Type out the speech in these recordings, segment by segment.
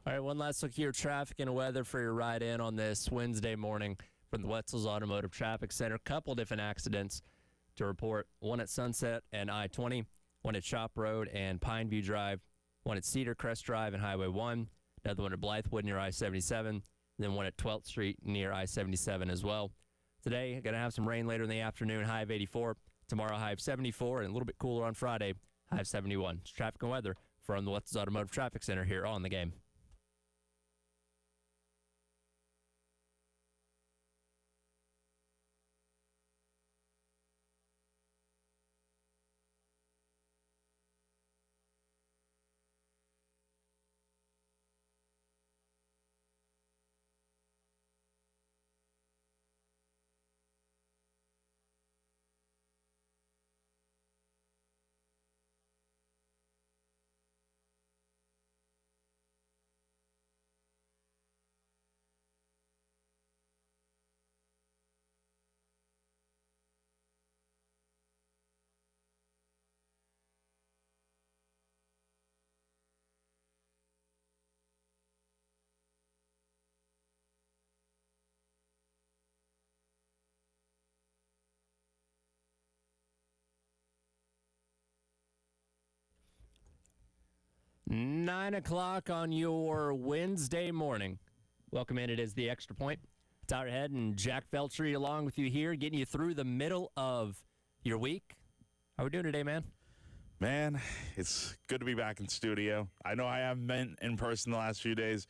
All right, one last look here, traffic and weather for your ride in on this Wednesday morning from the Wetzel's Automotive Traffic Center. Couple different accidents to report. One at Sunset and I-20, one at Shop Road and Pineview Drive, one at Cedar Crest Drive and Highway 1, another one at Blythewood near I-77, then one at 12th Street near I-77 as well. Today, going to have some rain later in the afternoon, high of 84. Tomorrow, high of 74, and a little bit cooler on Friday, high of 71. It's traffic and weather from the Wetzel's Automotive Traffic Center here on The Game. Nine o'clock on your Wednesday morning. Welcome in. It is the Extra Point. Tyler Head and Jack Veltri along with you here, getting you through the middle of your week. How we doing today, man? Man, it's good to be back in studio. I know I haven't been in person the last few days.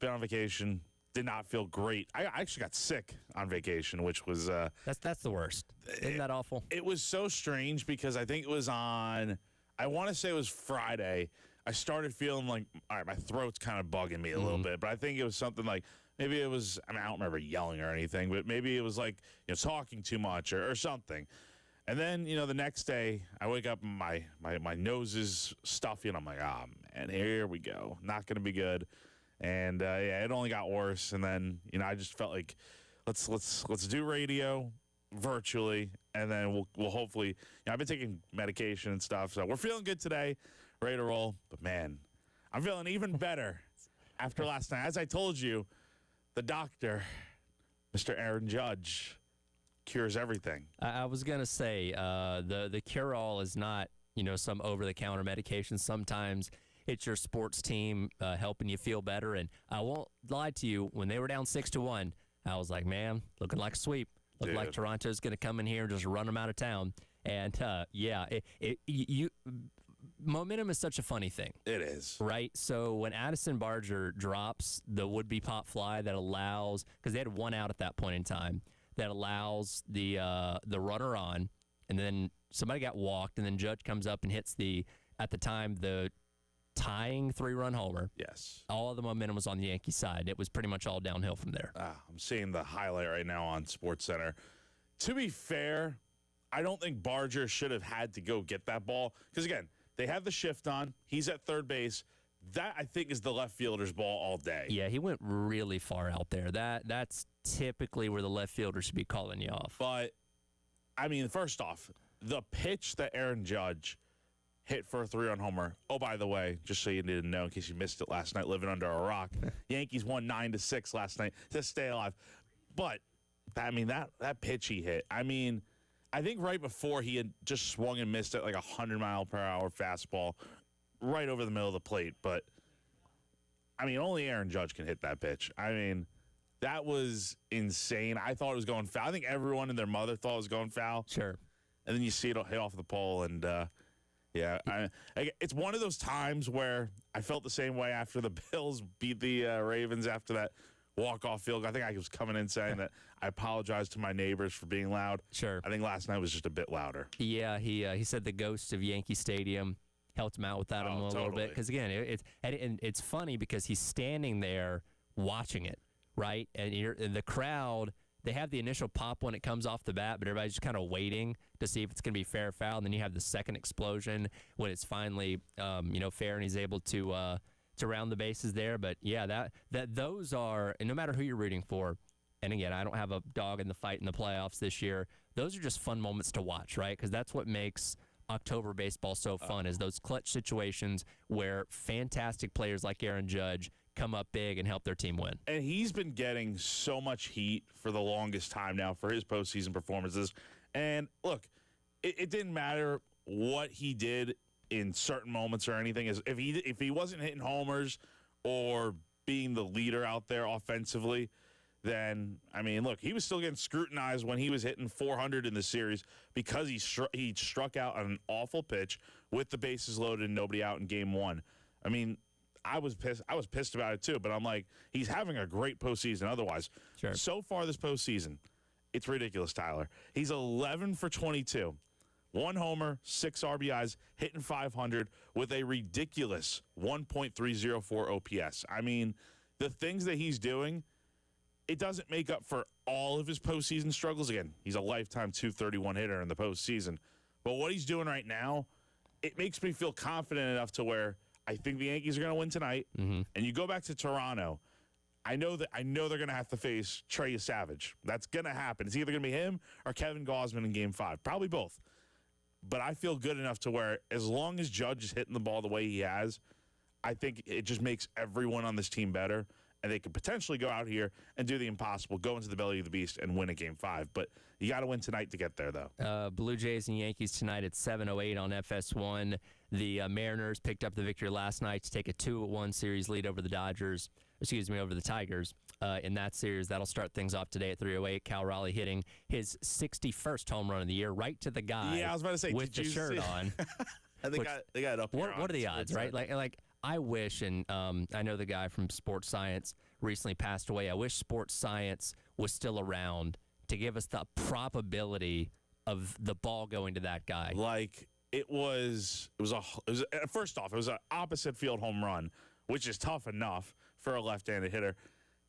Been on vacation. Did not feel great. I actually got sick on vacation, which was... That's the worst. Isn't that awful? It was so strange because I think it was on... I want to say it was Friday. I started feeling like, all right, my throat's kind of bugging me a little bit, but I think it was something like, maybe it was, I don't remember yelling or anything, but maybe it was like, talking too much or something. And then, the next day, I wake up and my nose is stuffy, and I'm like, man, here we go. Not going to be good. And, it only got worse. And then, I just felt like, let's do radio virtually, and then we'll hopefully, I've been taking medication and stuff, so we're feeling good today, ready to roll. But man, I'm feeling even better after last night. As I told you, the doctor, Mr. Aaron Judge, cures everything. I was gonna say the cure-all is not some over-the-counter medication. Sometimes it's your sports team helping you feel better. And I won't lie to you, when they were down 6-1, I was like, man, looking like a sweep. Looked like Toronto's going to come in here and just run them out of town. And, momentum is such a funny thing. It is. Right? So when Addison Barger drops the would-be pop fly that allows, because they had one out at that point in time, that allows the runner on, and then somebody got walked, and then Judge comes up and hits the tying 3-run homer. Yes. All of the momentum was on the Yankee side. It was pretty much all downhill from there. I'm seeing the highlight right now on SportsCenter. To be fair, I don't think Barger should have had to go get that ball. Because, again, they have the shift on. He's at third base. That, I think, is the left fielder's ball all day. Yeah, he went really far out there. That's typically where the left fielder should be calling you off. But, first off, the pitch that Aaron Judge hit for a 3-run homer. Oh, by the way, just so you didn't know, in case you missed it last night, living under a rock, Yankees won 9-6 last night to stay alive. But that pitch he hit. I think right before he had just swung and missed it like 100-mile-per-hour fastball right over the middle of the plate. But only Aaron Judge can hit that pitch. That was insane. I thought it was going foul. I think everyone and their mother thought it was going foul. Sure. And then you see it hit off the pole, and it's one of those times where I felt the same way after the Bills beat the Ravens after that walk-off field. I think I was coming in saying that I apologize to my neighbors for being loud. Sure. I think last night was just a bit louder. Yeah, he said the ghost of Yankee Stadium helped him out with that a little bit. Because, again, it's funny because he's standing there watching it, right? And the crowd, they have the initial pop when it comes off the bat, but everybody's just kind of waiting to see if it's going to be fair or foul. And then you have the second explosion when it's finally, fair, and he's able to round the bases there. But yeah, those are, and no matter who you're rooting for, and again, I don't have a dog in the fight in the playoffs this year. Those are just fun moments to watch, right? Because that's what makes October baseball so fun, is those clutch situations where fantastic players like Aaron Judge come up big and help their team win. And he's been getting so much heat for the longest time now for his postseason performances. And look, it didn't matter what he did in certain moments or anything. If he wasn't hitting homers or being the leader out there offensively, then, I mean, look, he was still getting scrutinized when he was hitting 400 in the series because he struck out on an awful pitch with the bases loaded and nobody out in game one. I mean, I was pissed about it too, but I'm like, he's having a great postseason otherwise. Sure. So far this postseason, it's ridiculous, Tyler. He's 11 for 22. 1 homer, 6 RBIs, hitting 500 with a ridiculous 1.304 OPS. I mean, the things that he's doing, it doesn't make up for all of his postseason struggles. Again, he's a lifetime 231 hitter in the postseason. But what he's doing right now, it makes me feel confident enough to where I think the Yankees are going to win tonight. Mm-hmm. And you go back to Toronto, I know they're going to have to face Trey Savage. That's going to happen. It's either going to be him or Kevin Gausman in Game 5. Probably both. But I feel good enough to where as long as Judge is hitting the ball the way he has, I think it just makes everyone on this team better. And they could potentially go out here and do the impossible, go into the belly of the beast, and win a Game 5. But you got to win tonight to get there, though. Blue Jays and Yankees tonight at 7:08 on FS1. The Mariners picked up the victory last night to take a 2-1 series lead over the over the Tigers. In that series, that'll start things off today at 3:08. Cal Raleigh hitting his 61st home run of the year, right to the guy. Yeah, I was about to say, with the shirt on. And they got it up. What are the odds, right? Like I wish, and I know the guy from Sports Science recently passed away. I wish Sports Science was still around to give us the probability of the ball going to that guy. Like it was first off, it was an opposite field home run, which is tough enough for a left-handed hitter.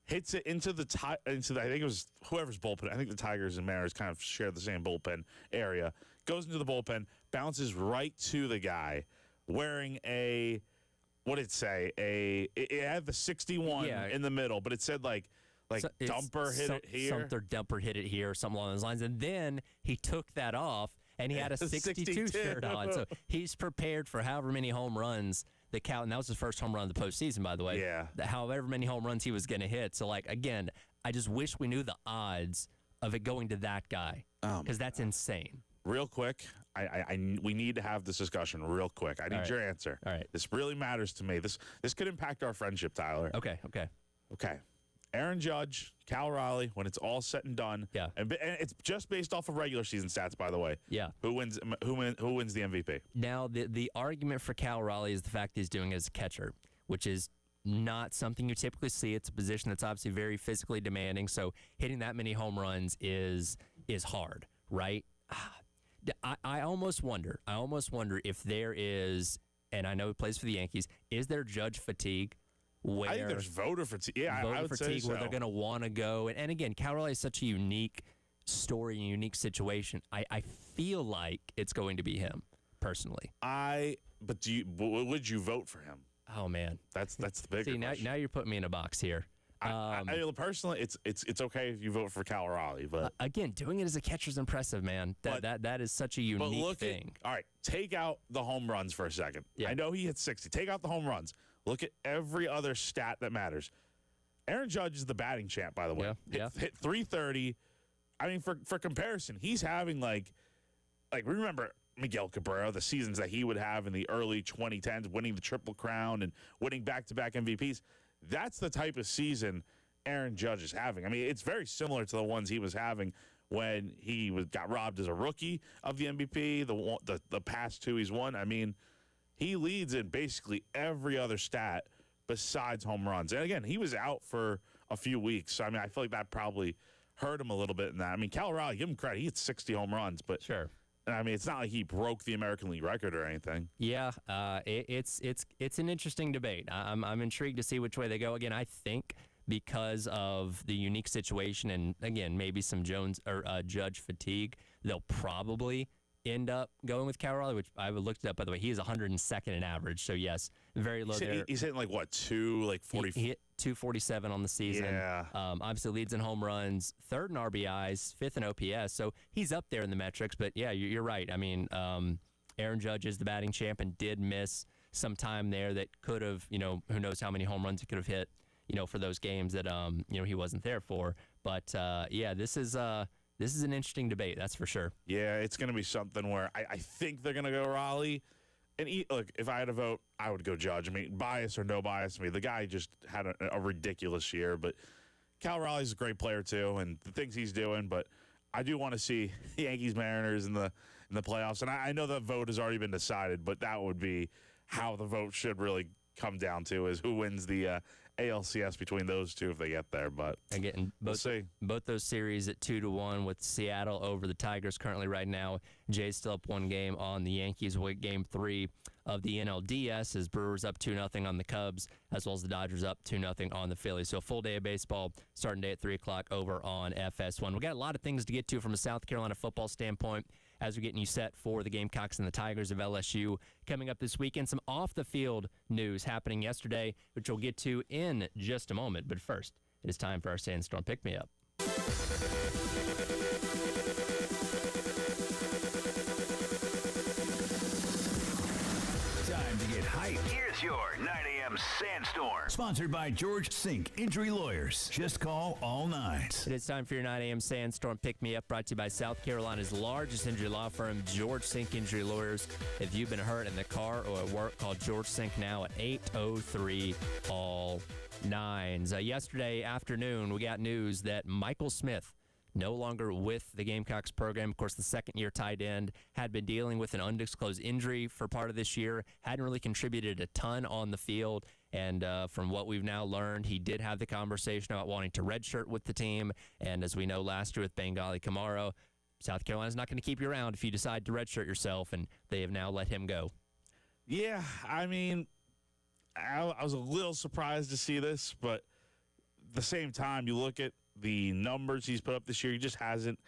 Hits it into the I think it was whoever's bullpen. I think the Tigers and Mariners kind of share the same bullpen area. Goes into the bullpen, bounces right to the guy wearing a. What did it say? It had the 61 in the middle, but it said like dumper hit it here. Something dumper hit it here, something along those lines. And then he took that off, and he had a 62 shirt on. So he's prepared for however many home runs the Cal, and that was his first home run of the postseason, by the way. Yeah. However many home runs he was going to hit. So, like, again, I just wish we knew the odds of it going to that guy because that's insane. Real quick, we need to have this discussion real quick. I need your answer. All right. This really matters to me. This could impact our friendship, Tyler. Okay. Aaron Judge, Cal Raleigh, when it's all said and done. Yeah. And it's just based off of regular season stats, by the way. Yeah. Who wins the MVP? Now, the argument for Cal Raleigh is the fact that he's doing it as a catcher, which is not something you typically see. It's a position that's obviously very physically demanding, so hitting that many home runs is hard, right? I almost wonder if there is, and I know he plays for the Yankees, is there Judge fatigue? Where I think there's voter fatigue. Yeah, I would say so. Where they're going to want to go. And again, Cal Raleigh is such a unique story and unique situation. I feel like it's going to be him, personally. But would you vote for him? Oh, man. That's the bigger question. Now you're putting me in a box here. I personally, it's okay if you vote for Cal Raleigh, but again, doing it as a catcher is impressive, man. That is such a unique thing. All right, take out the home runs for a second. Yeah. I know he hit 60. Take out the home runs. Look at every other stat that matters. Aaron Judge is the batting champ, by the way. Hit 330. I mean, for comparison, he's having like remember Miguel Cabrera, the seasons that he would have in the early 2010s, winning the Triple Crown and winning back-to-back MVPs. That's the type of season Aaron Judge is having. I mean, it's very similar to the ones he was having when he got robbed as a rookie of the MVP, the past two he's won. I mean, he leads in basically every other stat besides home runs. And again, he was out for a few weeks. So, I mean, I feel like that probably hurt him a little bit in that. I mean, Cal Raleigh, give him credit. He hit 60 home runs, but sure. I mean, it's not like he broke the American League record or anything. Yeah, it's an interesting debate. I'm intrigued to see which way they go. Again, I think because of the unique situation and, again, maybe some Judge fatigue, they'll probably end up going with Cal Raleigh, which I looked it up, by the way. He is 102nd in average, so yes, very low there. He's hitting like what, 240? He hit 247 on the season. Yeah. Obviously leads in home runs, third in RBIs, fifth in OPS, so he's up there in the metrics. But yeah, you're right. I mean, Aaron Judge is the batting champ and did miss some time there that could have, who knows how many home runs he could have hit for those games that he wasn't there for. But yeah, this is an interesting debate, that's for sure. Yeah, it's going to be something where I think they're going to go Raleigh. And look, if I had to vote, I would go Judge. I mean, bias or no bias, the guy just had a ridiculous year. But Cal Raleigh's a great player too, and the things he's doing. But I do want to see Yankees Mariners in the playoffs. And I know the vote has already been decided, but that would be how the vote should really come down to, is who wins the ALCS between those two if they get there. But again, both those series at 2-1 with Seattle over the Tigers currently right now. Jay's still up 1 game on the Yankees. With Game 3 of the NLDS as Brewers up 2-0 on the Cubs, as well as the Dodgers up 2-0 on the Phillies. So a full day of baseball starting day at 3 o'clock over on FS1. We got a lot of things to get to from a South Carolina football standpoint as we're getting you set for the Gamecocks and the Tigers of LSU coming up this weekend. Some off-the-field news happening yesterday, which we'll get to in just a moment. But first, it is time for our Sandstorm Pick-Me-Up. Time to get hyped. Here's your 9 a.m. Sandstorm. Sponsored by George Sink Injury Lawyers. Just call all nines. It is time for your 9 a.m. Sandstorm Pick-Me-Up, brought to you by South Carolina's largest injury law firm, George Sink Injury Lawyers. If you've been hurt in the car or at work, call George Sink now at 803 all nines. Yesterday afternoon, we got news that Michael Smith, no longer with the Gamecocks program. Of course, the second-year tight end had been dealing with an undisclosed injury for part of this year, hadn't really contributed a ton on the field, and from what we've now learned, he did have the conversation about wanting to redshirt with the team, and as we know last year with Bengali Kamara, South Carolina's not going to keep you around if you decide to redshirt yourself, and they have now let him go. Yeah, I was a little surprised to see this, but at the same time, you look at the numbers he's put up this year, he just hasn't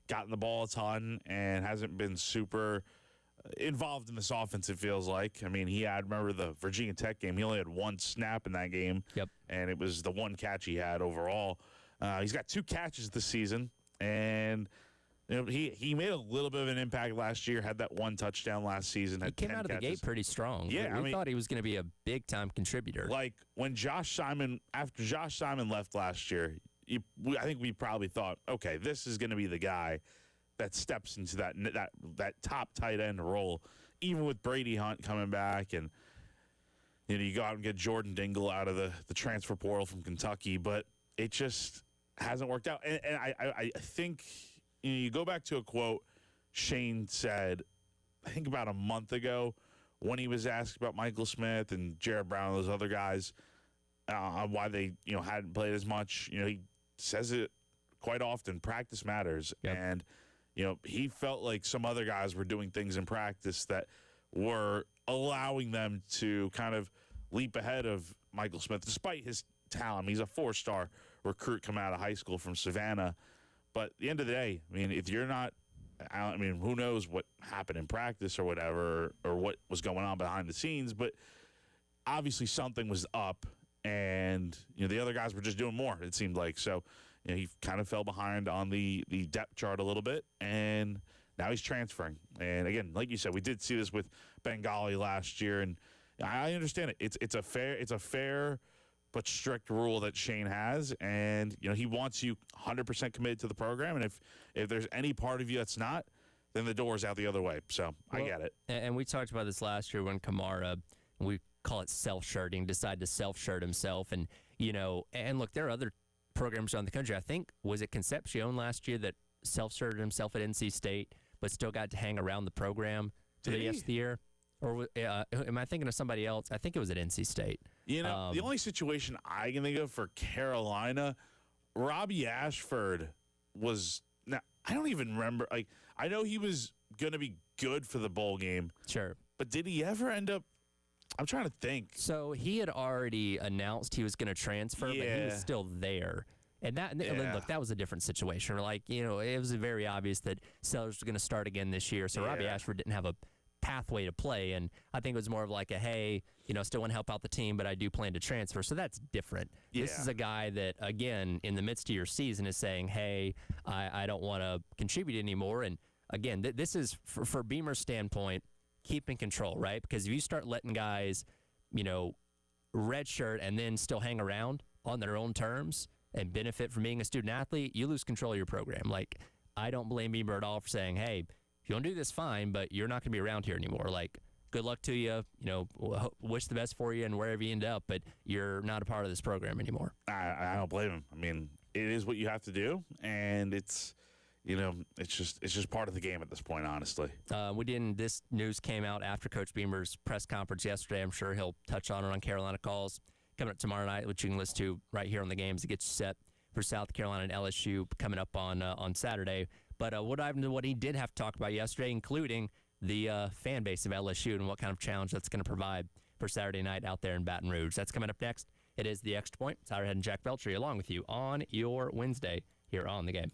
gotten the ball a ton and hasn't been super involved in this offense, it feels like. He had, remember the Virginia Tech game, he only had 1 snap in that game. Yep. And it was the 1 catch he had overall. He's got 2 catches this season, and he made a little bit of an impact last year, had that 1 touchdown last season. He came out of the gate pretty strong. Yeah, we thought he was going to be a big-time contributor. Like when after Josh Simon left last year, I think we probably thought, okay, this is going to be the guy that steps into that top tight end role, even with Brady Hunt coming back, and you go out and get Jordan Dingle out of the transfer portal from Kentucky, but it just hasn't worked out. And I think you go back to a quote Shane said, I think about a month ago, when he was asked about Michael Smith and Jared Brown and those other guys, why they hadn't played as much. He says it quite often, practice matters. Yep. And, he felt like some other guys were doing things in practice that were allowing them to kind of leap ahead of Michael Smith, despite his talent. He's a 4-star recruit coming out of high school from Savannah. But at the end of the day, if you're not, who knows what happened in practice or whatever, or what was going on behind the scenes, but obviously something was up. And, the other guys were just doing more, it seemed like. So, he kind of fell behind on the depth chart a little bit, and now he's transferring. And, again, like you said, we did see this with Bengali last year, and I understand it. It's a fair but strict rule that Shane has, and, he wants you 100% committed to the program, and if there's any part of you that's not, then the door's out the other way. So, I get it. And we talked about this last year when Kamara, we call it self-shirting, decided to self-shirt himself. And, and look, there are other programs around the country. I think, was it Concepcion last year that self-shirted himself at NC State, but still got to hang around the program for the rest of the year? Or am I thinking of somebody else? I think it was at NC State. The only situation I can think of for Carolina, Robbie Ashford was, now, I don't even remember. Like, I know he was going to be good for the bowl game. Sure. But did he ever end up? I'm trying to think. So he had already announced he was going to transfer, but he was still there. And look, that was a different situation. Like, it was very obvious that Sellers was going to start again this year. So Robbie Ashford didn't have a pathway to play. And I think it was more of like hey, still want to help out the team, but I do plan to transfer. So that's different. Yeah. This is a guy that, again, in the midst of your season is saying, hey, I don't want to contribute anymore. And again, this is, for Beamer's standpoint, keep in control, right? Because if you start letting guys, redshirt and then still hang around, on their own terms and benefit from being a student athlete, you lose control of your program. Like, I don't blame Beamer at all for saying, hey, if you want to do this, fine, but you're not going to be around here anymore. Like, good luck to you. You know, wish the best for you and wherever you end up, but you're not a part of this program anymore. I don't blame him. I mean, it is what you have to do, and it's, you know, it's just part of the game at this point, honestly. This news came out after Coach Beamer's press conference yesterday. I'm sure he'll touch on it on Carolina Calls coming up tomorrow night, which you can listen to right here on the games to get you set for South Carolina and LSU coming up on Saturday. But we'll dive into what he did have to talk about yesterday, including the fan base of LSU and what kind of challenge that's going to provide for Saturday night out there in Baton Rouge. That's coming up next. It is The Extra Point. Tyler Head and Jack Belcher along with you on your Wednesday here on The Game.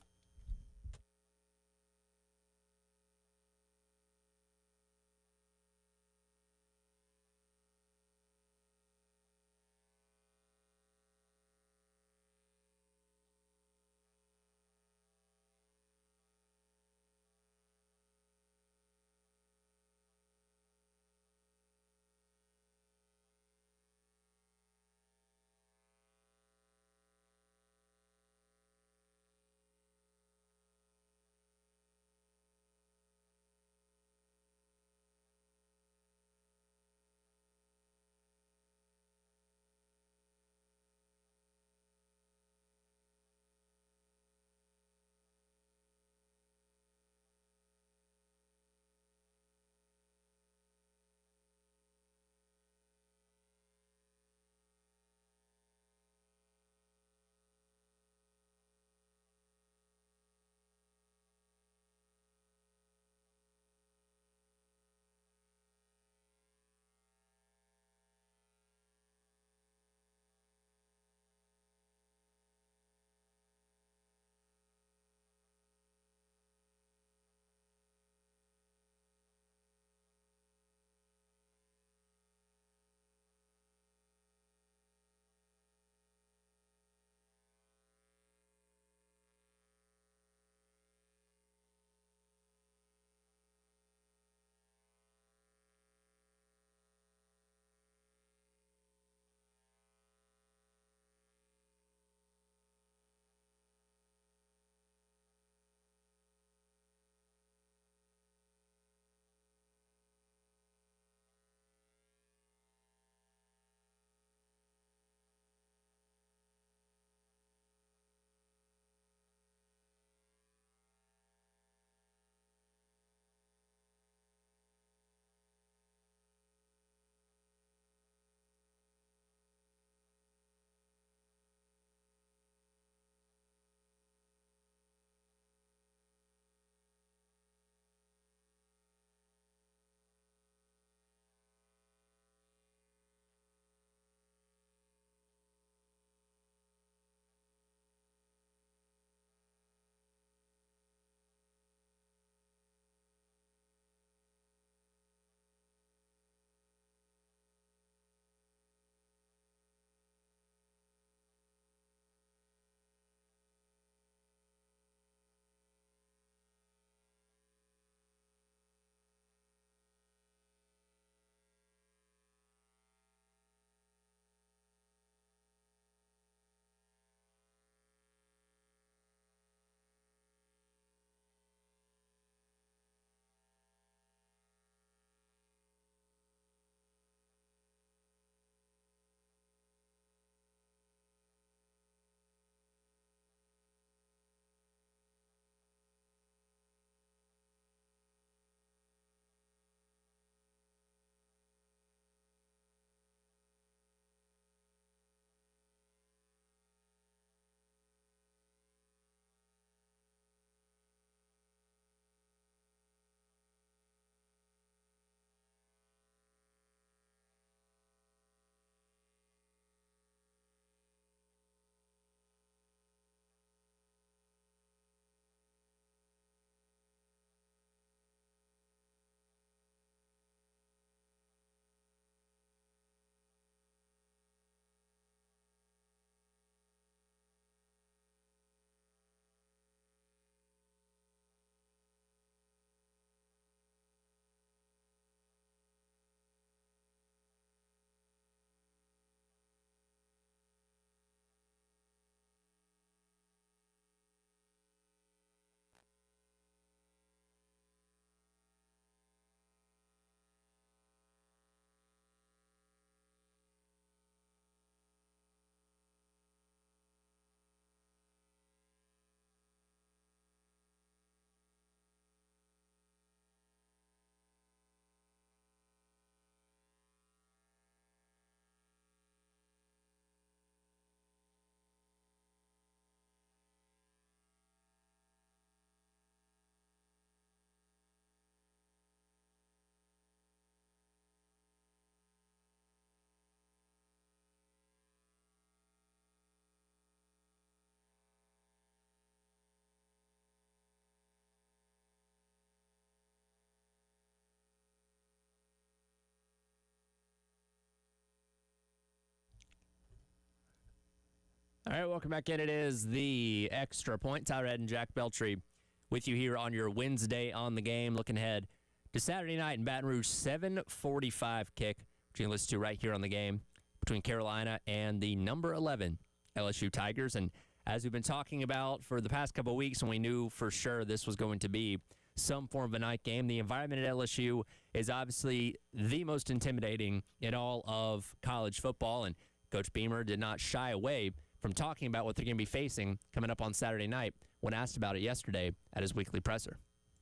All right, welcome back in. It is the Extra Point. Tyler Ed and Jack Beltry with you here on your Wednesday on the game. Looking ahead to Saturday night in Baton Rouge, 7:45 kick, which you can listen to right here on the game between Carolina and the number 11 LSU Tigers. And as we've been talking about for the past couple of weeks, when we knew for sure this was going to be some form of a night game, the environment at LSU is obviously the most intimidating in all of college football. And Coach Beamer did not shy away from talking about what they're going to be facing coming up on Saturday night when asked about it yesterday at his weekly presser.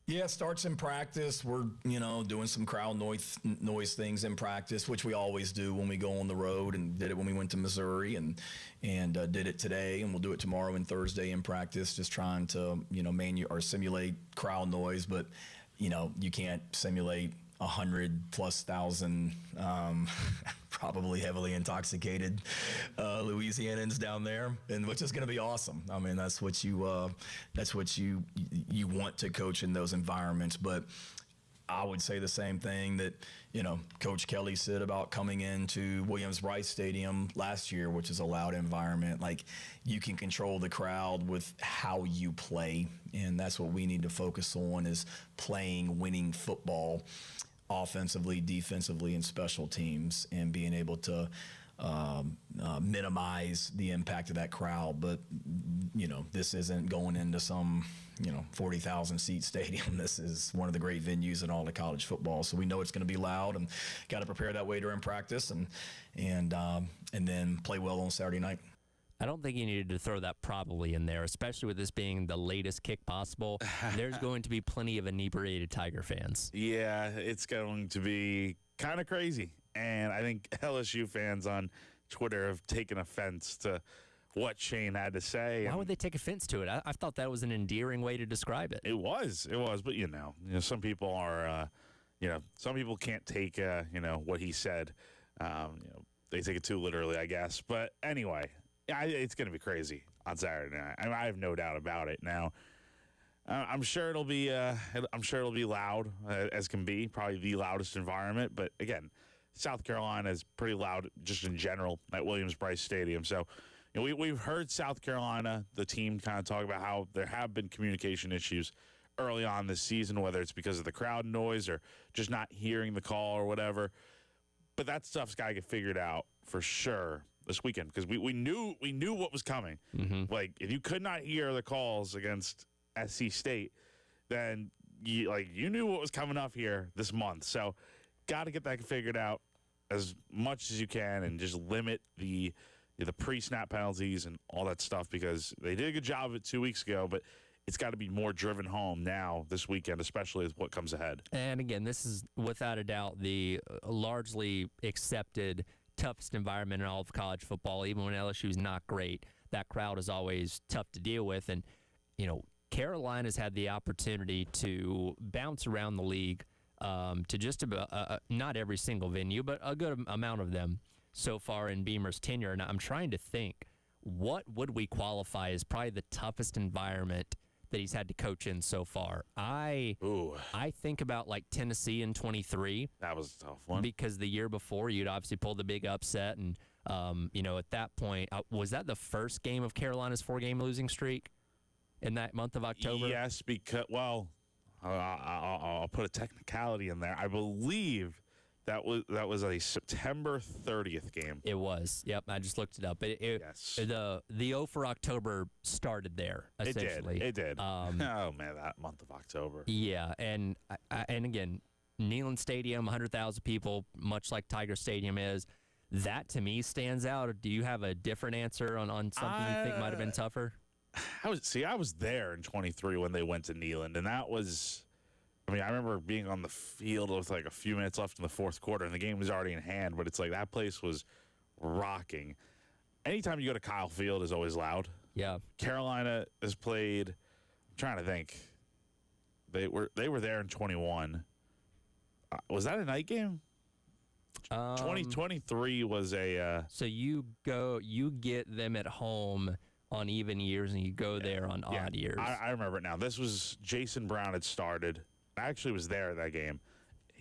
Yeah, starts in practice. We're, doing some crowd noise things in practice, which we always do when we go on the road, and did it when we went to Missouri and did it today, and we'll do it tomorrow and Thursday in practice, just trying to, simulate crowd noise. But, you can't simulate 100,000+ probably heavily intoxicated Louisianans down there, and which is going to be awesome. I mean, that's what you want to coach in those environments. But I would say the same thing that Coach Kelly said about coming into Williams-Brice Stadium last year, which is a loud environment. Like, you can control the crowd with how you play, and that's what we need to focus on, is playing winning football, offensively, defensively, and special teams, and being able to minimize the impact of that crowd. But this isn't going into some 40,000 seat stadium. This is one of the great venues in all of college football, so we know it's going to be loud, and got to prepare that way during practice, and then play well on Saturday night. I don't think you needed to throw that probably in there, especially with this being the latest kick possible. There's going to be plenty of inebriated Tiger fans. Yeah, it's going to be kind of crazy. And I think LSU fans on Twitter have taken offense to what Shane had to say. Why would they take offense to it? I thought that was an endearing way to describe it. It was. But, some people are, some people can't take, what he said. They take it too literally, I guess. But anyway, it's going to be crazy on Saturday night. I have no doubt about it. Now, I'm sure it'll be loud as can be, probably the loudest environment. But again, South Carolina is pretty loud just in general at Williams-Brice Stadium. So, we've heard South Carolina, the team, kind of talk about how there have been communication issues early on this season, whether it's because of the crowd noise or just not hearing the call or whatever. But that stuff's got to get figured out for sure this weekend, because we knew what was coming. Mm-hmm. Like, if you could not hear the calls against SC State, then you knew what was coming up here this month. So, got to get that figured out as much as you can, and just limit the pre-snap penalties and all that stuff, because they did a good job of it 2 weeks ago, but it's got to be more driven home now this weekend, especially with what comes ahead. And again, this is without a doubt the largely accepted toughest environment in all of college football. Even when LSU is not great, that crowd is always tough to deal with. And, Carolina's had the opportunity to bounce around the league to just about not every single venue, but a good amount of them so far in Beamer's tenure. And I'm trying to think, what would we qualify as probably the toughest environment that he's had to coach in so far? I think about like Tennessee in 23. That was a tough one. Because the year before, you'd obviously pulled the big upset. And, at that point, was that the first game of Carolina's 4-game losing streak in that month of October? Yes, because, I'll put a technicality in there. I believe that was a September 30th game. It was. Yep, I just looked it up. Yes. The O for October started there, essentially. It did. Oh, man, that month of October. Yeah, and again, Neyland Stadium, 100,000 people, much like Tiger Stadium is. That, to me, stands out. Or do you have a different answer on something you think might have been tougher? I was there in 23 when they went to Neyland, and that was, I remember being on the field with like a few minutes left in the fourth quarter, and the game was already in hand, but it's like that place was rocking. Anytime you go to Kyle Field is always loud. Yeah. Carolina has played, I'm trying to think. They were there in 21. Was that a night game? 2023 was a so you get them at home on even years, and you go there on odd years. I remember it now. This was Jason Brown had started. I actually was there at that game.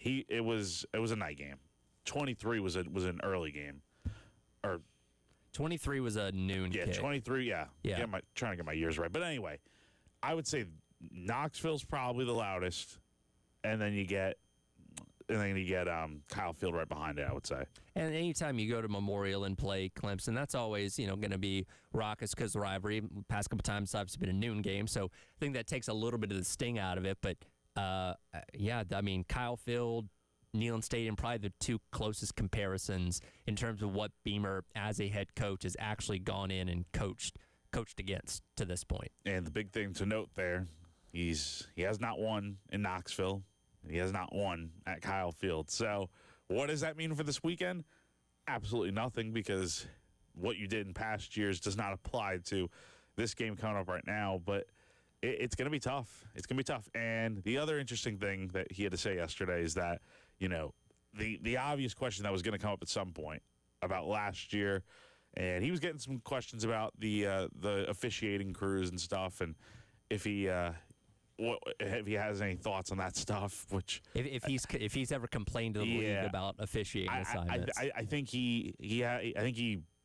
It was a night game. 23 was an early game. Or 23 was a noon Yeah, kick. 23. Yeah. Trying to get my years right. But anyway, I would say Knoxville's probably the loudest, and then you get Kyle Field right behind it, I would say. And anytime you go to Memorial and play Clemson, that's always, going to be raucous because the rivalry. Past couple times, it's obviously been a noon game, so I think that takes a little bit of the sting out of it. But, Kyle Field, Neyland Stadium, probably the two closest comparisons in terms of what Beamer, as a head coach, has actually gone in and coached against to this point. And the big thing to note there, he has not won in Knoxville. He has not won at Kyle Field. So what does that mean for this weekend? Absolutely nothing, because what you did in past years does not apply to this game coming up right now. But it's going to be tough. It's going to be tough. And the other interesting thing that he had to say yesterday is that, the obvious question that was going to come up at some point about last year, and he was getting some questions about the officiating crews and stuff, and if he has any thoughts on that stuff, which if he's ever complained to the league about officiating assignments, I think he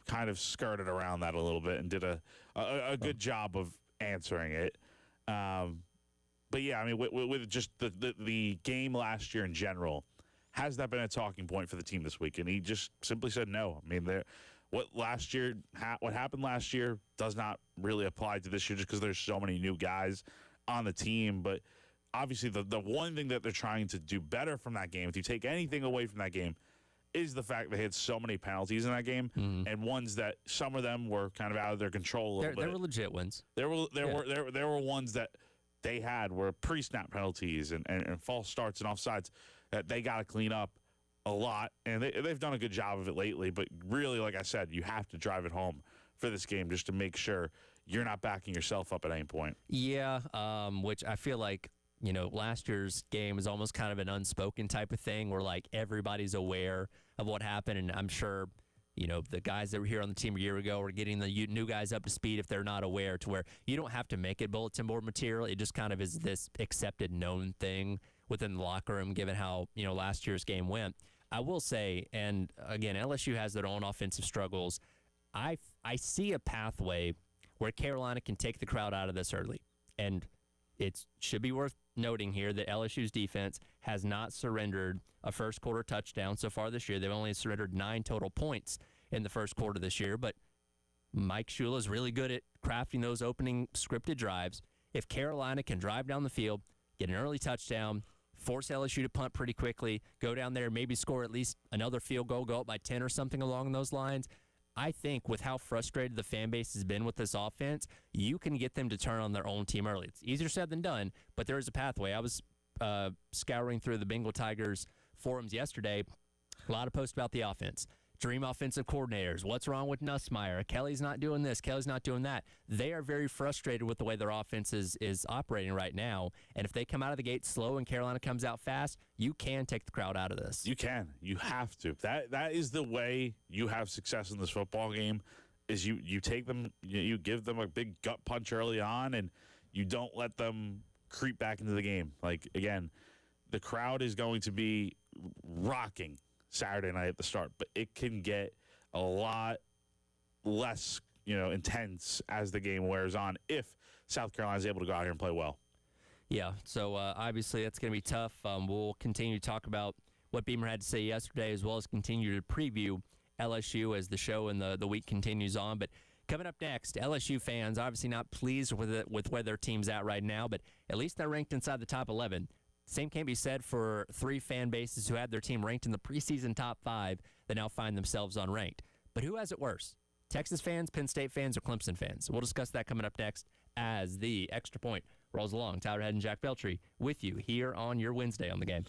kind of skirted around that a little bit and did a good job of answering it. But yeah, I mean, with just the game last year in general, has that been a talking point for the team this week? And he just simply said no. I mean, what happened last year does not really apply to this year, just because there's so many new guys on the team. But obviously the one thing that they're trying to do better from that game, if you take anything away from that game, is the fact they had so many penalties in that game, and ones that some of them were kind of out of their control a little bit. They were legit wins. There were ones that they had were pre-snap penalties and false starts and offsides that they got to clean up a lot, and they've done a good job of it lately. But really, like I said, you have to drive it home for this game just to make sure you're not backing yourself up at any point. Yeah, which I feel like, last year's game was almost kind of an unspoken type of thing where, like, everybody's aware of what happened. And I'm sure, the guys that were here on the team a year ago are getting the new guys up to speed if they're not aware, to where you don't have to make it bulletin board material. It just kind of is this accepted, known thing within the locker room, given how, last year's game went. I will say, and again, LSU has their own offensive struggles. I see a pathway where Carolina can take the crowd out of this early. And it should be worth noting here that LSU's defense has not surrendered a first quarter touchdown so far this year. They've only surrendered 9 total points in the first quarter this year. But Mike Shula is really good at crafting those opening scripted drives. If Carolina can drive down the field, get an early touchdown, force LSU to punt pretty quickly, go down there, maybe score at least another field goal, go up by 10 or something along those lines, I think with how frustrated the fan base has been with this offense, you can get them to turn on their own team early. It's easier said than done, but there is a pathway. I was scouring through the Bengal Tigers forums yesterday. A lot of posts about the offense. Dream offensive coordinators. What's wrong with Nussmeier? Kelly's not doing this. Kelly's not doing that. They are very frustrated with the way their offense is operating right now. And if they come out of the gate slow and Carolina comes out fast, you can take the crowd out of this. You can. You have to. That is the way you have success in this football game, is you take them, you give them a big gut punch early on, and you don't let them creep back into the game. Like, again, the crowd is going to be rocking Saturday night at the start, but it can get a lot less, intense as the game wears on if South Carolina is able to go out here and play well. Yeah, so obviously that's going to be tough. We'll continue to talk about what Beamer had to say yesterday, as well as continue to preview LSU as the show and the week continues on. But coming up next, LSU fans obviously not pleased with where their team's at right now, but at least they're ranked inside the top 11. Same can be said for 3 fan bases who had their team ranked in the preseason top 5 that now find themselves unranked. But who has it worse? Texas fans, Penn State fans, or Clemson fans? We'll discuss that coming up next as the Extra Point rolls along. Tyler Head and Jack Beltry with you here on your Wednesday on the Game.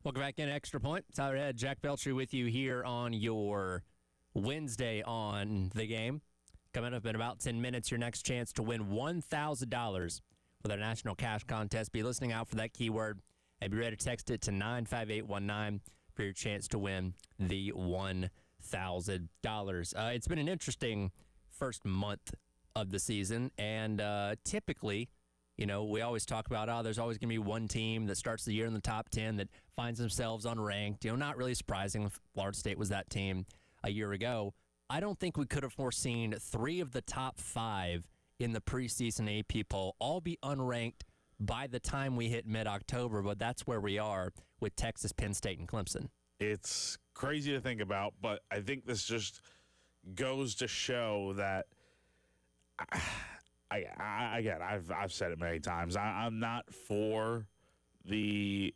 Welcome back in Extra Point. Tyler Head, Jack Beltry with you here on your Wednesday on the game. Coming up in about 10 minutes, your next chance to win $1,000 with our national cash contest. Be listening out for that keyword and be ready to text it to 95819 for your chance to win the $1,000. It's been an interesting first month of the season, and typically, you know, we always talk about, there's always going to be one team that starts the year in the top 10 that finds themselves unranked. You know, not really surprising. Florida State was that team a year ago. I don't think we could have foreseen 3 of the top 5 in the preseason AP poll all be unranked by the time we hit mid-October, but that's where we are with Texas, Penn State, and Clemson. It's crazy to think about, but I think this just goes to show that again, I've said it many times. I'm not for the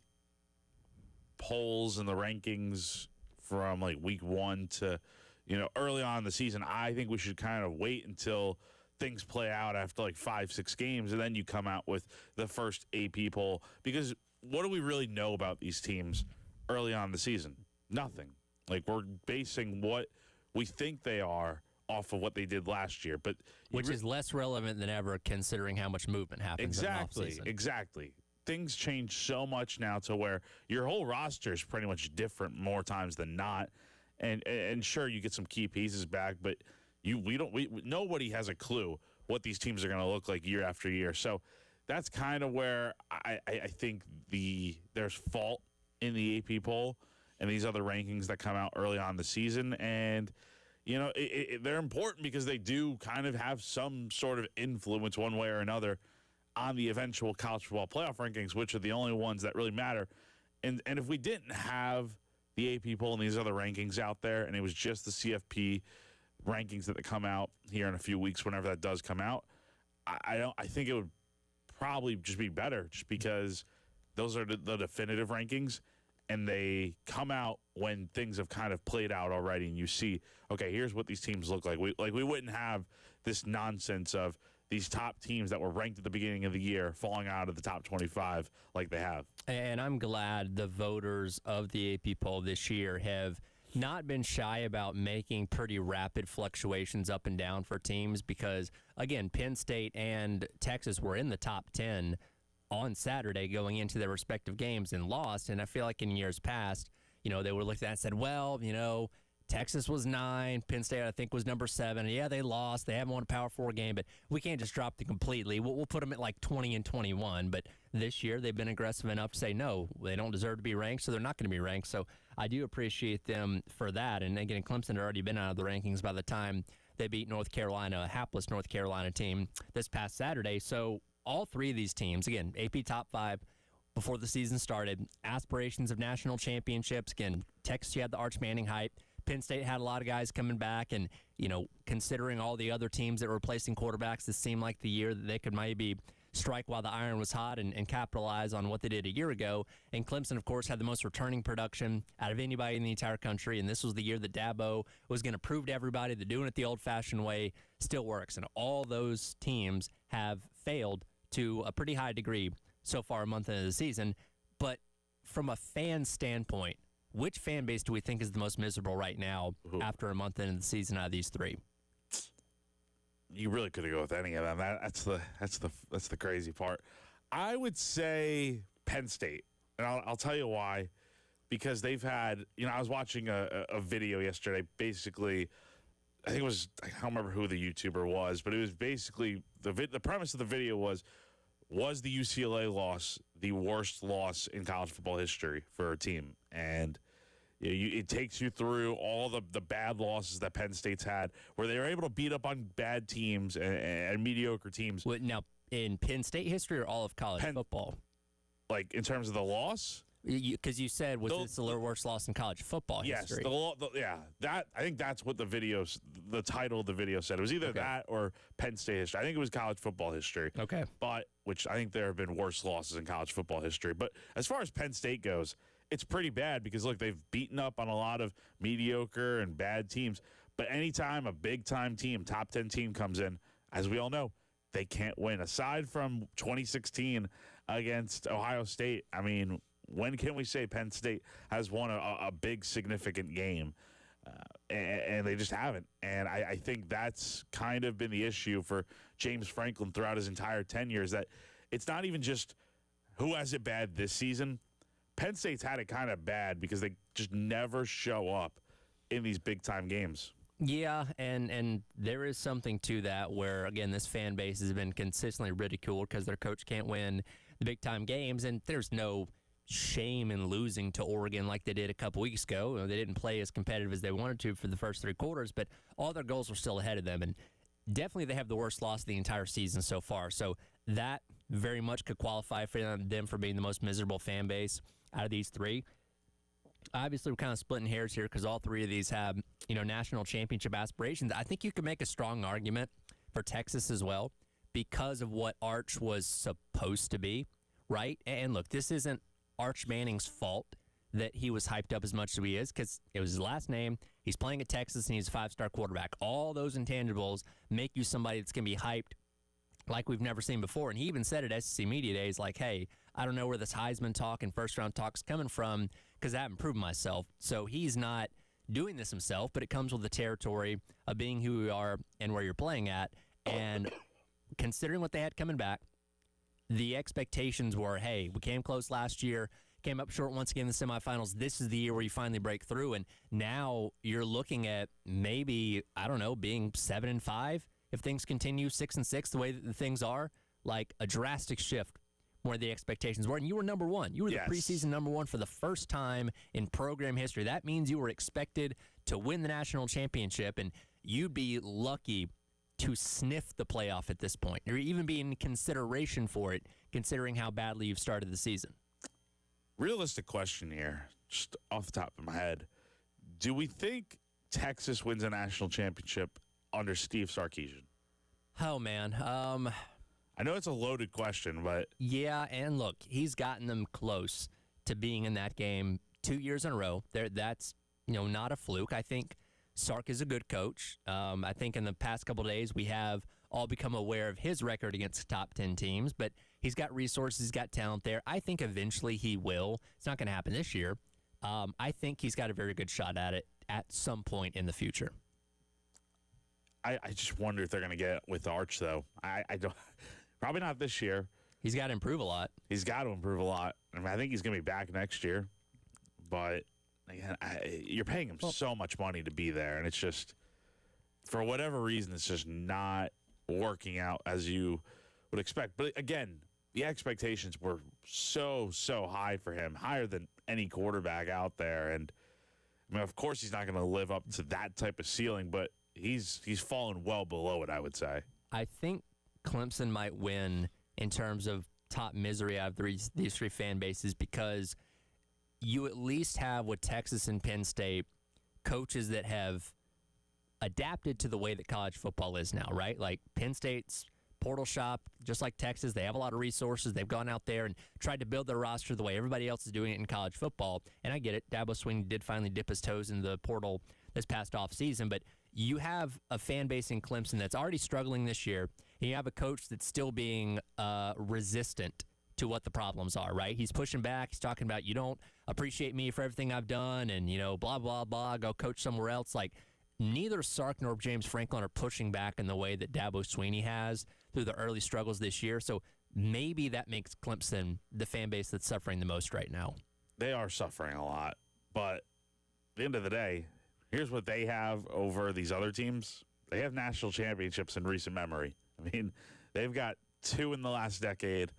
polls and the rankings from like week 1 to, you know, early on in the season. I think we should kind of wait until things play out after like 5-6 games, and then you come out with the first AP poll. Because what do we really know about these teams early on in the season? Nothing. Like, we're basing what we think they are off of what they did last year, but which is less relevant than ever considering how much movement happens. Exactly. Things change so much now to where your whole roster is pretty much different more times than not. And sure, you get some key pieces back, but nobody has a clue what these teams are going to look like year after year. So that's kind of where I think there's fault in the AP poll and these other rankings that come out early on in the season. And you know, they're important because they do kind of have some sort of influence one way or another on the eventual college football playoff rankings, which are the only ones that really matter. And if we didn't have the AP poll and these other rankings out there, and it was just the CFP rankings that come out here in a few weeks, whenever that does come out, I think it would probably just be better, just because those are the definitive rankings. And they come out when things have kind of played out already, and you see, okay, here's what these teams look like. We wouldn't have this nonsense of these top teams that were ranked at the beginning of the year falling out of the top 25 like they have. And I'm glad the voters of the AP poll this year have not been shy about making pretty rapid fluctuations up and down for teams, because, again, Penn State and Texas were in the top 10 on Saturday going into their respective games and lost. And I feel like in years past, you know, they were looked at and said, well, you know, Texas was 9, Penn State, I think, was number 7. Yeah, they lost. They haven't won a Power 4 game, but we can't just drop them completely. We'll put them at like 20 and 21. But this year they've been aggressive enough to say, no, they don't deserve to be ranked, so they're not going to be ranked. So I do appreciate them for that. And again, Clemson had already been out of the rankings by the time they beat North Carolina, a hapless North Carolina team, this past Saturday. So all 3 of these teams, again, AP top 5 before the season started, aspirations of national championships. Again, Texas, you had the Arch Manning hype. Penn State had a lot of guys coming back, and, you know, considering all the other teams that were replacing quarterbacks, this seemed like the year that they could maybe strike while the iron was hot and capitalize on what they did a year ago. And Clemson, of course, had the most returning production out of anybody in the entire country, and this was the year that Dabo was going to prove to everybody that doing it the old-fashioned way still works. And all those teams have failed to a pretty high degree so far a month into the season. But from a fan standpoint, which fan base do we think is the most miserable right now after a month into the season out of these 3? You really could go with any of them. That's the crazy part. I would say Penn State, and I'll tell you why. Because they've had, you know, I was watching a video yesterday. Basically, I think it was, I don't remember who the YouTuber was, but it was basically the premise of the video was the UCLA loss the worst loss in college football history for a team? And it takes you through all the bad losses that Penn State's had, where they were able to beat up on bad teams and mediocre teams. Now, in Penn State history or all of college football? Like, in terms of the loss? Because you said, was this the worst loss in college football history? Yes, I think that's what the title of the video said. It was either that or Penn State history. I think it was college football history. Okay. But, which I think there have been worse losses in college football history. But as far as Penn State goes, it's pretty bad because, look, they've beaten up on a lot of mediocre and bad teams. But anytime a big-time team, top 10 team comes in, as we all know, they can't win. Aside from 2016 against Ohio State, I mean, When can we say Penn State has won a big, significant game? And they just haven't. And I think that's kind of been the issue for James Franklin throughout his entire tenure, is that it's not even just who has it bad this season. Penn State's had it kind of bad because they just never show up in these big-time games. Yeah, and there is something to that where, again, this fan base has been consistently ridiculed because their coach can't win the big-time games, and there's no shame in losing to Oregon like they did a couple weeks ago. They didn't play as competitive as they wanted to for the first 3 quarters, but all their goals were still ahead of them, and definitely they have the worst loss of the entire season so far. So that very much could qualify for them for being the most miserable fan base out of these 3. Obviously, we're kind of splitting hairs here because all 3 of these have, national championship aspirations. I think you could make a strong argument for Texas as well because of what Arch was supposed to be, right? And look, this isn't Arch Manning's fault that he was hyped up as much as he is because it was his last name. He's playing at Texas, and he's a 5-star quarterback. All those intangibles make you somebody that's going to be hyped like we've never seen before. And he even said at SEC Media Days, like, hey, I don't know where this Heisman talk and first-round talk's coming from because I haven't proven myself. So he's not doing this himself, but it comes with the territory of being who you are and where you're playing at. And considering what they had coming back, the expectations were, hey, we came close last year, came up short once again in the semifinals. This is the year where you finally break through. And now you're looking at maybe, I don't know, being 7-5 if things continue, 6-6 the way that the things are, like a drastic shift where the expectations were. And you were number 1. You were the preseason number 1 for the first time in program history. That means you were expected to win the national championship, and you'd be lucky to sniff the playoff at this point, or even be in consideration for it, considering how badly you've started the season. Realistic question here, just off the top of my head. Do we think Texas wins a national championship under Steve Sarkisian? Oh, man. I know it's a loaded question, but... Yeah, and look, he's gotten them close to being in that game 2 years in a row. That's, not a fluke. I think Sark is a good coach. I think in the past couple of days we have all become aware of his record against top 10 teams, but he's got resources, he's got talent there. I think eventually he will. It's not going to happen this year. I think he's got a very good shot at it at some point in the future. I just wonder if they're going to get with Arch, though. I don't. Probably not this year. He's got to improve a lot. He's got to improve a lot. I think he's going to be back next year. But, again, you're paying him so much money to be there, and it's just, for whatever reason, it's just not working out as you would expect. But, again, the expectations were so high for him, higher than any quarterback out there. And, of course he's not going to live up to that type of ceiling, but he's fallen well below it, I would say. I think Clemson might win in terms of top misery out of these 3 fan bases because you at least have with Texas and Penn State coaches that have adapted to the way that college football is now, right? Like Penn State's portal shop, just like Texas, they have a lot of resources. They've gone out there and tried to build their roster the way everybody else is doing it in college football. And I get it. Dabo Swinney did finally dip his toes in the portal this past offseason, but you have a fan base in Clemson that's already struggling this year, and you have a coach that's still being resistant to what the problems are, right? He's pushing back. He's talking about, you don't appreciate me for everything I've done, and, blah, blah, blah, go coach somewhere else. Like, neither Sark nor James Franklin are pushing back in the way that Dabo Swinney has through the early struggles this year. So maybe that makes Clemson the fan base that's suffering the most right now. They are suffering a lot, but at the end of the day, here's what they have over these other teams. They have national championships in recent memory. I mean, they've got 2 in the last decade.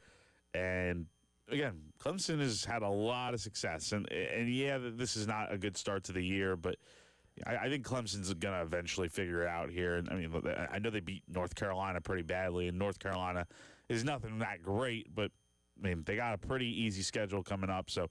And, again, Clemson has had a lot of success. And yeah, this is not a good start to the year, but I think Clemson's going to eventually figure it out here. And, I know they beat North Carolina pretty badly, and North Carolina is nothing that great, but, they got a pretty easy schedule coming up. So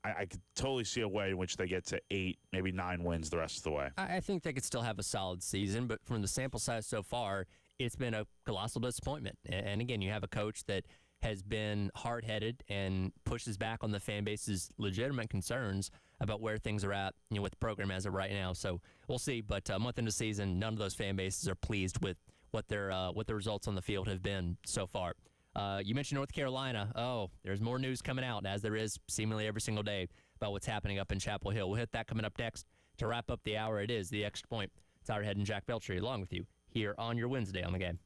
I could totally see a way in which they get to 8, maybe 9 wins the rest of the way. I think they could still have a solid season, but from the sample size so far, it's been a colossal disappointment. And again, you have a coach that has been hard-headed and pushes back on the fan base's legitimate concerns about where things are at, with the program as of right now. So we'll see. But a month into the season, none of those fan bases are pleased with what the results on the field have been so far. You mentioned North Carolina. Oh, there's more news coming out, as there is seemingly every single day, about what's happening up in Chapel Hill. We'll hit that coming up next. To wrap up the hour, it is the Extra Point. Tyler Head and Jack Belcher along with you here on your Wednesday on the Game.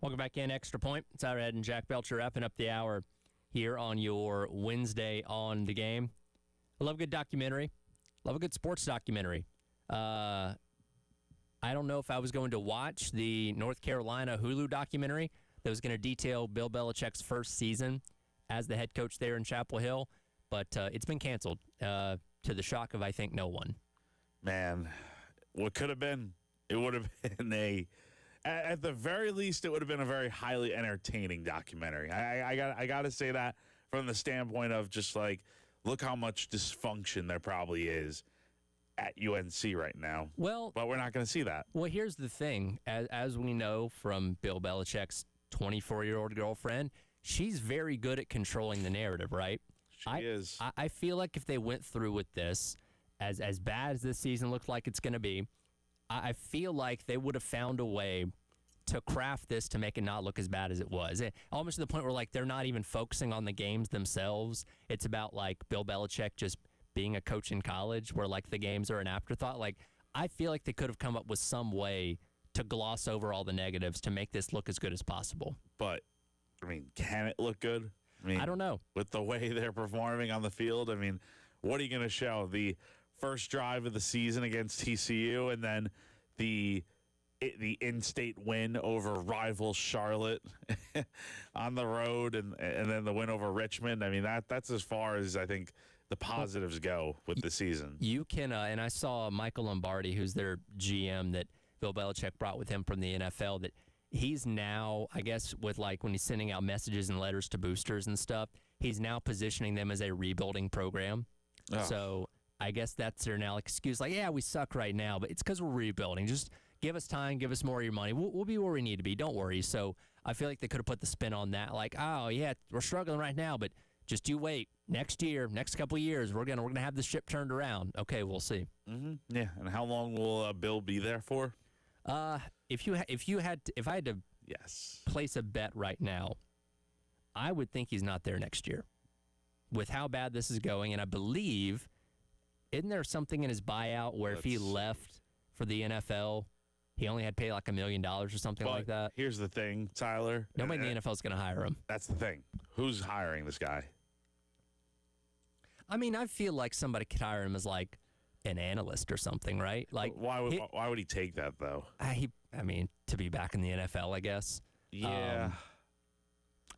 Welcome back in, Extra Point. Tyler Head and Jack Belcher wrapping up the hour here on your Wednesday on the Game. I love a good documentary. Love a good sports documentary. I don't know if I was going to watch the North Carolina Hulu documentary that was going to detail Bill Belichick's first season, as the head coach there in Chapel Hill, but it's been canceled to the shock of, I think, no one. Man, what could have been? It would have been at the very least, it would have been a very highly entertaining documentary. I got to say that from the standpoint of just like, look how much dysfunction there probably is at UNC right now. Well, but we're not going to see that. Well, here's the thing. As we know from Bill Belichick's 24-year-old girlfriend, she's very good at controlling the narrative, right? She is. I feel like if they went through with this, as bad as this season looks like it's going to be, I feel like they would have found a way to craft this to make it not look as bad as it was. Almost to the point where, like, they're not even focusing on the games themselves. It's about, like, Bill Belichick just being a coach in college where, like, the games are an afterthought. Like, I feel like they could have come up with some way to gloss over all the negatives to make this look as good as possible. But, I mean, can it look good? I mean, I don't know. With the way they're performing on the field, I mean, what are you going to show? The first drive of the season against TCU and then the in-state win over rival Charlotte on the road and then the win over Richmond. I mean, that's as far as I think the positives go with the season. You can, and I saw Michael Lombardi, who's their GM that Bill Belichick brought with him from the NFL, that he's now, I guess, with like when he's sending out messages and letters to boosters and stuff, he's now positioning them as a rebuilding program. Oh. So I guess that's their now excuse. Like, yeah, we suck right now, but it's because we're rebuilding. Just give us time, give us more of your money. We'll be where we need to be. Don't worry. So I feel like they could have put the spin on that. Like, oh, yeah, we're struggling right now, but just you wait. Next year, next couple of years, we're gonna have the ship turned around. Okay, we'll see. Mm-hmm. Yeah, and how long will Bill be there for? If I had to place a bet right now, I would think he's not there next year. With how bad this is going, and I believe, isn't there something in his buyout where if he left for the NFL, he only had to pay like $1 million or something like that? Here's the thing, Tyler. Nobody in the NFL is going to hire him. That's the thing. Who's hiring this guy? I mean, I feel like somebody could hire him as like an analyst or something, right? Like, why would he take that though? I mean, to be back in the NFL, I guess. Yeah.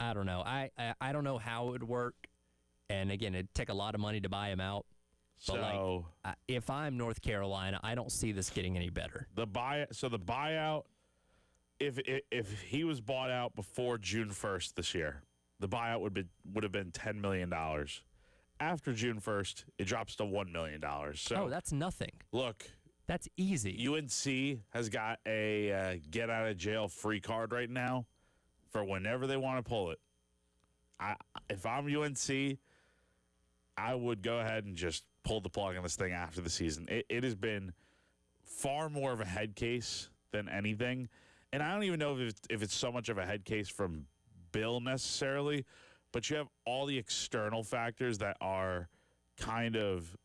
I don't know. I don't know how it would work. And again, it'd take a lot of money to buy him out. But so, like, if I'm North Carolina, I don't see this getting any better. The buyout, if he was bought out before June 1st this year, the buyout would have been $10 million. After June 1st, it drops to $1 million. So, that's nothing. Look, that's easy. UNC has got a get out of jail free card right now for whenever they want to pull it. If I'm UNC, I would go ahead and just pull the plug on this thing after the season. It has been far more of a head case than anything. And I don't even know if it's so much of a head case from Bill necessarily, but you have all the external factors that are kind of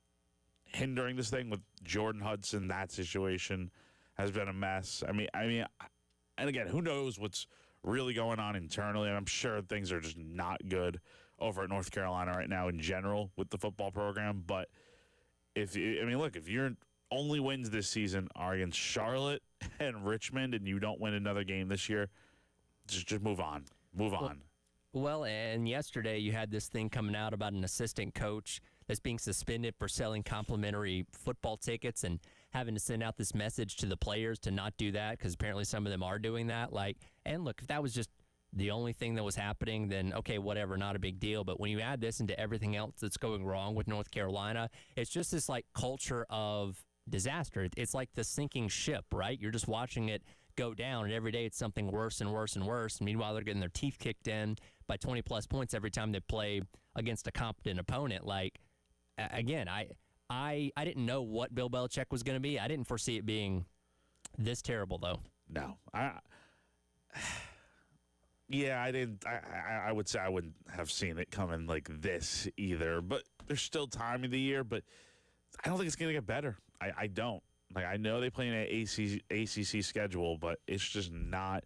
hindering this thing with Jordan Hudson. That situation has been a mess. I mean, and again, who knows what's really going on internally? And I'm sure things are just not good over at North Carolina right now in general with the football program. But if your only wins this season are against Charlotte and Richmond, and you don't win another game this year, just move on. Move on. Well, and yesterday you had this thing coming out about an assistant coach that's being suspended for selling complimentary football tickets and having to send out this message to the players to not do that because apparently some of them are doing that. Like, and look, if that was just the only thing that was happening, then okay, whatever, not a big deal. But when you add this into everything else that's going wrong with North Carolina, it's just this like culture of disaster. It's like the sinking ship, right? You're just watching it go down, and every day it's something worse and worse and worse. And meanwhile, they're getting their teeth kicked in by 20-plus points every time they play against a competent opponent. Like, again, I didn't know what Bill Belichick was going to be. I didn't foresee it being this terrible, though. No. I didn't. I would say I wouldn't have seen it coming like this either. But there's still time of the year, but I don't think it's going to get better. I don't. Like, I know they play in an ACC schedule, but it's just not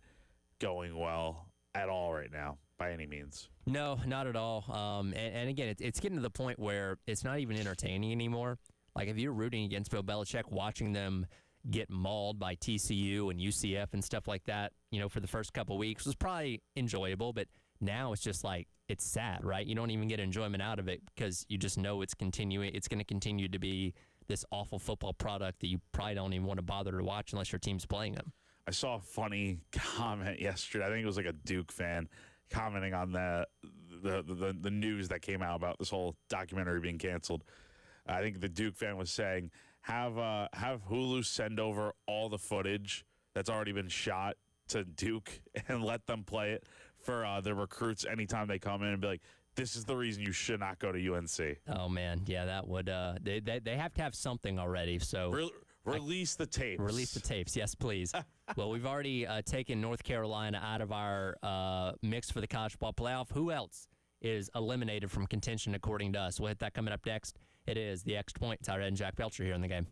going well at all right now by any means. No, not at all. And again, it's getting to the point where it's not even entertaining anymore. Like, if you're rooting against Bill Belichick, watching them get mauled by TCU and UCF and stuff like that, for the first couple of weeks was probably enjoyable. But now it's just like, it's sad, right? You don't even get enjoyment out of it because you just know it's continuing. It's going to continue to be this awful football product that you probably don't even want to bother to watch unless your team's playing them. I saw a funny comment yesterday. I think it was like a Duke fan commenting on the news that came out about this whole documentary being canceled. I think the Duke fan was saying, have Hulu send over all the footage that's already been shot to Duke and let them play it for the recruits anytime they come in and be like, this is the reason you should not go to UNC. Oh, man. Yeah, that would they have to have something already. So release the tapes. Release the tapes. Yes, please. Well, we've already taken North Carolina out of our mix for the college ball playoff. Who else is eliminated from contention according to us? We'll hit that coming up next. It is the Extra Point. Tyler and Jack Belcher here in the game.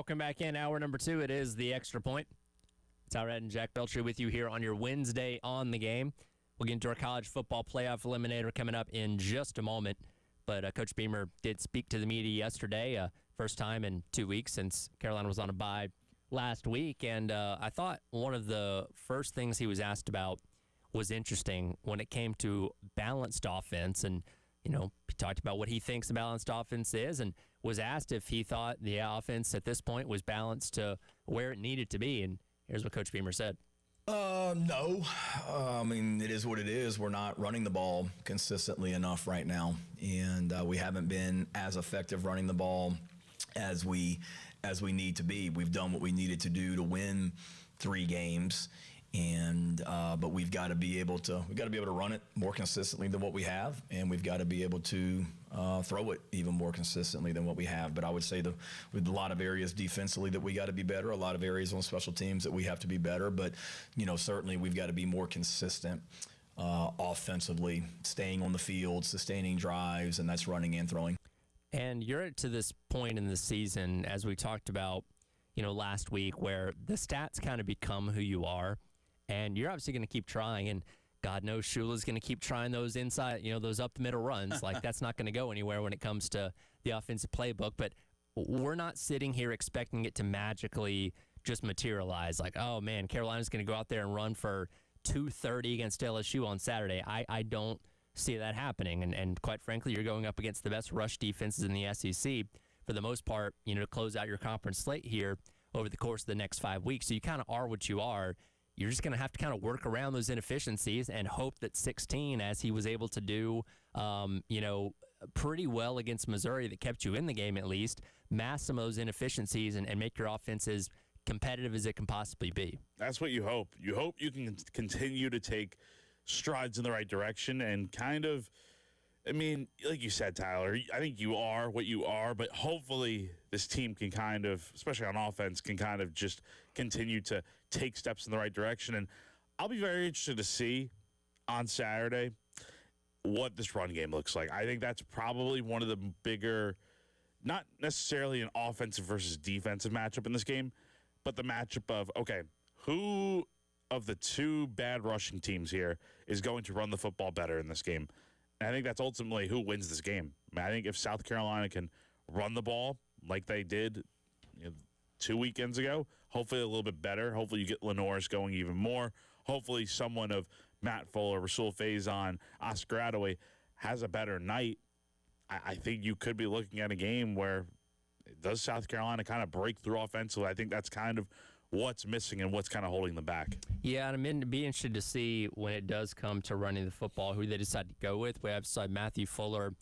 Welcome back in. Hour number 2. It is the Extra Point. Tyler Ed and Jack Belcher with you here on your Wednesday on the game. We'll get into our college football playoff eliminator coming up in just a moment. But Coach Beamer did speak to the media yesterday, first time in 2 weeks since Carolina was on a bye last week. And I thought one of the first things he was asked about was interesting when it came to balanced offense. And, you know, he talked about what he thinks a balanced offense is and was asked if he thought the offense at this point was balanced to where it needed to be. And here's what Coach Beamer said. No. I mean, it is what it is. We're not running the ball consistently enough right now, and we haven't been as effective running the ball as we need to be. We've done what we needed to do to win 3 games, and but we've got to be able to run it more consistently than what we have, and we've got to be able to throw it even more consistently than what we have. But I would say with a lot of areas defensively that we got to be better, a lot of areas on special teams that we have to be better. But, you know, certainly we've got to be more consistent offensively, staying on the field, sustaining drives, and that's running and throwing. And you're to this point in the season, as we talked about, you know, last week, where the stats kind of become who you are, and you're obviously going to keep trying. And God knows Shula's going to keep trying those inside, you know, those up the middle runs. Like, that's not going to go anywhere when it comes to the offensive playbook. But we're not sitting here expecting it to magically just materialize. Like, oh, man, Carolina's going to go out there and run for 230 against LSU on Saturday. I don't see that happening. And quite frankly, you're going up against the best rush defenses in the SEC for the most part, you know, to close out your conference slate here over the course of the next 5 weeks. So you kind of are what you are. You're just going to have to kind of work around those inefficiencies and hope that 16, as he was able to do, you know, pretty well against Missouri, that kept you in the game at least, mask some of those inefficiencies and make your offense as competitive as it can possibly be. That's what you hope. You hope you can continue to take strides in the right direction and kind of, I mean, like you said, Tyler, I think you are what you are, but hopefully this team can kind of, especially on offense, can kind of just continue to take steps in the right direction. And I'll be very interested to see on Saturday what this run game looks like. I think that's probably one of the bigger, not necessarily an offensive versus defensive matchup in this game, but the matchup of, okay, who of the 2 bad rushing teams here is going to run the football better in this game? And I think that's ultimately who wins this game. I mean, I think if South Carolina can run the ball like they did 2 weekends ago, hopefully a little bit better. Hopefully you get Lenoris going even more. Hopefully someone of Matt Fuller, Rasul Faison, Oscar Attaway has a better night. I think you could be looking at a game where does South Carolina kind of break through offensively? I think that's kind of what's missing and what's kind of holding them back. Yeah, and I'm be interested to see when it does come to running the football, who they decide to go with. We have Matthew Fuller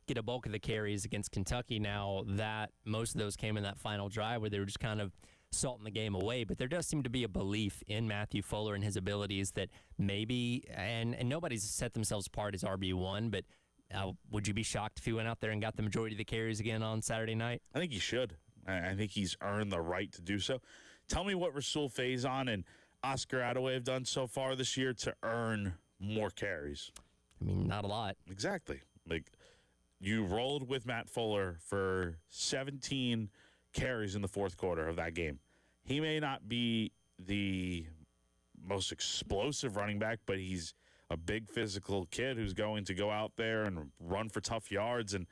get a bulk of the carries against Kentucky now that most of those came in that final drive where they were just kind of salting the game away. But there does seem to be a belief in Matthew Fuller and his abilities that maybe, and nobody's set themselves apart as RB1, but would you be shocked if he went out there and got the majority of the carries again on Saturday night? I think he should. I think he's earned the right to do so. Tell me what Rasul Faison and Oscar Attaway have done so far this year to earn more carries. I mean, not a lot. Exactly. Like, you rolled with Matt Fuller for 17 carries in the fourth quarter of that game. He may not be the most explosive running back, but he's a big physical kid who's going to go out there and run for tough yards. And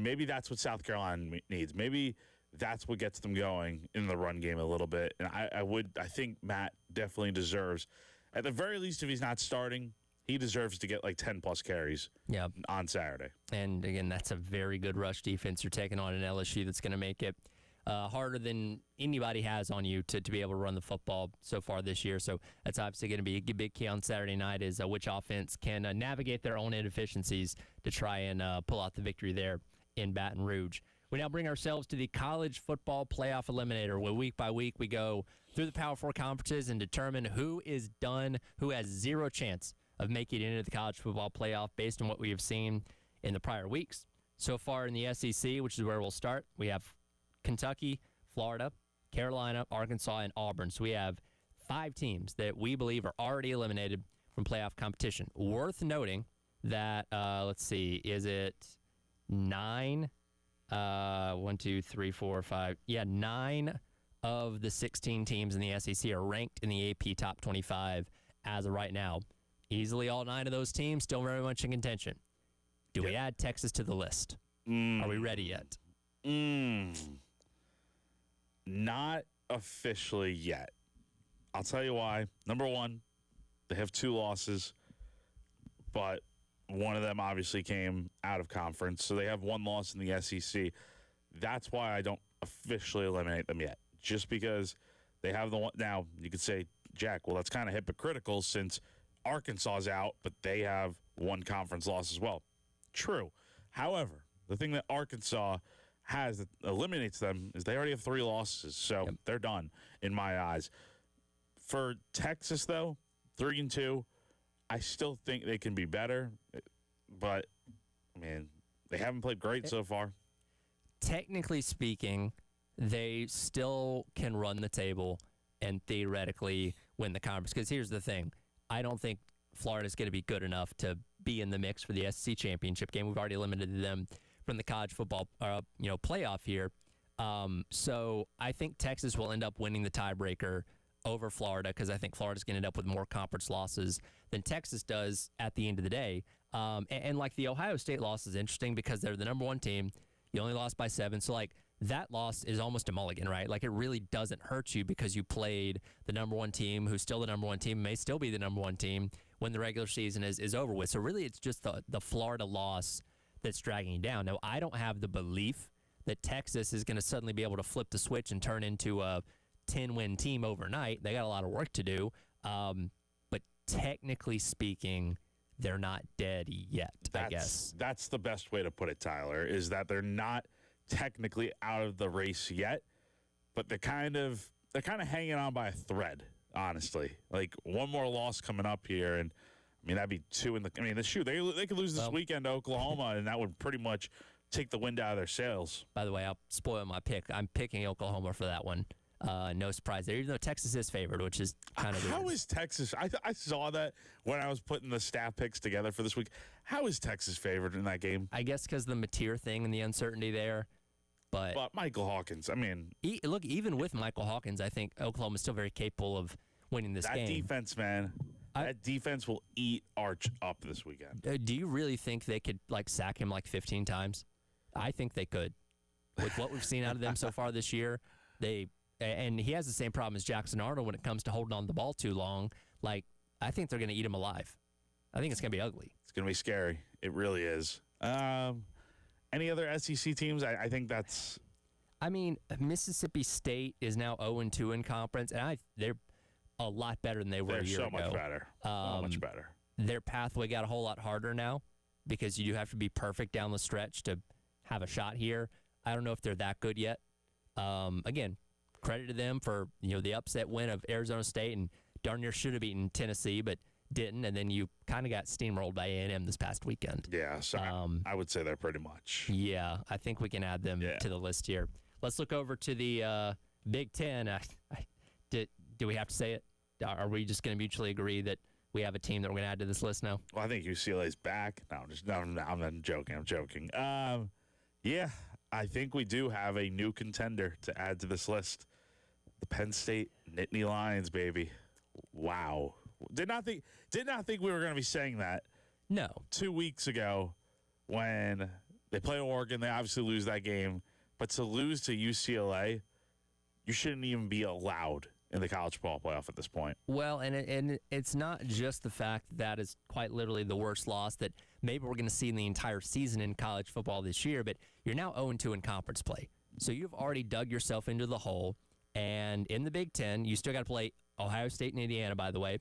maybe that's what South Carolina needs. Maybe that's what gets them going in the run game a little bit. And I think Matt definitely deserves, at the very least, if he's not starting, he deserves to get like 10-plus carries on Saturday. And, again, that's a very good rush defense. You're taking on an LSU that's going to make it harder than anybody has on you to be able to run the football so far this year. So that's obviously going to be a big key on Saturday night is which offense can navigate their own inefficiencies to try and pull out the victory there in Baton Rouge. We now bring ourselves to the college football playoff eliminator, where week by week we go through the Power Four conferences and determine who is done, who has zero chance of making it into the college football playoff based on what we have seen in the prior weeks. So far in the SEC, which is where we'll start, we have Kentucky, Florida, Carolina, Arkansas, and Auburn. So we have 5 teams that we believe are already eliminated from playoff competition. Worth noting that, let's see, is it 9 1, 2, 3, 4, 5. Yeah, 9 of the 16 teams in the SEC are ranked in the AP top 25 as of right now. Easily all 9 of those teams still very much in contention. Do we add Texas to the list? Are we ready yet? Not officially yet. I'll tell you why. Number one, they have 2 losses, but one of them obviously came out of conference, so they have 1 loss in the SEC. That's why I don't officially eliminate them yet, just because they have the one. Now, you could say, Jack, well, that's kind of hypocritical since Arkansas's out, but they have 1 conference loss as well. True. However, the thing that Arkansas has that eliminates them is they already have 3 losses, so they're done in my eyes. For Texas, though, 3-2, I still think they can be better, but, man, they haven't played great so far. Technically speaking, they still can run the table and theoretically win the conference. Because here's the thing. I don't think Florida's going to be good enough to be in the mix for the SEC championship game. We've already eliminated them from the college football playoff here. So I think Texas will end up winning the tiebreaker over Florida because I think Florida's going to end up with more conference losses than Texas does at the end of the day. And like the Ohio State loss is interesting because they're the number 1 team. You only lost by 7. So like that loss is almost a mulligan, right? Like it really doesn't hurt you because you played the number 1 team who's still the number 1 team, may still be the number 1 team when the regular season is over with. So really it's just the Florida loss that's dragging you down. Now, I don't have the belief that Texas is going to suddenly be able to flip the switch and turn into a 10-win team overnight. They got a lot of work to do. But technically speaking, they're not dead yet, I guess. That's the best way to put it, Tyler, is that they're not technically out of the race yet, but they're kind of hanging on by a thread, honestly. Like, one more loss coming up here, and I mean, that'd be 2 in the. I mean, they could lose this weekend to Oklahoma, and that would pretty much take the wind out of their sails. By the way, I'll spoil my pick. I'm picking Oklahoma for that one. No surprise there, even though Texas is favored, which is kind of weird. How is Texas? I saw that when I was putting the staff picks together for this week. How is Texas favored in that game? I guess because the Mateer thing and the uncertainty there. But Michael Hawkins, I mean. Look, even with Michael Hawkins, I think Oklahoma is still very capable of winning this game. That defense, man. That defense will eat Arch up this weekend. Do you really think they could sack him 15 times? I think they could. With what we've seen out of them so far this year, and he has the same problem as Jackson Arnold when it comes to holding on to the ball too long. I think they're going to eat him alive. I think it's going to be ugly. It's going to be scary. It really is. Any other SEC teams? I think that's. I mean, Mississippi State is now 0-2 in conference, and they're a lot better than they were a year ago. They're so much better. So much better. Their pathway got a whole lot harder now because you do have to be perfect down the stretch to have a shot here. I don't know if they're that good yet. Again, credit to them for the upset win of Arizona State, and darn near should have beaten Tennessee, but didn't. And then you kind of got steamrolled by A&M this past weekend. Yeah, so I would say they're pretty much. Yeah, I think we can add them to the list here. Let's look over to the Big Ten. Do we have to say it? Are we just going to mutually agree that we have a team that we're going to add to this list now? Well, I think UCLA's back. No, I'm not joking. I'm joking. Yeah, I think we do have a new contender to add to this list. The Penn State Nittany Lions, baby. Wow. Did not think we were going to be saying that. No. 2 weeks ago when they play Oregon, they obviously lose that game. But to lose to UCLA, you shouldn't even be allowed in the college football playoff at this point. Well, and it's not just the fact that is quite literally the worst loss that maybe we're going to see in the entire season in college football this year, but you're now 0-2 in conference play. So you've already dug yourself into the hole, and in the Big Ten, you still got to play Ohio State and Indiana, by the way.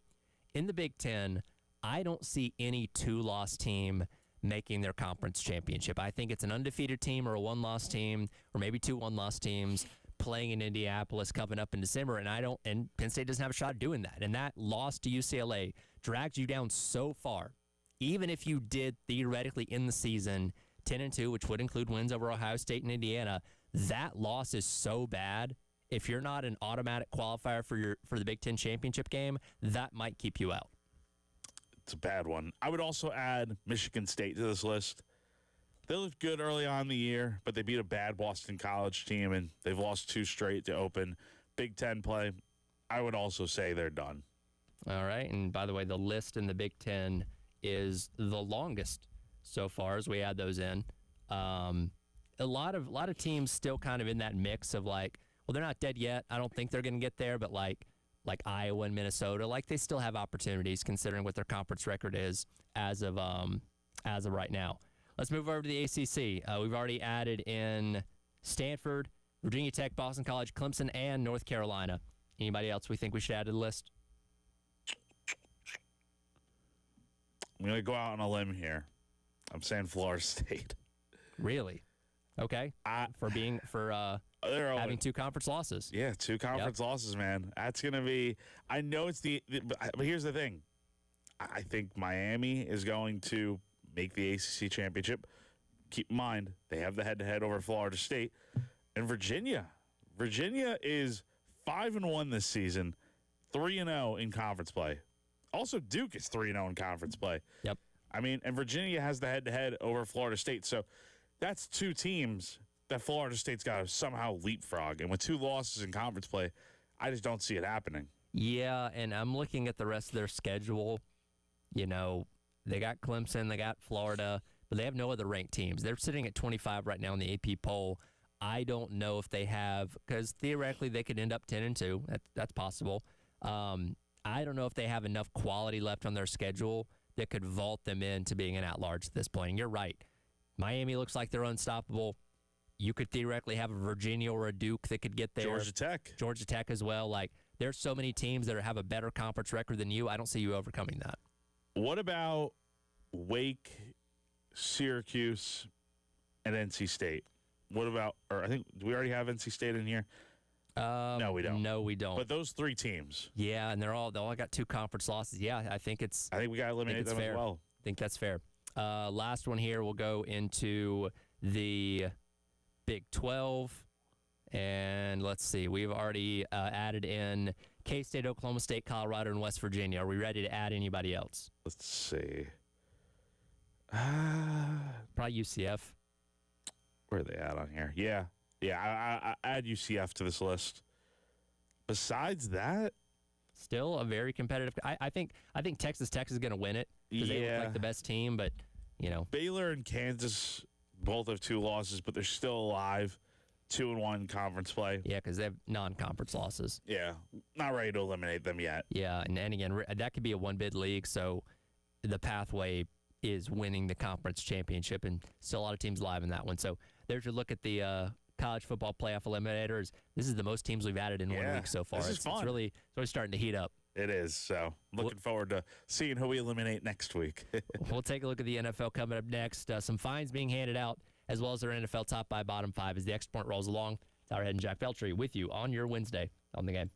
In the Big Ten, I don't see any 2-loss team making their conference championship. I think it's an undefeated team or a 1-loss team or maybe 2 1-loss teams playing in Indianapolis coming up in December, and Penn State doesn't have a shot at doing that. And that loss to UCLA drags you down so far. Even if you did theoretically in the season 10-2, which would include wins over Ohio State and Indiana, that loss is so bad. If you're not an automatic qualifier for the Big Ten championship game, that might keep you out. It's a bad one. I would also add Michigan State to this list. They looked good early on in the year, but they beat a bad Boston College team, and they've lost 2 straight to open Big Ten play. I would also say they're done. All right. And by the way, the list in the Big Ten is the longest so far as we add those in. A lot of teams still kind of in that mix of like, well, they're not dead yet. I don't think they're going to get there, but like Iowa and Minnesota, like they still have opportunities considering what their conference record is as of right now. Let's move over to the ACC. We've already added in Stanford, Virginia Tech, Boston College, Clemson, and North Carolina. Anybody else we think we should add to the list? I'm going to go out on a limb here. I'm saying Florida State. Really? Okay. Having 2 conference losses. Yeah, 2 conference losses, man. That's going to be – I know it's but here's the thing. I think Miami is going to make the ACC championship. Keep in mind, they have the head-to-head over Florida State. And Virginia. Virginia is 5-1 this season, 3-0 in conference play. Also, Duke is 3-0 in conference play. Yep. I mean, and Virginia has the head-to-head over Florida State. So that's 2 teams that Florida State's got to somehow leapfrog. And with 2 losses in conference play, I just don't see it happening. Yeah, and I'm looking at the rest of their schedule. You know, they got Clemson, they got Florida, but they have no other ranked teams. They're sitting at 25 right now in the AP poll. I don't know if they have, because theoretically they could end up 10-2. That's possible. I don't know if they have enough quality left on their schedule that could vault them into being an at-large at this point. And you're right. Miami looks like they're unstoppable. You could theoretically have a Virginia or a Duke that could get there. Georgia Tech as well. Like, there's so many teams that have a better conference record than you. I don't see you overcoming that. What about Wake, Syracuse, and NC State? What about, or I think, do we already have NC State in here? No, we don't. No, we don't. But those 3 teams. Yeah, and they all got 2 conference losses. Yeah, I think we got to eliminate them fair. as well. I think that's fair. Last one here, we'll go into the Big 12. And let's see, we've already added in K-State, Oklahoma State, Colorado, and West Virginia. Are we ready to add anybody else? Let's see. Probably UCF. Where are they at on here? Yeah. I add UCF to this list. Besides that, still a very competitive. I think Texas Tech is going to win it because they look like the best team. But Baylor and Kansas both have 2 losses, but they're still alive. 2-1 conference play. Yeah, because they have non-conference losses. Yeah, not ready to eliminate them yet. Yeah, and again, that could be a 1-bid league, so the pathway is winning the conference championship, and still a lot of teams live in that one. So there's your look at the college football playoff eliminators. This is the most teams we've added in 1 week so far. This is fun. It's really starting to heat up. It is. So looking forward to seeing who we eliminate next week. We'll take a look at the NFL coming up next. Some fines being handed out, as well as our NFL top by bottom 5 as the Extra Point rolls along. Tyler Head and Jack Feltry with you on your Wednesday on the game.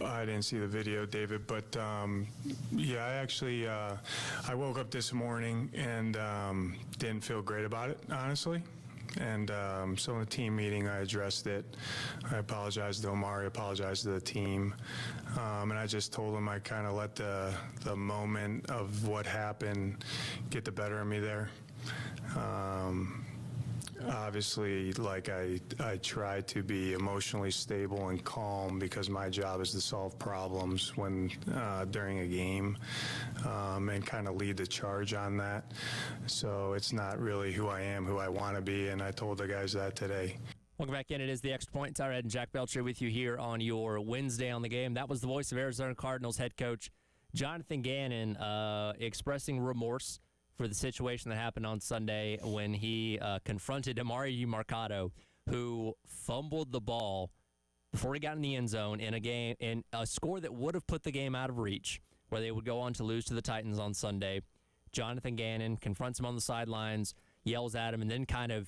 I didn't see the video, David, but yeah, I actually I woke up this morning and didn't feel great about it, honestly. And so in the team meeting, I addressed it. I apologized to Omari, apologized to the team, and I just told him I kind of let the moment of what happened get the better of me there. Obviously, like I try to be emotionally stable and calm because my job is to solve problems when during a game and kind of lead the charge on that. So it's not really who I am, who I want to be, and I told the guys that today. Welcome back in. It is the Extra Point. Tyler Ed and Jack Belcher with you here on your Wednesday on the Game. That was the voice of Arizona Cardinals head coach Jonathan Gannon expressing remorse for the situation that happened on Sunday when he confronted Amari Mercado, who fumbled the ball before he got in the end zone in a game, in a score that would have put the game out of reach, where they would go on to lose to the Titans on Sunday. Jonathan Gannon confronts him on the sidelines, yells at him, and then kind of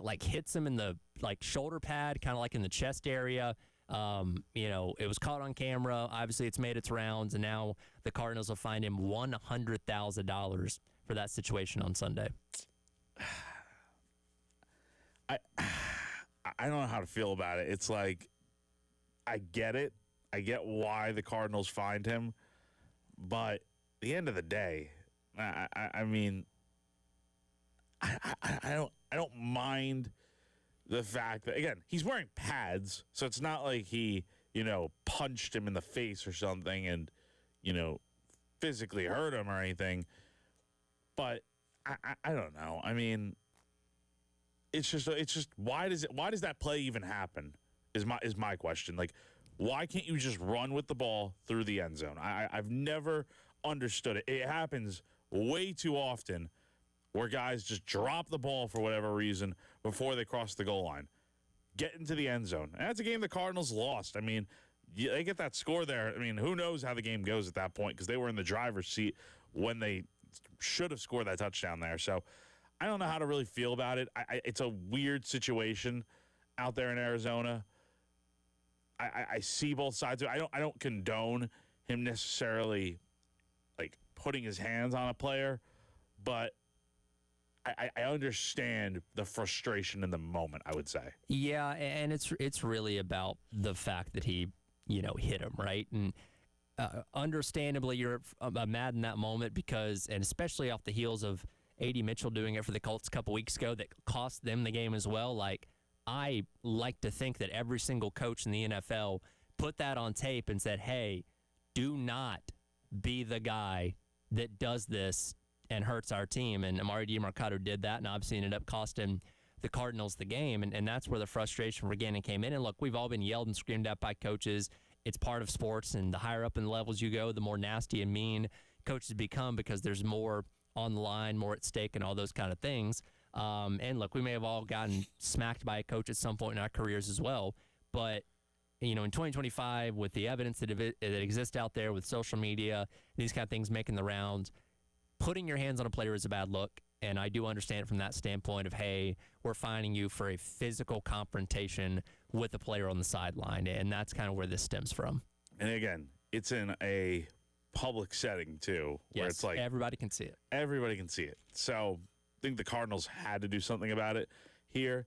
like hits him in the shoulder pad, kind of like in the chest area. It was caught on camera. Obviously, it's made its rounds, and now the Cardinals will fine him $100,000 for that situation on Sunday. I don't know how to feel about it. It's like, I get it. I get why the Cardinals fined him, but at the end of the day, I mean, I don't mind the fact that, again, he's wearing pads, so it's not like he, punched him in the face or something and, physically hurt him or anything. But I don't know. I mean, it's just why does that play even happen? Is my question. Like, why can't you just run with the ball through the end zone? I've never understood it. It happens way too often where guys just drop the ball for whatever reason before they cross the goal line, get into the end zone. And that's a game the Cardinals lost. I mean, they get that score there. I mean, who knows how the game goes at that point because they were in the driver's seat when they should have scored that touchdown there. So I don't know how to really feel about it. It's a weird situation out there in Arizona. I see both sides of it. I don't condone him necessarily like putting his hands on a player, but I understand the frustration in the moment, I would say. Yeah, and it's really about the fact that he, hit him, right? And understandably, you're mad in that moment because, and especially off the heels of A.D. Mitchell doing it for the Colts a couple weeks ago that cost them the game as well. Like, I like to think that every single coach in the NFL put that on tape and said, hey, do not be the guy that does this and hurts our team. And Amari Mercado did that and obviously ended up costing the Cardinals the game. And that's where the frustration for Gannon came in. And look, we've all been yelled and screamed at by coaches. It's part of sports, and the higher up in the levels you go, the more nasty and mean coaches become because there's more on the line, more at stake, and all those kind of things. And look, we may have all gotten smacked by a coach at some point in our careers as well. But, in 2025, with the evidence that exists out there with social media, these kind of things making the rounds, putting your hands on a player is a bad look. And I do understand it from that standpoint of, hey, we're fining you for a physical confrontation with a player on the sideline. And that's kind of where this stems from. And again, it's in a public setting, too, where it's like everybody can see it. Everybody can see it. So I think the Cardinals had to do something about it here.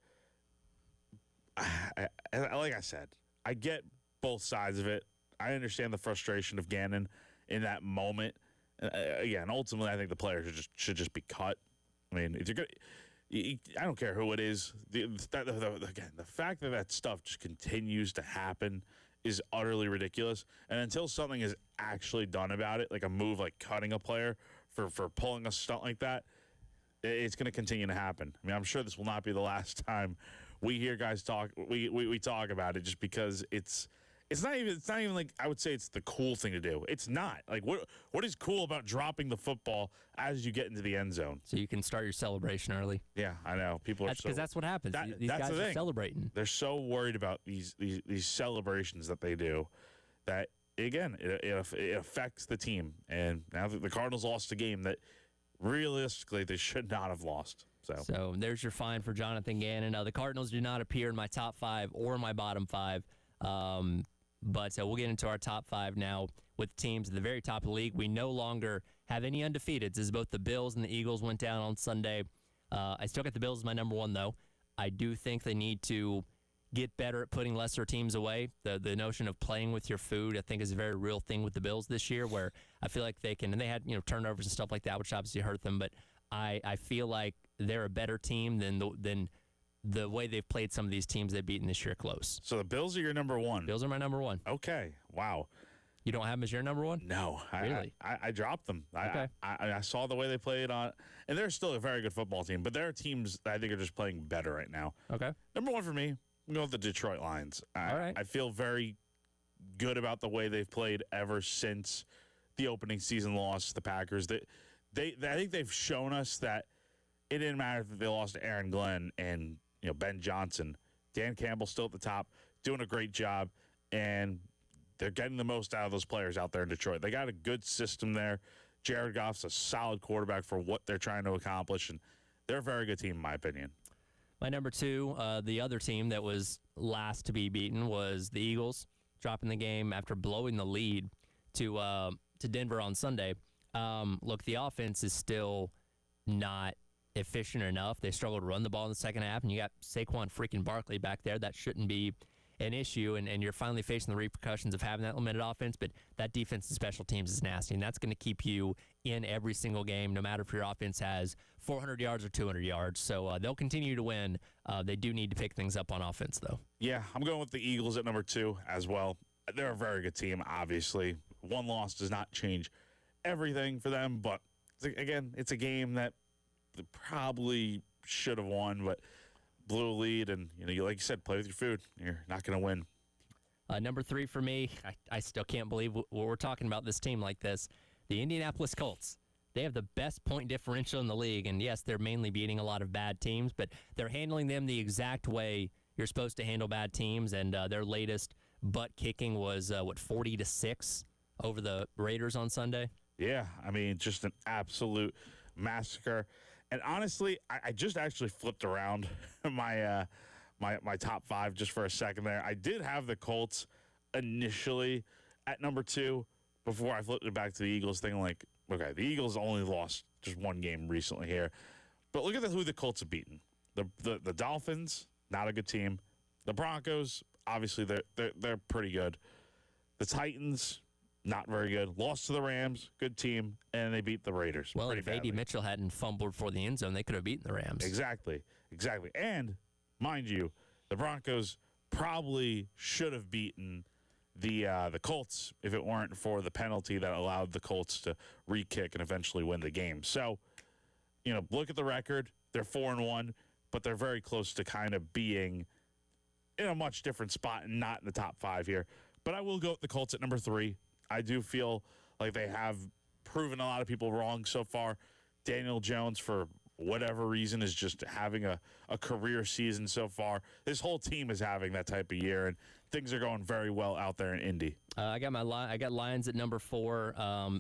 Like I said, I get both sides of it. I understand the frustration of Gannon in that moment. Again, ultimately, I think the players should just be cut. I mean, if you're good, I don't care who it is. Again, the fact that stuff just continues to happen is utterly ridiculous. And until something is actually done about it, like a move like cutting a player for pulling a stunt like that, it's going to continue to happen. I mean, I'm sure this will not be the last time we hear guys talk. We talk about it just because it's not even like I would say it's the cool thing to do. It's not. Like what is cool about dropping the football as you get into the end zone? So you can start your celebration early. Yeah, I know. People are because that's what happens. These guys are celebrating. They're so worried about these celebrations that they do that again it affects the team. And now that the Cardinals lost a game that realistically they should not have lost. So there's your fine for Jonathan Gannon. The Cardinals do not appear in my top 5 or my bottom 5. But we'll get into our top 5 now with teams at the very top of the league. We no longer have any undefeateds, as both the Bills and the Eagles went down on Sunday. I still got the Bills as my number 1, though. I do think they need to get better at putting lesser teams away. The notion of playing with your food, I think, is a very real thing with the Bills this year, where I feel like they can, and they had turnovers and stuff like that, which obviously hurt them, but I feel like they're a better team than the way they've played some of these teams they've beaten this year close. So the Bills are your number 1. Bills are my number 1. Okay. Wow. You don't have them as your number 1? No. Really? I dropped them. Okay. I saw the way they played on, and they're still a very good football team, but there are teams that I think are just playing better right now. Okay. Number 1 for me, I'm going with the Detroit Lions. All right. I feel very good about the way they've played ever since the opening season loss to the Packers. I think they've shown us that it didn't matter that they lost to Aaron Glenn and Ben Johnson. Dan Campbell's still at the top, doing a great job, and they're getting the most out of those players out there in Detroit. They got a good system there. Jared Goff's a solid quarterback for what they're trying to accomplish, and they're a very good team, in my opinion. My number 2, the other team that was last to be beaten was the Eagles, dropping the game after blowing the lead to Denver on Sunday. Look, the offense is still not efficient enough. They struggled to run the ball in the second half, and you got Saquon freaking Barkley back there. That shouldn't be an issue, and you're finally facing the repercussions of having that limited offense, but that defense and special teams is nasty, and that's going to keep you in every single game, no matter if your offense has 400 yards or 200 yards. So they'll continue to win. They do need to pick things up on offense, though. Yeah, I'm going with the Eagles at number 2 as well. They're a very good team, obviously. One loss does not change everything for them, but again, it's a game that they probably should have won, but blew a lead, and like you said, play with your food. You're not going to win. Number 3 for me, I still can't believe we're talking about this team like this. The Indianapolis Colts. They have the best point differential in the league, and yes, they're mainly beating a lot of bad teams, but they're handling them the exact way you're supposed to handle bad teams, and their latest butt kicking was, 40-6 over the Raiders on Sunday? Yeah, I mean, just an absolute massacre. And honestly, I just actually flipped around my top 5 just for a second there. I did have the Colts initially at number 2 before I flipped it back to the Eagles, thinking like, okay, the Eagles only lost just one game recently here. But look at who the Colts have beaten. The Dolphins, not a good team. The Broncos, obviously they're pretty good. The Titans, not very good. Lost to the Rams, good team, and they beat the Raiders. Well, if A.D. Mitchell hadn't fumbled for the end zone, they could have beaten the Rams. Exactly. And, mind you, the Broncos probably should have beaten the Colts if it weren't for the penalty that allowed the Colts to re-kick and eventually win the game. So, look at the record. They're 4-1, but they're very close to kind of being in a much different spot and not in the top 5 here. But I will go with the Colts at number 3. I do feel like they have proven a lot of people wrong so far. Daniel Jones, for whatever reason, is just having a career season so far. This whole team is having that type of year, and things are going very well out there in Indy. I got Lions at number 4.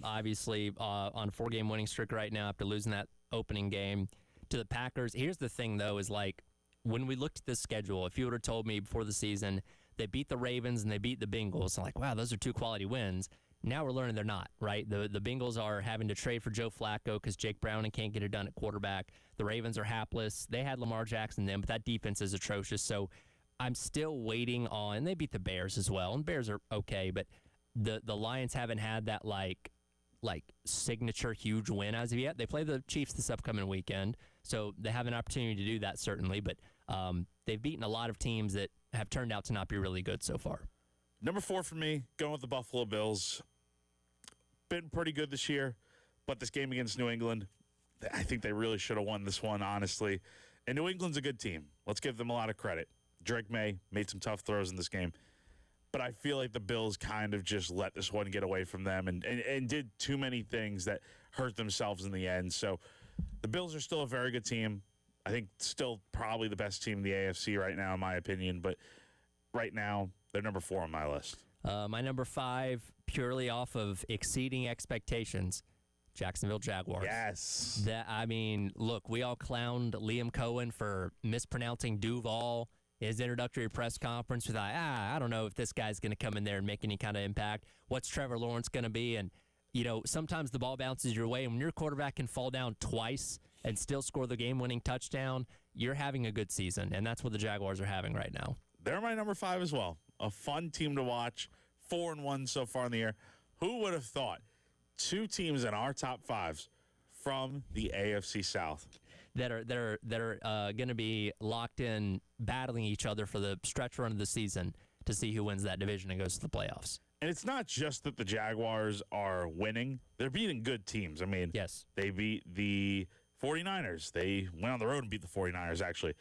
Obviously, on a 4-game winning streak right now after losing that opening game to the Packers. Here's the thing, though, is like when we looked at this schedule, if you would have told me before the season they beat the Ravens and they beat the Bengals, I'm like, wow, those are 2 quality wins. Now we're learning they're not, right? The Bengals are having to trade for Joe Flacco because Jake Browning can't get it done at quarterback. The Ravens are hapless. They had Lamar Jackson then, but that defense is atrocious. So I'm still waiting on, and they beat the Bears as well, and Bears are okay, but the Lions haven't had that like signature huge win as of yet. They play the Chiefs this upcoming weekend, so they have an opportunity to do that certainly, but they've beaten a lot of teams that have turned out to not be really good so far. Number 4 for me, going with the Buffalo Bills. Been pretty good this year, but this game against New England, I think they really should have won this one, honestly. And New England's a good team. Let's give them a lot of credit. Drake May made some tough throws in this game, but I feel like the Bills kind of just let this one get away from them and did too many things that hurt themselves in the end. So the Bills are still a very good team. I think still probably the best team in the AFC right now, in my opinion. But right now, they're number 4 on my list. My number 5, purely off of exceeding expectations, Jacksonville Jaguars. Yes. Look, we all clowned Liam Cohen for mispronouncing Duval his introductory press conference, we thought, I don't know if this guy's going to come in there and make any kind of impact. What's Trevor Lawrence going to be? And, sometimes the ball bounces your way. And when your quarterback can fall down twice and still score the game-winning touchdown, you're having a good season. And that's what the Jaguars are having right now. They're my number 5 as well. A fun team to watch. 4-1 so far in the year. Who would have thought 2 teams in our top 5s from the AFC South that are going to be locked in, battling each other for the stretch run of the season to see who wins that division and goes to the playoffs. And it's not just that the Jaguars are winning. They're beating good teams. I mean, yes, they beat the 49ers. They went on the road and beat the 49ers, actually.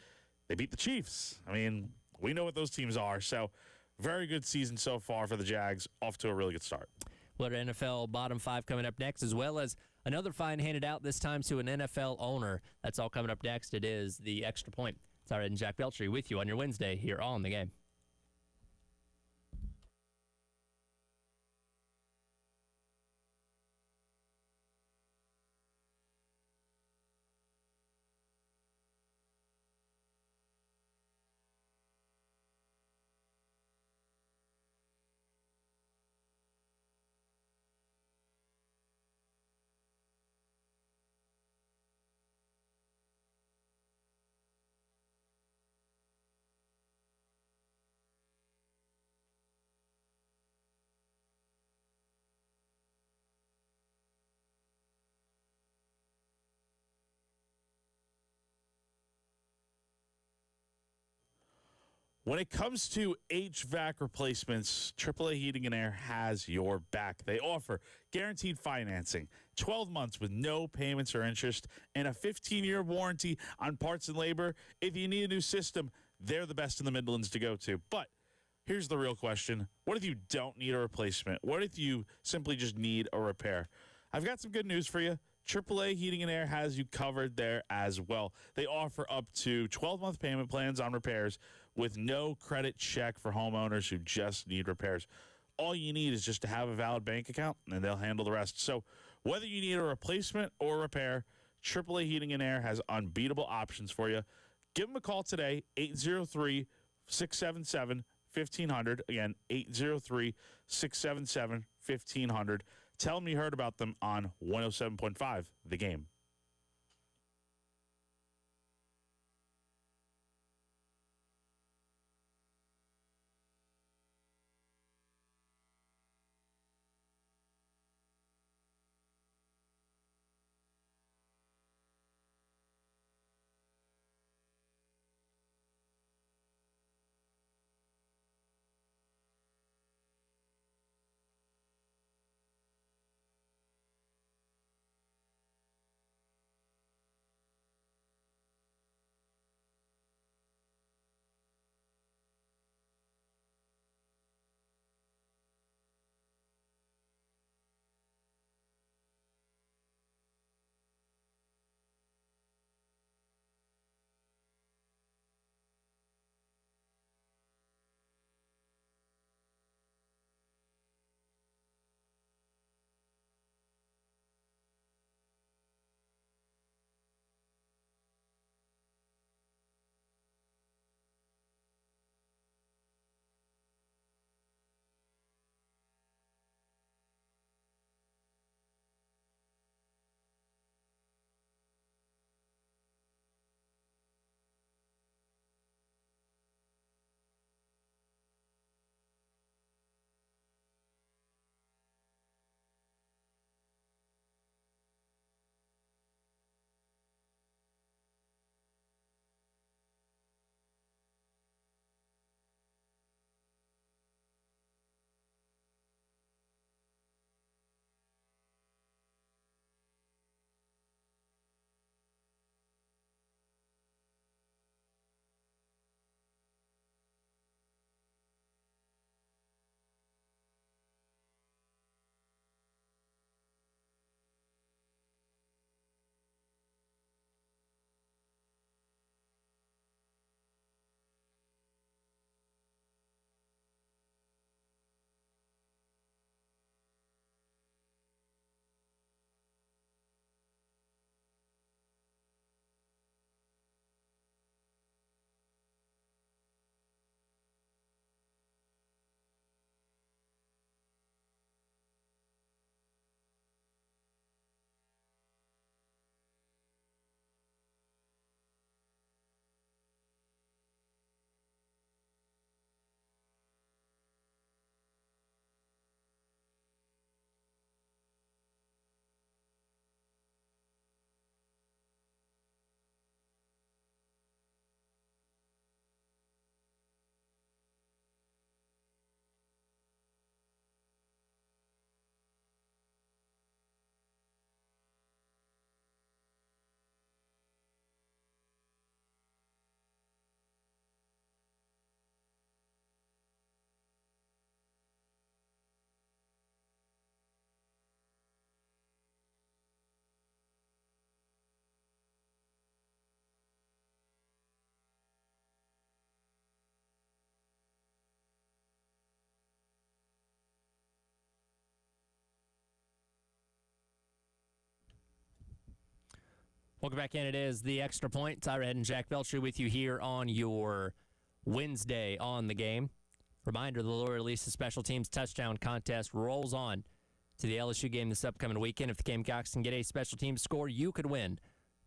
They beat the Chiefs. I mean, we know what those teams are. So, very good season so far for the Jags. Off to a really good start. Well, our NFL bottom 5 coming up next, as well as another fine handed out this time to an NFL owner. That's all coming up next. It is the Extra Point. It's Ed and Jack Beltry with you on your Wednesday here on The Game. When it comes to HVAC replacements, AAA Heating and Air has your back. They offer guaranteed financing, 12 months with no payments or interest, and a 15-year warranty on parts and labor. If you need a new system, they're the best in the Midlands to go to. But here's the real question. What if you don't need a replacement? What if you simply just need a repair? I've got some good news for you. AAA Heating and Air has you covered there as well. They offer up to 12-month payment plans on repairs with no credit check for homeowners who just need repairs. All you need is just to have a valid bank account, and they'll handle the rest. So whether you need a replacement or a repair, AAA Heating and Air has unbeatable options for you. Give them a call today, 803-677-1500. Again, 803-677-1500. Tell them you heard about them on 107.5 The Game. Welcome back in. It is the Extra Point. Tyra Head and Jack Belcher with you here on your Wednesday on the game. Reminder, the Lower Lisa Special Teams Touchdown Contest rolls on to the LSU game this upcoming weekend. If the Gamecocks can get a special team score, you could win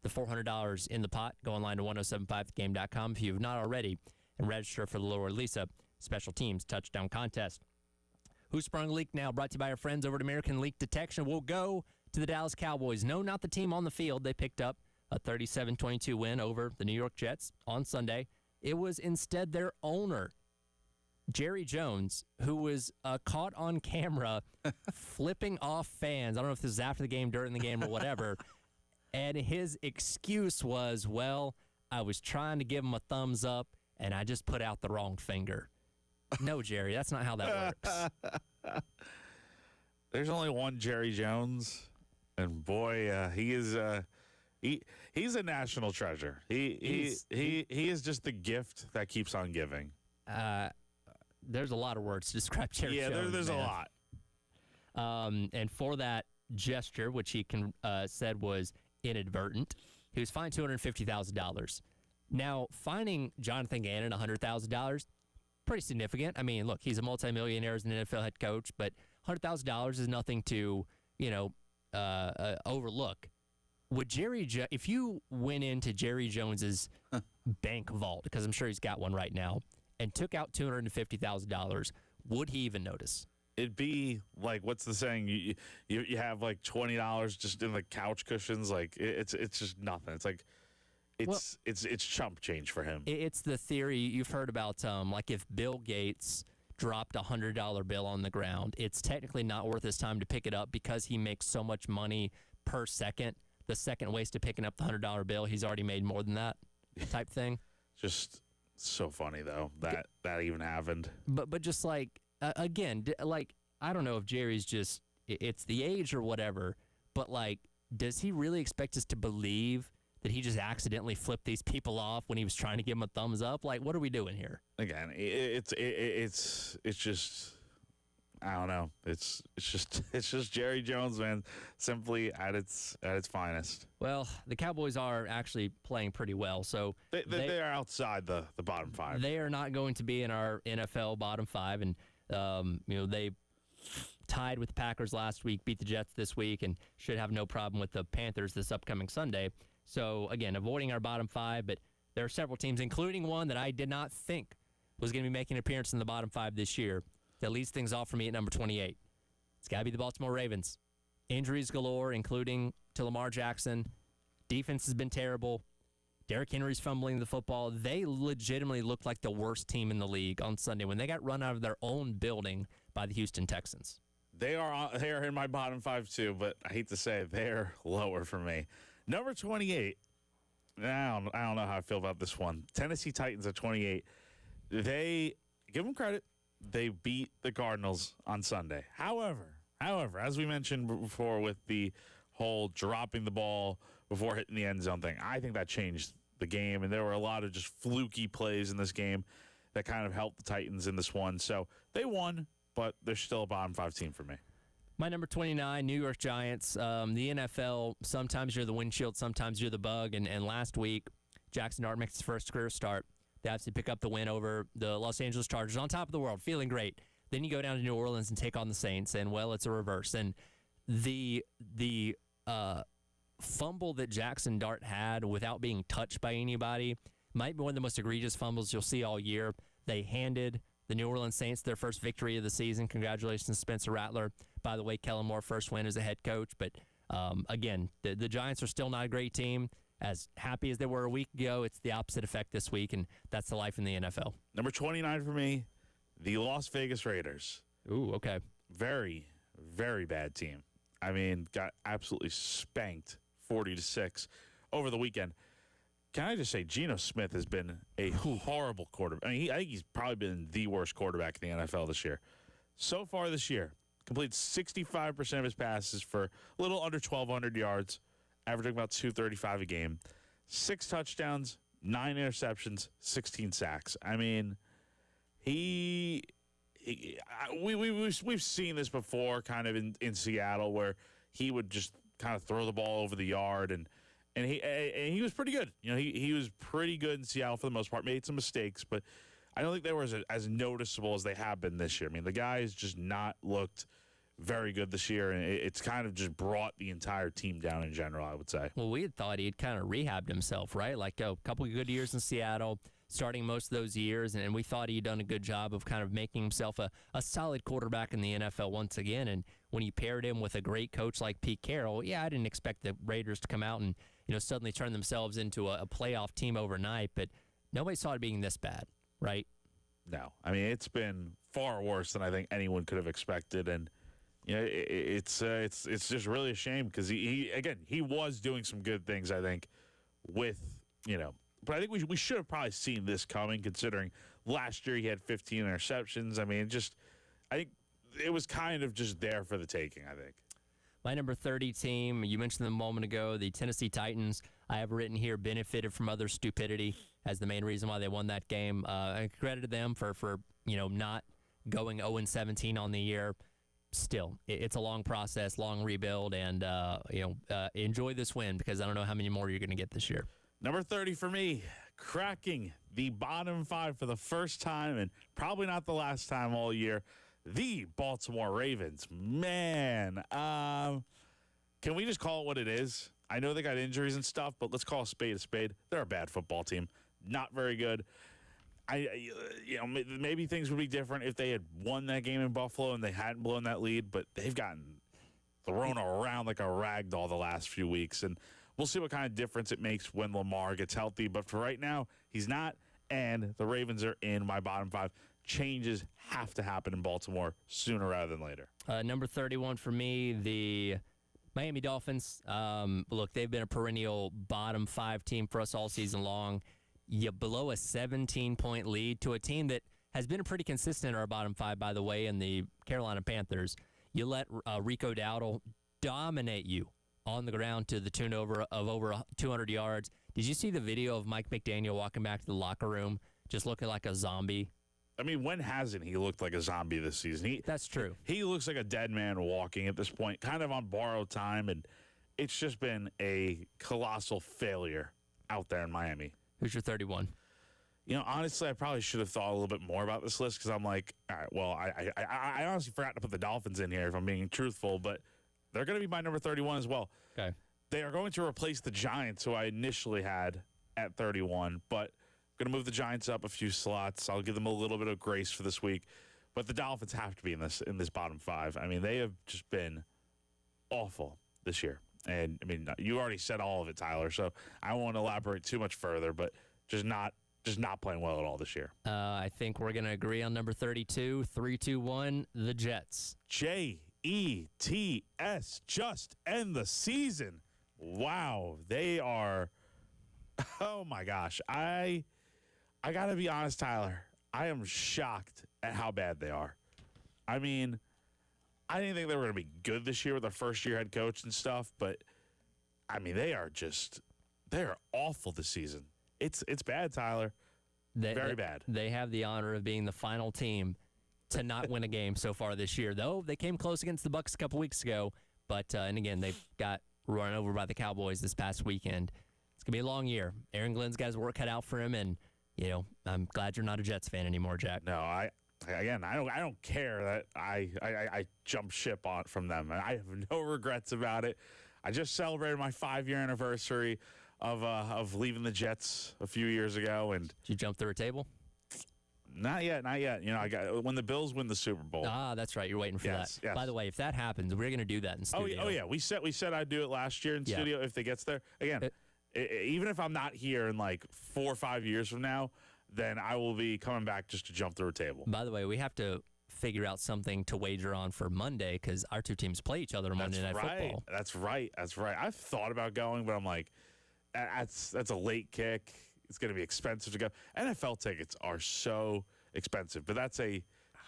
the $400 in the pot. Go online to 1075thegame.com if you have not already and register for the Lower Lisa Special Teams Touchdown Contest. Who Sprung Leak now brought to you by our friends over at American Leak Detection. We'll go to the Dallas Cowboys. No, not the team on the field. They picked up a 37-22 win over the New York Jets on Sunday. It was instead their owner, Jerry Jones, who was caught on camera flipping off fans. I don't know if this is after the game, during the game, or whatever. And his excuse was, well, I was trying to give him a thumbs up, and I just put out the wrong finger. No, Jerry, that's not how that works. There's only one Jerry Jones, and boy, he is he's a national treasure. He is just the gift that keeps on giving. There's a lot of words to describe Jerry Jones. Yeah, there's man. a lot. And for that gesture, which he said was inadvertent, he was fined $250,000. Now, fining Jonathan Gannon $100,000, pretty significant. I mean, look, he's a multimillionaire as an NFL head coach, but $100,000 is nothing to, overlook. Would if you went into Jerry Jones's bank vault, because I'm sure he's got one right now, and took out $250,000, would he even notice? It'd be like, what's the saying? You have like $20 just in the couch cushions. Like it's just nothing. It's like it's chump change for him. It's the theory you've heard about. Like if Bill Gates dropped a $100 bill on the ground, it's technically not worth his time to pick it up because he makes so much money per second. The second wasted picking up the $100 bill, he's already made more than that type thing. Just so funny though that even happened. But just like again, like I don't know if Jerry's just it's the age or whatever, but like does he really expect us to believe that he just accidentally flipped these people off when he was trying to give them a thumbs up? Like, what are we doing here? Again, it's just I don't know. It's just Jerry Jones, man. Simply at its finest. Well, the Cowboys are actually playing pretty well, so they are outside the bottom five. They are not going to be in our NFL bottom five, and they tied with the Packers last week, beat the Jets this week, and should have no problem with the Panthers this upcoming Sunday. So again, avoiding our bottom five, but there are several teams, including one that I did not think was going to be making an appearance in the bottom five this year, that leads things off for me at number 28. It's got to be the Baltimore Ravens. Injuries galore, including to Lamar Jackson. Defense has been terrible. Derrick Henry's fumbling the football. They legitimately looked like the worst team in the league on Sunday when they got run out of their own building by the Houston Texans. They are in my bottom five too, but I hate to say it, they're lower for me. Number 28. I don't know how I feel about this one. Tennessee Titans at 28. They give them credit. They beat the Cardinals on Sunday. However, as we mentioned before with the whole dropping the ball before hitting the end zone thing, I think that changed the game, and there were a lot of just fluky plays in this game that kind of helped the Titans in this one. So they won, but they're still a bottom five team for me. My number 29, New York Giants. The NFL, sometimes you're the windshield, sometimes you're the bug, and last week, Jackson Dart makes his first career start. They obviously pick up the win over the Los Angeles Chargers on top of the world, feeling great. Then you go down to New Orleans and take on the Saints, and, well, it's a reverse. And the fumble that Jackson Dart had without being touched by anybody might be one of the most egregious fumbles you'll see all year. They handed the New Orleans Saints their first victory of the season. Congratulations, Spencer Rattler. By the way, Kellen Moore, first win as a head coach. But, again, the Giants are still not a great team. As happy as they were a week ago, it's the opposite effect this week, and that's the life in the NFL. Number 29 for me, the Las Vegas Raiders. Ooh, okay. Very, very bad team. I mean, got absolutely spanked 40-6 over the weekend. Can I just say, Geno Smith has been a horrible quarterback. I mean, I think he's probably been the worst quarterback in the NFL this year. So far this year, completes 65% of his passes for a little under 1,200 yards, averaging about 235 a game, 6 touchdowns, 9 interceptions, 16 sacks. I mean, we've seen this before, kind of in Seattle, where he would just kind of throw the ball over the yard and and he was pretty good. You know, he was pretty good in Seattle for the most part. Made some mistakes, but I don't think they were as noticeable as they have been this year. I mean, the guy has just not looked very good this year, and it's kind of just brought the entire team down in general, I would say. Well, we had thought he'd kind of rehabbed himself, right? Like a couple of good years in Seattle, starting most of those years, and we thought he'd done a good job of kind of making himself a solid quarterback in the NFL once again. And when you paired him with a great coach like Pete Carroll, yeah, I didn't expect the Raiders to come out and, you know, suddenly turn themselves into a playoff team overnight, but nobody saw it being this bad, right? No. I mean, it's been far worse than I think anyone could have expected, and you know, it's just really a shame because he was doing some good things, I think, with, you know, but I think we should have probably seen this coming considering last year he had 15 interceptions. I mean, I think it was kind of just there for the taking, I think. My number 30 team, you mentioned them a moment ago, the Tennessee Titans, I have written here, benefited from other stupidity as the main reason why they won that game. I credited them for you know, not going 0-17 on the year. Still, it's a long process, long rebuild, and enjoy this win because I don't know how many more you're going to get this year. Number 30 for me, cracking the bottom 5 for the first time and probably not the last time all year, the Baltimore Ravens. Man, can we just call it what it is? I know they got injuries and stuff, but let's call a spade a spade. They're a bad football team, not very good. Maybe things would be different if they had won that game in Buffalo and they hadn't blown that lead, but they've gotten thrown around like a rag doll the last few weeks, and we'll see what kind of difference it makes when Lamar gets healthy. But for right now, he's not, and the Ravens are in my bottom 5. Changes have to happen in Baltimore sooner rather than later. Number 31 for me, the Miami Dolphins. Look, they've been a perennial bottom 5 team for us all season long. You blow a 17-point lead to a team that has been pretty consistent in our bottom 5, by the way, in the Carolina Panthers. You let Rico Dowdle dominate you on the ground to the tune of over 200 yards. Did you see the video of Mike McDaniel walking back to the locker room just looking like a zombie? I mean, when hasn't he looked like a zombie this season? That's true. He looks like a dead man walking at this point, kind of on borrowed time, and it's just been a colossal failure out there in Miami. Who's your 31? You know, honestly, I probably should have thought a little bit more about this list because I'm like, all right, well, I honestly forgot to put the Dolphins in here if I'm being truthful, but they're going to be my number 31 as well. Okay. They are going to replace the Giants, who I initially had at 31, but I'm going to move the Giants up a few slots. I'll give them a little bit of grace for this week, but the Dolphins have to be in this bottom 5. I mean, they have just been awful this year. And, I mean, you already said all of it, Tyler, so I won't elaborate too much further, but just not playing well at all this year. I think we're going to agree on number 32, 3-2-1, the Jets. Jets, just end the season. Wow, they are, oh my gosh. I got to be honest, Tyler, I am shocked at how bad they are. I mean, I didn't think they were going to be good this year with their first-year head coach and stuff, but, I mean, they are awful this season. It's bad, Tyler. Very bad. They have the honor of being the final team to not win a game so far this year, though. They came close against the Bucs a couple weeks ago, but, and again, they got run over by the Cowboys this past weekend. It's going to be a long year. Aaron Glenn's got his work cut out for him, and, you know, I'm glad you're not a Jets fan anymore, Jack. No, I don't care that I jumped ship on from them. I have no regrets about it. I just celebrated my 5-year anniversary of leaving the Jets a few years ago, and did you jump through a table? Not yet. You know, I got when the Bills win the Super Bowl. Ah, that's right. You're waiting for that. Yes. By the way, if that happens, we're going to do that in studio. Oh yeah. We said I'd do it last year in studio if it gets there. Again, even if I'm not here in like 4 or 5 years from now, then I will be coming back just to jump through a table. By the way, we have to figure out something to wager on for Monday because our two teams play each other on Monday Night Football. That's right. I've thought about going, but I'm like, that's a late kick. It's going to be expensive to go. NFL tickets are so expensive, but that's a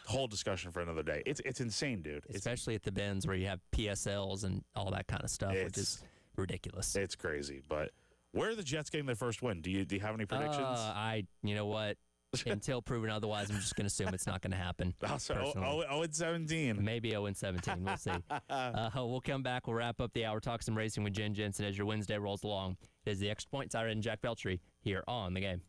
whole discussion for another day. It's insane, dude. Especially at the Benz where you have PSLs and all that kind of stuff, which is ridiculous. It's crazy. But where are the Jets getting their first win? Do you have any predictions? You know what? until proven otherwise. I'm just going to assume it's not going to happen. Also, personally. 0-17. Maybe 0-17. We'll see. We'll come back. We'll wrap up the hour, talk some racing with Jen Jensen as your Wednesday rolls along. It is the Extra Point, Tyra and Jack Beltry here on The Game.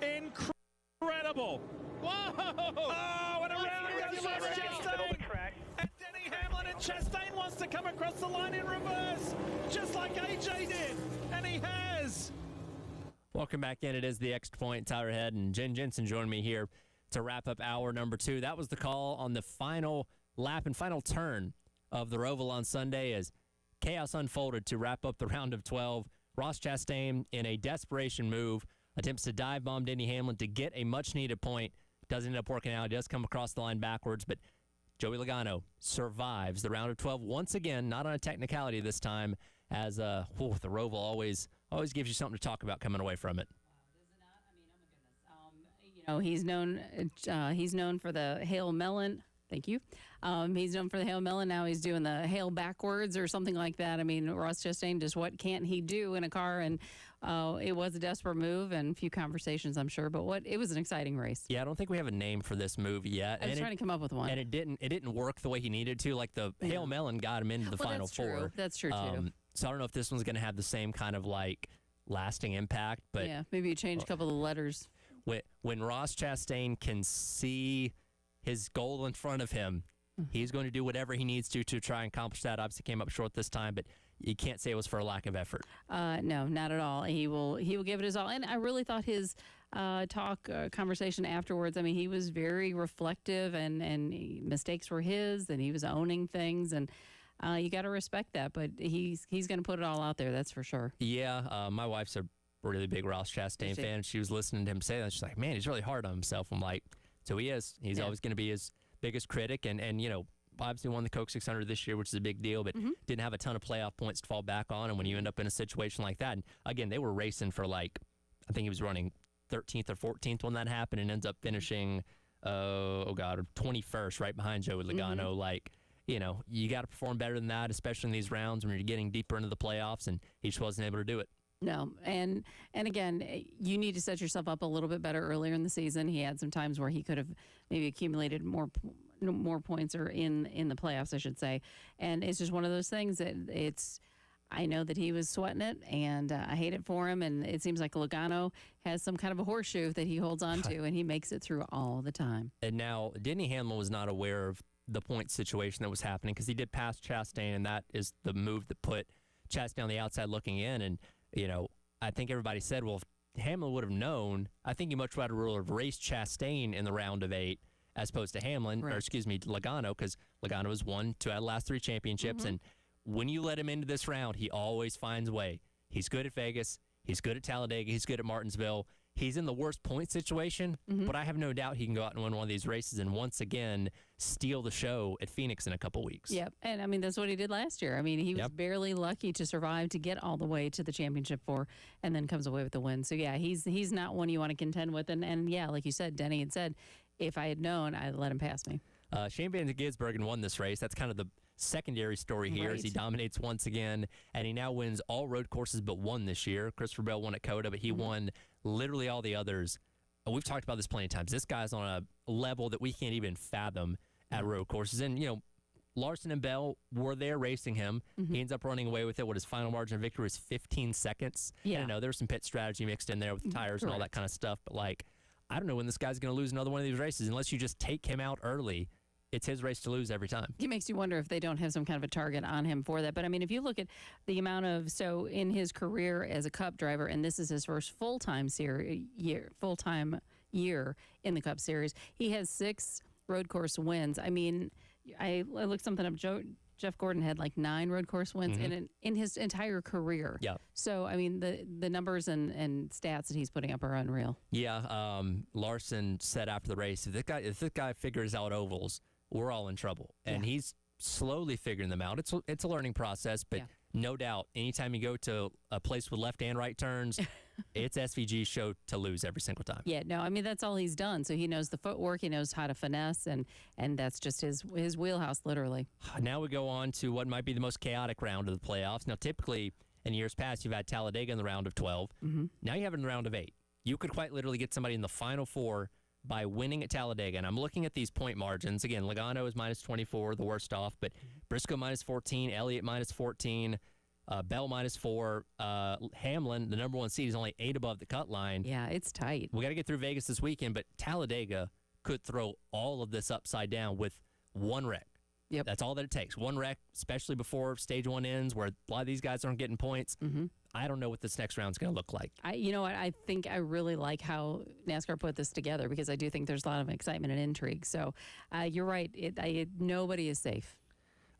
Incredible. Whoa! Oh, and around goes Chastain. And Denny Hamlin, and Chastain wants to come across the line in reverse, just like AJ did. And he has. Welcome back in. It is the Extra Point. Tyler Head and Jen Jensen join me here to wrap up hour number 2. That was the call on the final lap and final turn of the Roval on Sunday as chaos unfolded to wrap up the round of 12. Ross Chastain, in a desperation move, attempts to dive bomb Denny Hamlin to get a much-needed point. Doesn't end up working out. He does come across the line backwards, but Joey Logano survives the round of 12 once again, not on a technicality this time, as the Roval always gives you something to talk about coming away from it. He's known for the Hail Melon. Thank you. He's known for the Hail Melon. Now he's doing the Hail backwards or something like that. I mean, Ross Chastain, just what can't he do in a car? And it was a desperate move and a few conversations, I'm sure. But it was an exciting race. Yeah, I don't think we have a name for this move yet. I was trying to come up with one. And it didn't work the way he needed to. Like the Hail Melon got him into the Final Four. That's true, too. So I don't know if this one's going to have the same kind of lasting impact. But yeah, maybe you change a couple of letters. When Ross Chastain can see his goal in front of him, he's going to do whatever he needs to try and accomplish that. Obviously came up short this time, but you can't say it was for a lack of effort. No, not at all. He will give it his all. And I really thought his conversation afterwards, I mean, he was very reflective and mistakes were his and he was owning things. And you got to respect that. But he's going to put it all out there, that's for sure. Yeah, my wife's a really big Ross Chastain fan. She was listening to him say that. She's like, man, he's really hard on himself. I'm like, so he is. He's always going to be his biggest critic. And obviously won the Coke 600 this year, which is a big deal, but didn't have a ton of playoff points to fall back on. And when you end up in a situation like that, and again, they were racing for I think he was running 13th or 14th when that happened and ends up finishing, 21st, right behind Joey Logano. You got to perform better than that, especially in these rounds when you're getting deeper into the playoffs, and he just wasn't able to do it. No, and again, you need to set yourself up a little bit better earlier in the season. He had some times where he could have maybe accumulated more points, or in the playoffs, I should say. And it's just one of those things that I know that he was sweating it, and I hate it for him. And it seems like Logano has some kind of a horseshoe that he holds on to, and he makes it through all the time. And now, Denny Hamlin was not aware of the point situation that was happening because he did pass Chastain, and that is the move that put Chastain on the outside looking in. And I think everybody said, well, if Hamlin would have known, I think he much rather would have raced Chastain in the round of 8 as opposed to Hamlin, right. or excuse me, Logano, because Logano has won 2 out of the last 3 championships. And when you let him into this round, he always finds a way. He's good at Vegas. He's good at Talladega. He's good at Martinsville. He's in the worst point situation, but I have no doubt he can go out and win one of these races and once again steal the show at Phoenix in a couple weeks. Yep, and I mean, that's what he did last year. I mean, he was barely lucky to survive to get all the way to the championship 4 and then comes away with the win. So, yeah, he's not one you want to contend with. And yeah, like you said, Denny had said, if I had known, I'd let him pass me. Shane Van Gisbergen won this race. That's kind of the secondary story here as he dominates once again, and he now wins all road courses but one this year. Christopher Bell won at COTA, but he won literally all the others. We've talked about this plenty of times. This guy's on a level that we can't even fathom at road courses. And, Larson and Bell were there racing him. He ends up running away with it. What his final margin of victory was 15 seconds. Yeah. I know there's some pit strategy mixed in there with the tires and all that kind of stuff, but I don't know when this guy's going to lose another one of these races unless you just take him out early. It's his race to lose every time. It makes you wonder if they don't have some kind of a target on him for that. But, I mean, if you look at the amount of, so in his career as a Cup driver, and this is his first full-time year in the Cup Series, he has 6 road course wins. I mean, I looked something up. Jeff Gordon had 9 road course wins in his entire career. Yeah. So, I mean, the numbers and stats that he's putting up are unreal. Yeah. Larson said after the race, if this guy figures out ovals, we're all in trouble. And he's slowly figuring them out. It's a learning process, but no doubt, anytime you go to a place with left and right turns, it's SVG's show to lose every single time. Yeah, no, I mean, that's all he's done. So he knows the footwork, he knows how to finesse, and that's just his wheelhouse, literally. Now we go on to what might be the most chaotic round of the playoffs. Now, typically, in years past, you've had Talladega in the round of 12. Now you have it in the round of 8. You could quite literally get somebody in the final 4 by winning at Talladega. And I'm looking at these point margins. Again, Logano is minus 24, the worst off, but Briscoe minus 14, Elliott minus 14, Bell minus 4. Hamlin, the number 1 seed, is only 8 above the cut line. Yeah, it's tight. We got to get through Vegas this weekend, but Talladega could throw all of this upside down with one wreck. Yep. That's all that it takes. One wreck, especially before stage 1 ends, where a lot of these guys aren't getting points. I don't know what this next round's going to look like. You know what? I think I really like how NASCAR put this together, because I do think there's a lot of excitement and intrigue. So you're right. Nobody is safe.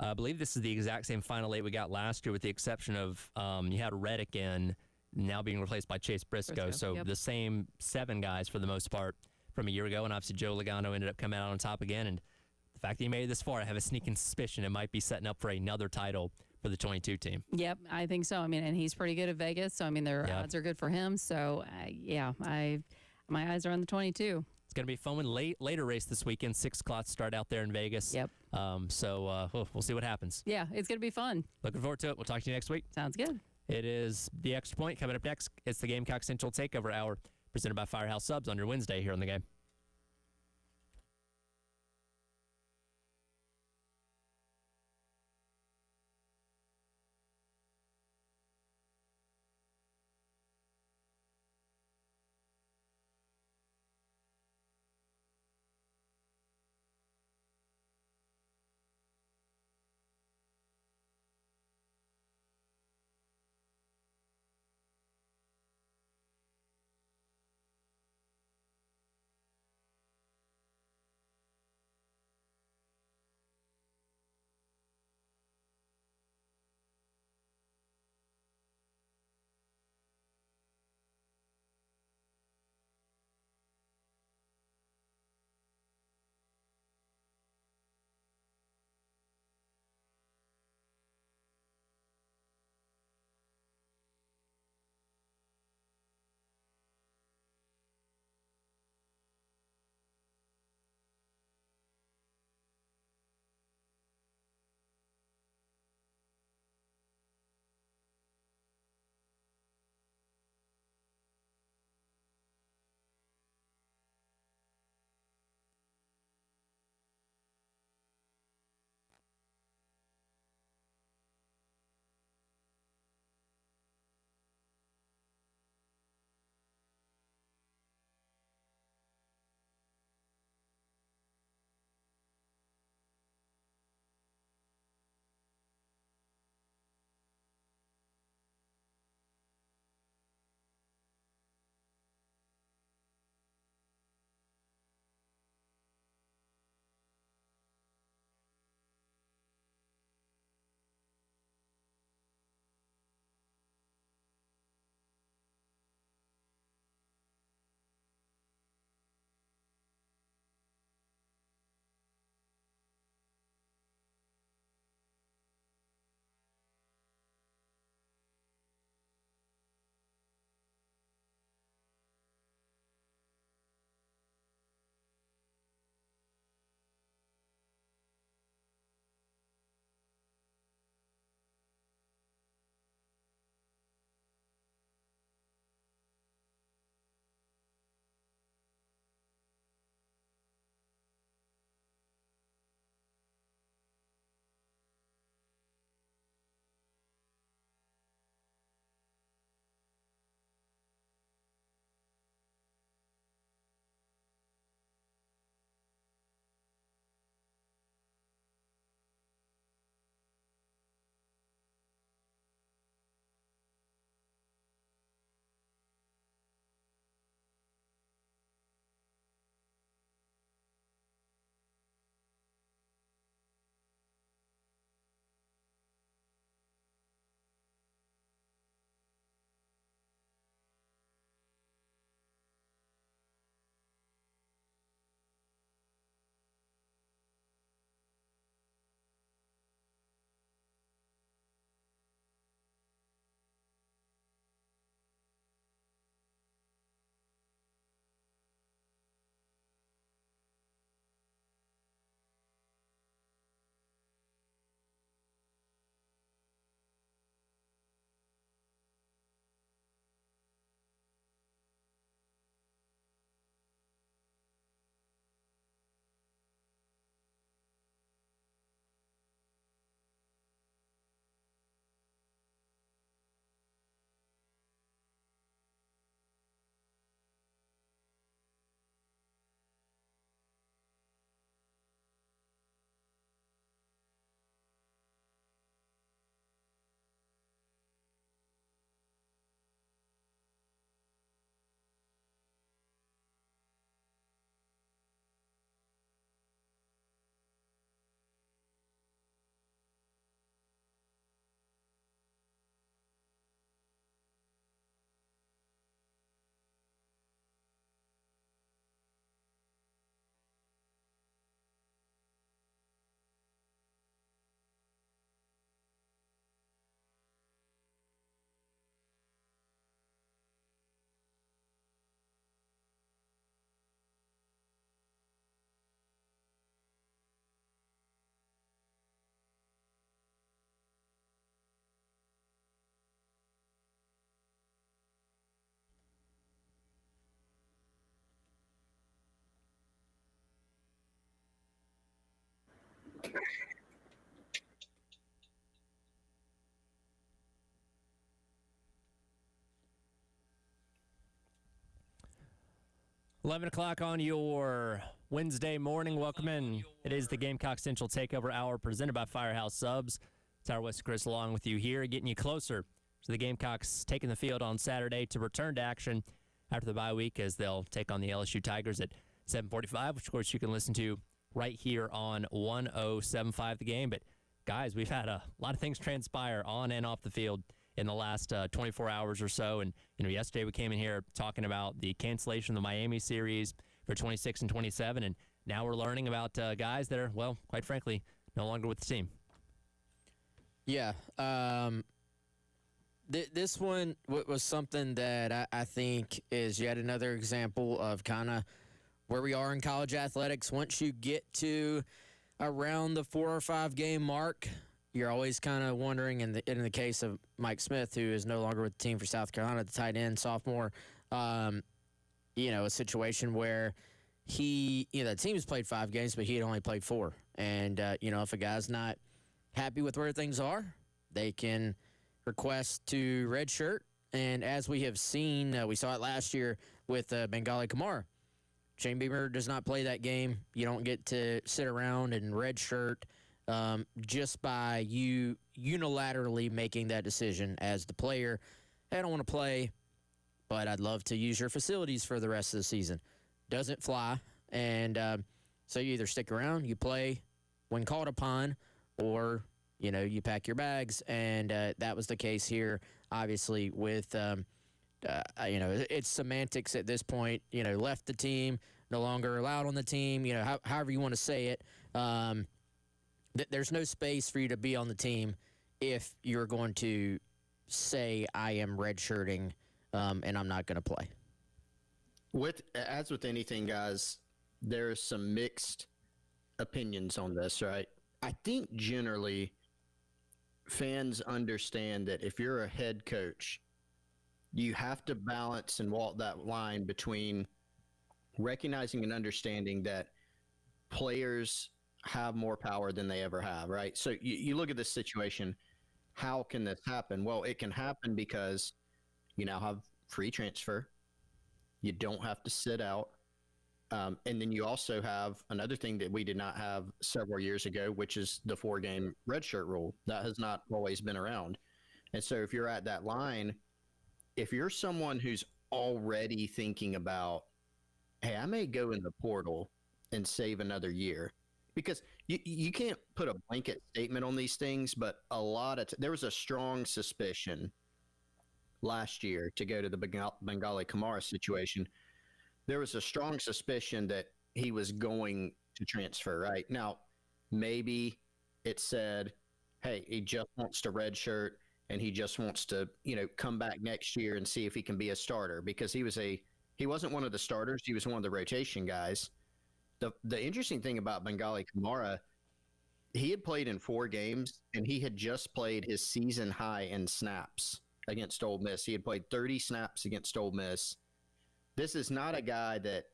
I believe this is the exact same final 8 we got last year, with the exception of you had Reddick in, now being replaced by Chase Briscoe. So yep. the same 7 guys for the most part from a year ago. And obviously Joe Logano ended up coming out on top again. And the fact that he made it this far, I have a sneaking suspicion it might be setting up for another title for the 22 team. Yep, I think so. I mean, and he's pretty good at Vegas, so I mean, their odds are good for him. So, my eyes are on the 22. It's going to be a fun later race this weekend. 6 o'clock start out there in Vegas. Yep. We'll see what happens. Yeah, it's going to be fun. Looking forward to it. We'll talk to you next week. Sounds good. It is the Extra Point coming up next. It's the Gamecock Central Takeover Hour presented by Firehouse Subs on your Wednesday here on the game. $11 o'clock on your Wednesday morning. Welcome in. It is the Gamecock Central Takeover Hour presented by Firehouse Subs. Tyler West Chris along with you here, getting you closer to the Gamecocks taking the field on Saturday to return to action after the bye week as they'll take on the LSU Tigers at 7:45, which of course you can listen to right here on 107.5 The Game. But guys, we've had a lot of things transpire on and off the field in the last 24 hours or so. And, yesterday we came in here talking about the cancellation of the Miami series for 26 and 27. And now we're learning about guys that are, well, quite frankly, no longer with the team. Yeah. This one was something that I think is yet another example of kind of where we are in college athletics. Once you get to around the 4 or 5 game mark, you're always kind of wondering, in the case of Mike Smith, who is no longer with the team for South Carolina, the tight end, sophomore, a situation where the team has played 5 games, but he had only played 4. And, if a guy's not happy with where things are, they can request to redshirt. And as we have seen, we saw it last year with Bengali Kamara. Shane Beamer does not play that game. You don't get to sit around and redshirt just by you unilaterally making that decision as the player. Hey, I don't want to play, but I'd love to use your facilities for the rest of the season. Doesn't fly. And so you either stick around, you play when called upon, or you pack your bags, and that was the case here, obviously, with, it's semantics at this point, left the team, no longer allowed on the team, however you want to say it. There's no space for you to be on the team if you're going to say, I am redshirting, and I'm not going to play. As with anything, guys, there's some mixed opinions on this, right? I think generally fans understand that if you're a head coach, you have to balance and walk that line between recognizing and understanding that players have more power than they ever have, right? So you look at this situation, how can this happen? Well, it can happen because you now have free transfer. You don't have to sit out. And then you also have another thing that we did not have several years ago, which is the 4-game redshirt rule. That has not always been around. And so if you're at that line, if you're someone who's already thinking about, hey, I may go in the portal and save another year, because you can't put a blanket statement on these things, but there was a strong suspicion last year, to go to the Bengali Kamara situation. There was a strong suspicion that he was going to transfer, right? Now, maybe it said, hey, he just wants to redshirt and he just wants to, come back next year and see if he can be a starter, because he wasn't one of the starters. He was one of the rotation guys. The interesting thing about Bengali Kamara, he had played in 4 games and he had just played his season high in snaps against Ole Miss. He had played 30 snaps against Ole Miss. This is not a guy that,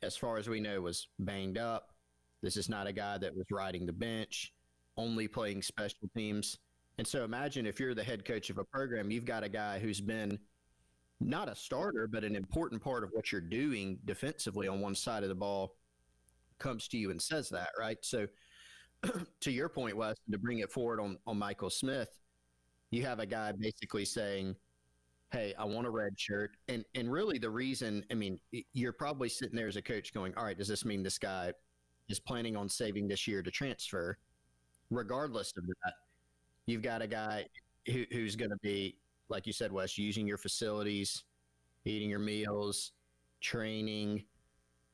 as far as we know, was banged up. This is not a guy that was riding the bench, only playing special teams. And so imagine if you're the head coach of a program, you've got a guy who's been not a starter, but an important part of what you're doing defensively on one side of the ball, comes to you and says that, right? So to your point, Wes, to bring it forward on Michael Smith, you have a guy basically saying, hey, I want a red shirt. And really the reason, you're probably sitting there as a coach going, all right, does this mean this guy is planning on saving this year to transfer? Regardless of that, you've got a guy who's going to be, like you said, Wes, using your facilities, eating your meals, training,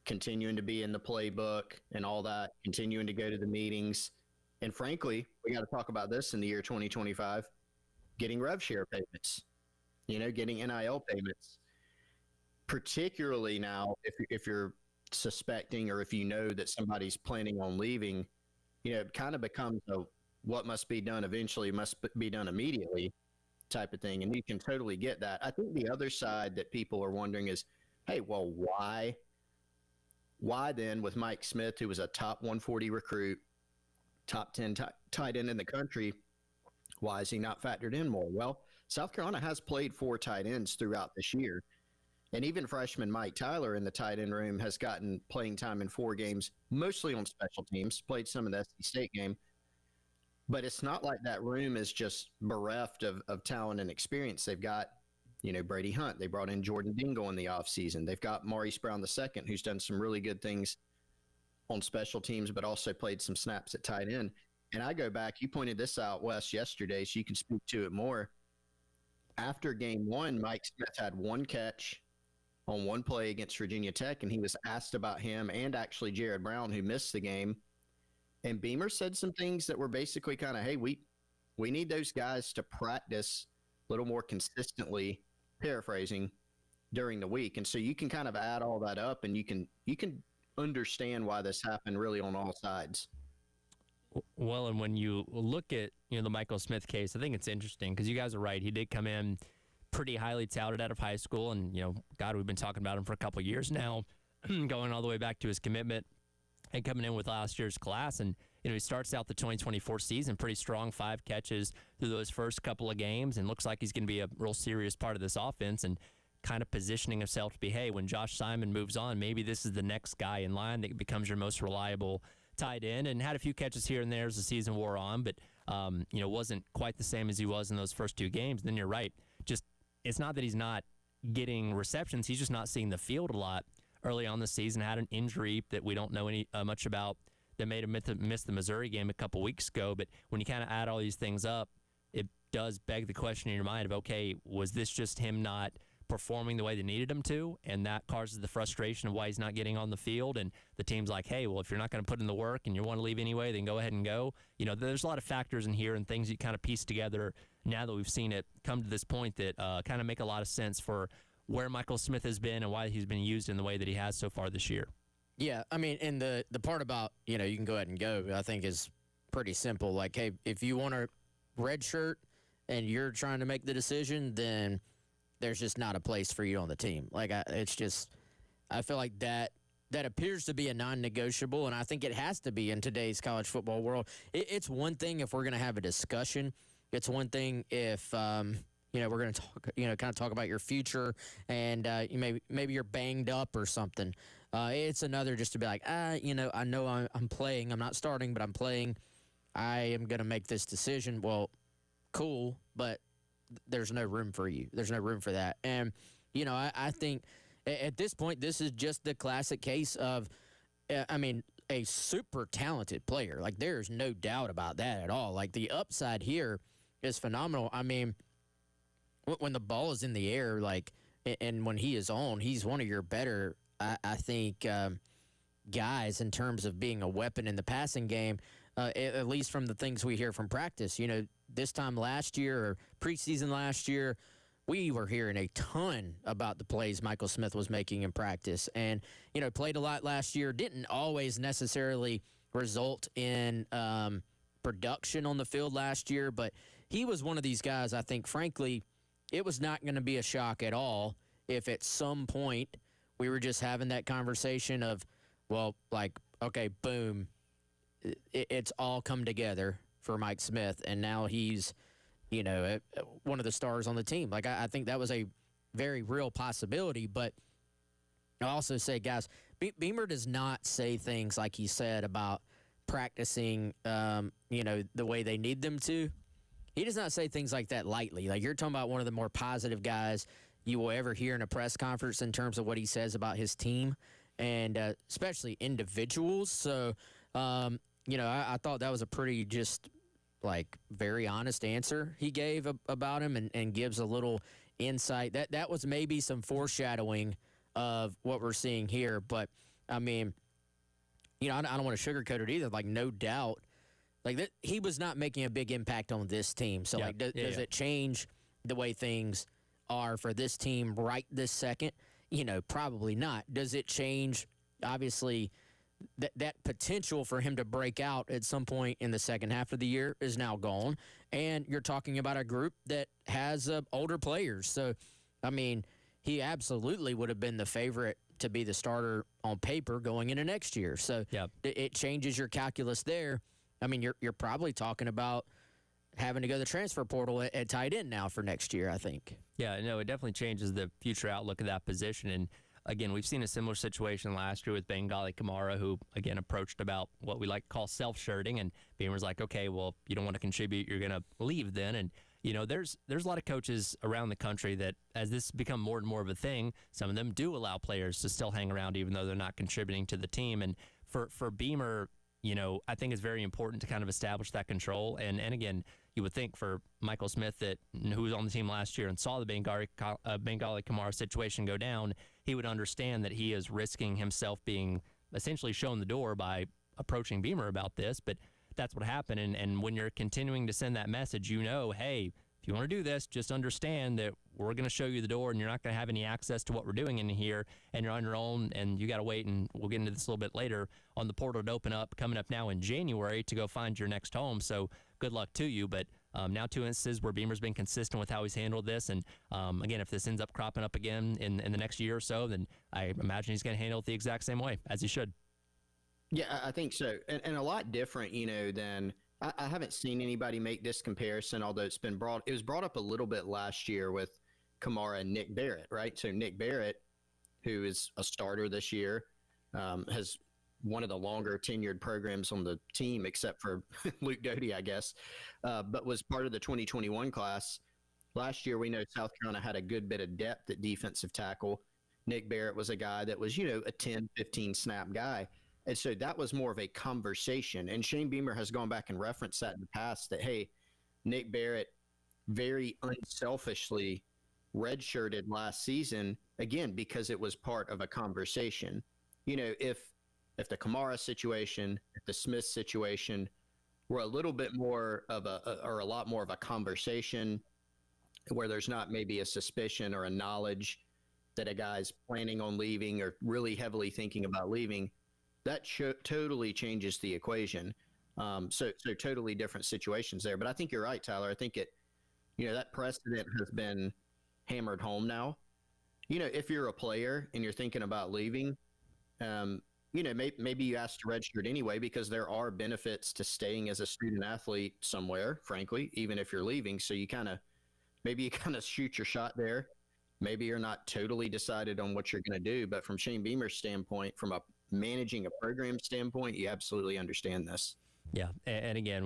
continuing to be in the playbook and all that, continuing to go to the meetings. And frankly, we got to talk about this in the year 2025, getting rev share payments, getting NIL payments, particularly now if you're suspecting or if you know that somebody's planning on leaving, it kind of becomes a what must be done eventually must be done immediately type of thing. And you can totally get that. I think the other side that people are wondering is, hey, well, why then with Mike Smith, who was a top 140 recruit, top 10 tight end in the country. Why is he not factored in more? Well, South Carolina has played 4 tight ends throughout this year. And even freshman Mike Tyler in the tight end room has gotten playing time in 4 games, mostly on special teams, played some of the SC State game. But it's not like that room is just bereft of talent and experience. They've got, Brady Hunt. They brought in Jordan Dingle in the offseason. They've got Maurice Brown II, who's done some really good things on special teams, but also played some snaps at tight end. And I go back, you pointed this out, Wes, yesterday, so you can speak to it more. After game 1, Mike Smith had 1 catch on 1 play against Virginia Tech, and he was asked about him and actually Jared Brown, who missed the game. And Beamer said some things that were basically kind of, hey, we need those guys to practice a little more consistently, paraphrasing, during the week. And so you can kind of add all that up, and you can understand why this happened really on all sides. Well, and when you look at the Michael Smith case, I think it's interesting because you guys are right. He did come in pretty highly touted out of high school, and God, we've been talking about him for a couple of years now, going all the way back to his commitment and coming in with last year's class. And he starts out the 2024 season pretty strong, 5 catches through those first couple of games, and looks like he's going to be a real serious part of this offense and kind of positioning himself to be, hey, when Josh Simon moves on, maybe this is the next guy in line that becomes your most reliable tight end. And had a few catches here and there as the season wore on, but wasn't quite the same as he was in those first 2 games. Then you're right, just it's not that he's not getting receptions, he's just not seeing the field a lot. Early on the season, had an injury that we don't know much about that made him miss the Missouri game a couple weeks ago. But when you kind of add all these things up, it does beg the question in your mind of, okay, was this just him not performing the way they needed him to, and that causes the frustration of why he's not getting on the field, and the team's like, hey, well, if you're not going to put in the work and you want to leave anyway, then go ahead and go. There's a lot of factors in here and things you kind of piece together now that we've seen it come to this point that kind of make a lot of sense for where Michael Smith has been and why he's been used in the way that he has so far this year. Yeah, I mean, and the part about, you can go ahead and go, I think is pretty simple. Like, hey, if you want a red shirt and you're trying to make the decision, then there's just not a place for you on the team. Like, I feel like that appears to be a non-negotiable, and I think it has to be in today's college football world. It's one thing if we're going to have a discussion. It's one thing if we're going to talk, kind of talk about your future, and maybe you're banged up or something. It's another just to be like, I know I'm playing. I'm not starting, but I'm playing. I am going to make this decision. Well, cool, but there's no room for you. There's no room for that. And, I think at this point, this is just the classic case of, a super talented player. Like, there's no doubt about that at all. Like, the upside here is phenomenal. I mean, when the ball is in the air, like, and when he is on, he's one of your better, I think, guys in terms of being a weapon in the passing game, at least from the things we hear from practice. This time last year or preseason last year, we were hearing a ton about the plays Michael Smith was making in practice. And, played a lot last year, didn't always necessarily result in production on the field last year, but he was one of these guys, I think, frankly, it was not going to be a shock at all if at some point we were just having that conversation of, well, like, okay, boom, it's all come together for Mike Smith, and now he's, one of the stars on the team. Like, I think that was a very real possibility, but I also say, guys, Beamer does not say things like he said about practicing, the way they need them to. He does not say things like that lightly. Like, you're talking about one of the more positive guys you will ever hear in a press conference in terms of what he says about his team and especially individuals. So, I thought that was a pretty just, like, very honest answer he gave about him and gives a little insight. That was maybe some foreshadowing of what we're seeing here. But, I mean, I don't want to sugarcoat it either. Like, no doubt. Like, he was not making a big impact on this team. So, does it change the way things are for this team right this second? Probably not. Does it change, obviously, that potential for him to break out at some point in the second half of the year is now gone. And you're talking about a group that has older players. So, I mean, he absolutely would have been the favorite to be the starter on paper going into next year. So, it changes your calculus there. I mean, you're probably talking about having to go to the transfer portal at tight end now for next year, I think. Yeah, no, it definitely changes the future outlook of that position. And again, we've seen a similar situation last year with Bengali Kamara, who, again, approached about what we like to call self-shirting. And Beamer's like, okay, well, you don't want to contribute, you're going to leave then. And, you know, there's a lot of coaches around the country that, as this become more and more of a thing, some of them do allow players to still hang around even though they're not contributing to the team. And for Beamer, you know, I think it's very important to kind of establish that control. And again, you would think for Michael Smith, who was on the team last year and saw the Bengali Kamara situation go down, he would understand that he is risking himself being essentially shown the door by approaching Beamer about this. But that's what happened. And when you're continuing to send that message, you know, hey, if you want to do this, just understand that we're going to show you the door and you're not going to have any access to what we're doing in here, and you're on your own, and you got to wait, and we'll get into this a little bit later, on the portal to open up coming up now in January to go find your next home. So good luck to you. But now 2 instances where Beamer's been consistent with how he's handled this. And again, if this ends up cropping up again in the next year or so, then I imagine he's going to handle it the exact same way as he should. Yeah, I think so. And a lot different, you know, than I haven't seen anybody make this comparison, although it was brought up a little bit last year with Kamara and Nick Barrett, right? So Nick Barrett, who is a starter this year, has one of the longer tenured programs on the team, except for Luke Doty, I guess, but was part of the 2021 class. Last year, we know South Carolina had a good bit of depth at defensive tackle. Nick Barrett was a guy that was, you know, a 10, 15 snap guy. And so that was more of a conversation. And Shane Beamer has gone back and referenced that in the past, that, hey, Nick Barrett very unselfishly redshirted last season, again, because it was part of a conversation. You know, if the Kamara situation, if the Smith situation were a little bit more of or a lot more of a conversation where there's not maybe a suspicion or a knowledge that a guy's planning on leaving or really heavily thinking about leaving, that totally changes the equation. So totally different situations there. But I think you're right, Tyler. I think that precedent has been hammered home now. You know, if you're a player and you're thinking about leaving, maybe you ask to redshirt anyway, because there are benefits to staying as a student athlete somewhere, frankly, even if you're leaving. So you kind of shoot your shot there. Maybe you're not totally decided on what you're going to do, but from Shane Beamer's standpoint, from a managing a program standpoint, you absolutely understand this. Yeah, and again,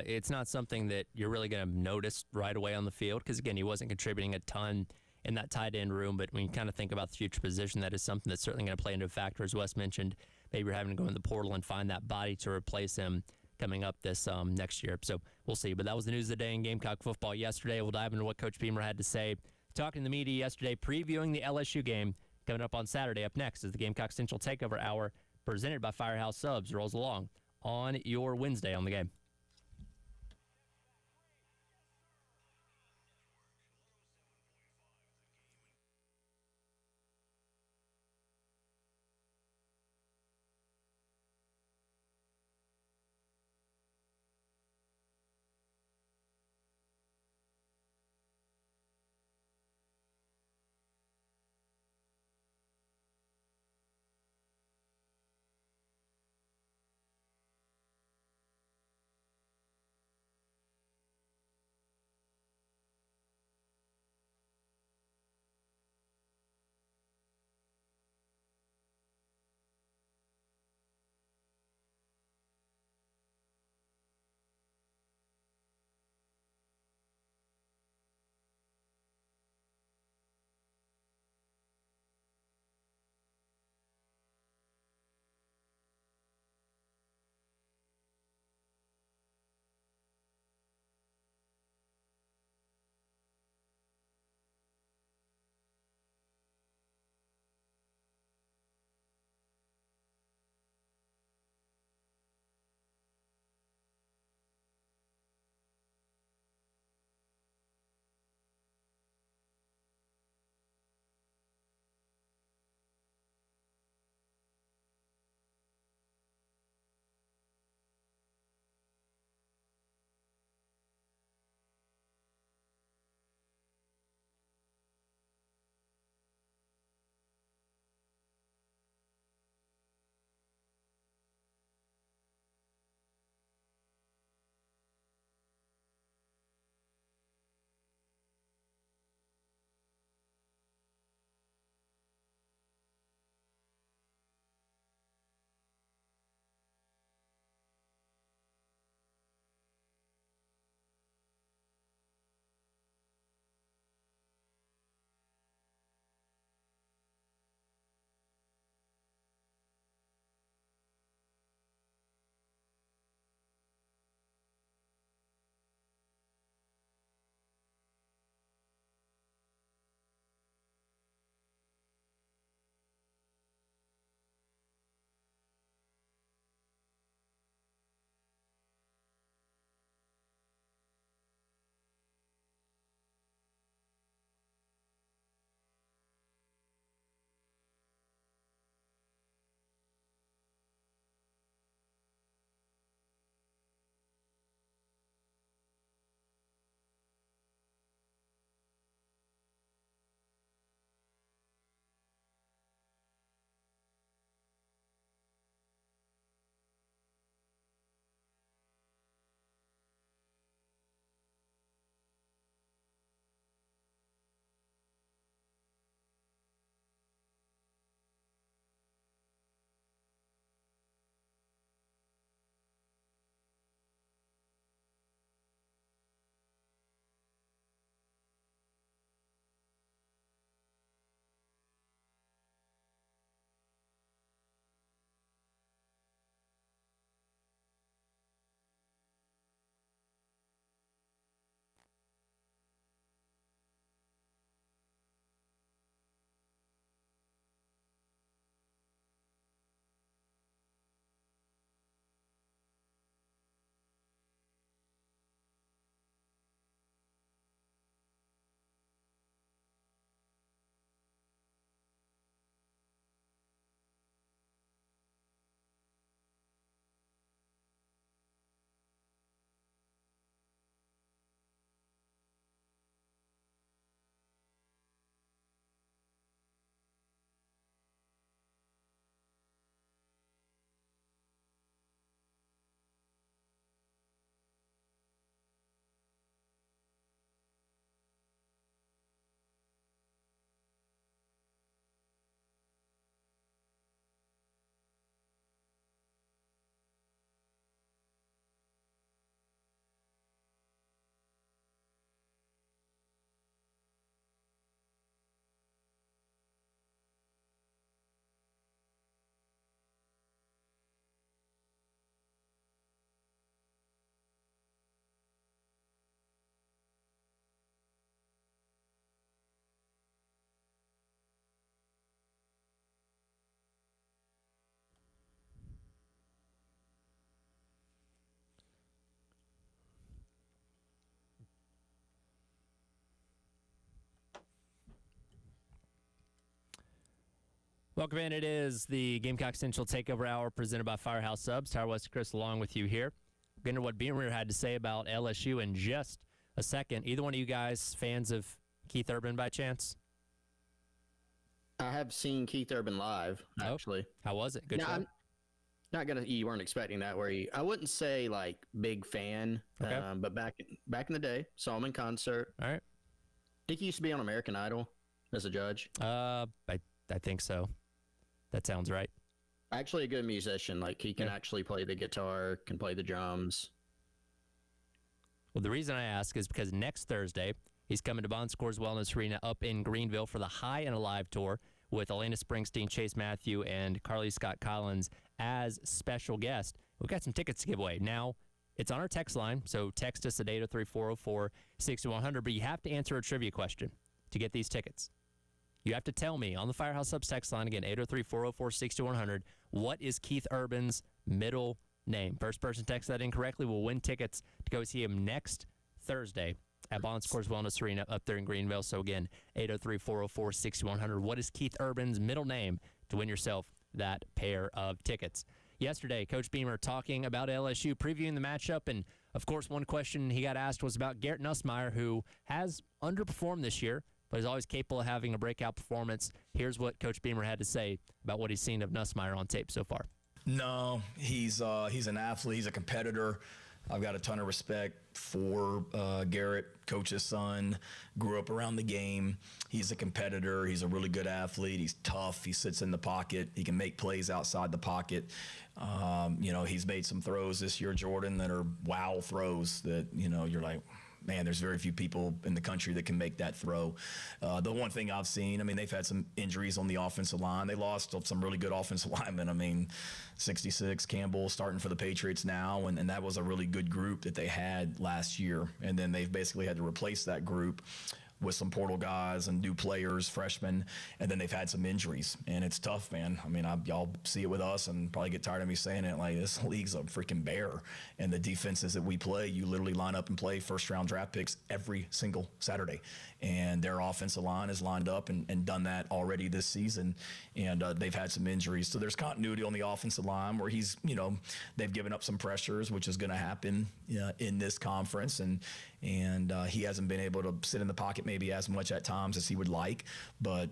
it's not something that you're really going to notice right away on the field, because again, he wasn't contributing a ton in that tight end room. But when you kind of think about the future position, that is something that's certainly going to play into a factor. As Wes mentioned, maybe you're having to go in the portal and find that body to replace him coming up this next year. So we'll see. But that was the news of the day in Gamecock football yesterday. We'll dive into what Coach Beamer had to say, talking to the media yesterday, previewing the LSU game coming up on Saturday. Up next is the Gamecock Central Takeover Hour, presented by Firehouse Subs. Rolls along on your Wednesday on the game. Welcome in. It is the Gamecock Central Takeover Hour presented by Firehouse Subs. Tyler West, Chris, along with you here. We're going to what Beamer had to say about LSU in just a second. Either one of you guys fans of Keith Urban by chance? I have seen Keith Urban live, actually. How was it? Good now, show? I'm not gonna. You weren't expecting that, were you? I wouldn't say like big fan, Okay. but back in the day, saw him in concert. All right. I think he used to be on American Idol as a judge. I think so. That sounds right. Actually, a good musician. Like he can actually play the guitar, can play the drums. Well, the reason I ask is because next Thursday, he's coming to Bon Scores Wellness Arena up in Greenville for the High and Alive tour with Elena Springsteen, Chase Matthew, and Carly Scott Collins as special guests. We've got some tickets to give away. Now, it's on our text line, so text us at 803-404-6100, but you have to answer a trivia question to get these tickets. You have to tell me on the Firehouse Subs text line, again, 803-404-6100, what is Keith Urban's middle name? First person text that incorrectly will win tickets to go see him next Thursday at Bon Scores Wellness Arena up there in Greenville. So again, 803-404-6100. What is Keith Urban's middle name to win yourself that pair of tickets? Yesterday, Coach Beamer talking about LSU, previewing the matchup, and of course, one question he got asked was about Garrett Nussmeier, who has underperformed this year, but is always capable of having a breakout performance. Here's what Coach Beamer had to say about what he's seen of Nussmeier on tape so far. No, he's an athlete. He's a competitor. I've got a ton of respect for Garrett, coach's son, grew up around the game. He's a competitor. He's a really good athlete. He's tough. He sits in the pocket. He can make plays outside the pocket. He's made some throws this year, Jordan, that are wow throws that, you're like, man, there's very few people in the country that can make that throw. The one thing I've seen, they've had some injuries on the offensive line. They lost some really good offensive linemen. 66, Campbell starting for the Patriots now, and that was a really good group that they had last year. And then they've basically had to replace that group with some portal guys and new players, freshmen, and then they've had some injuries. And it's tough, man. Y'all see it with us and probably get tired of me saying it. Like, this league's a freaking bear. And the defenses that we play, you literally line up and play first-round draft picks every single Saturday. And their offensive line has lined up and done that already this season. And they've had some injuries. So there's continuity on the offensive line where they've given up some pressures, which is going to happen in this conference. And he hasn't been able to sit in the pocket maybe as much at times as he would like. But,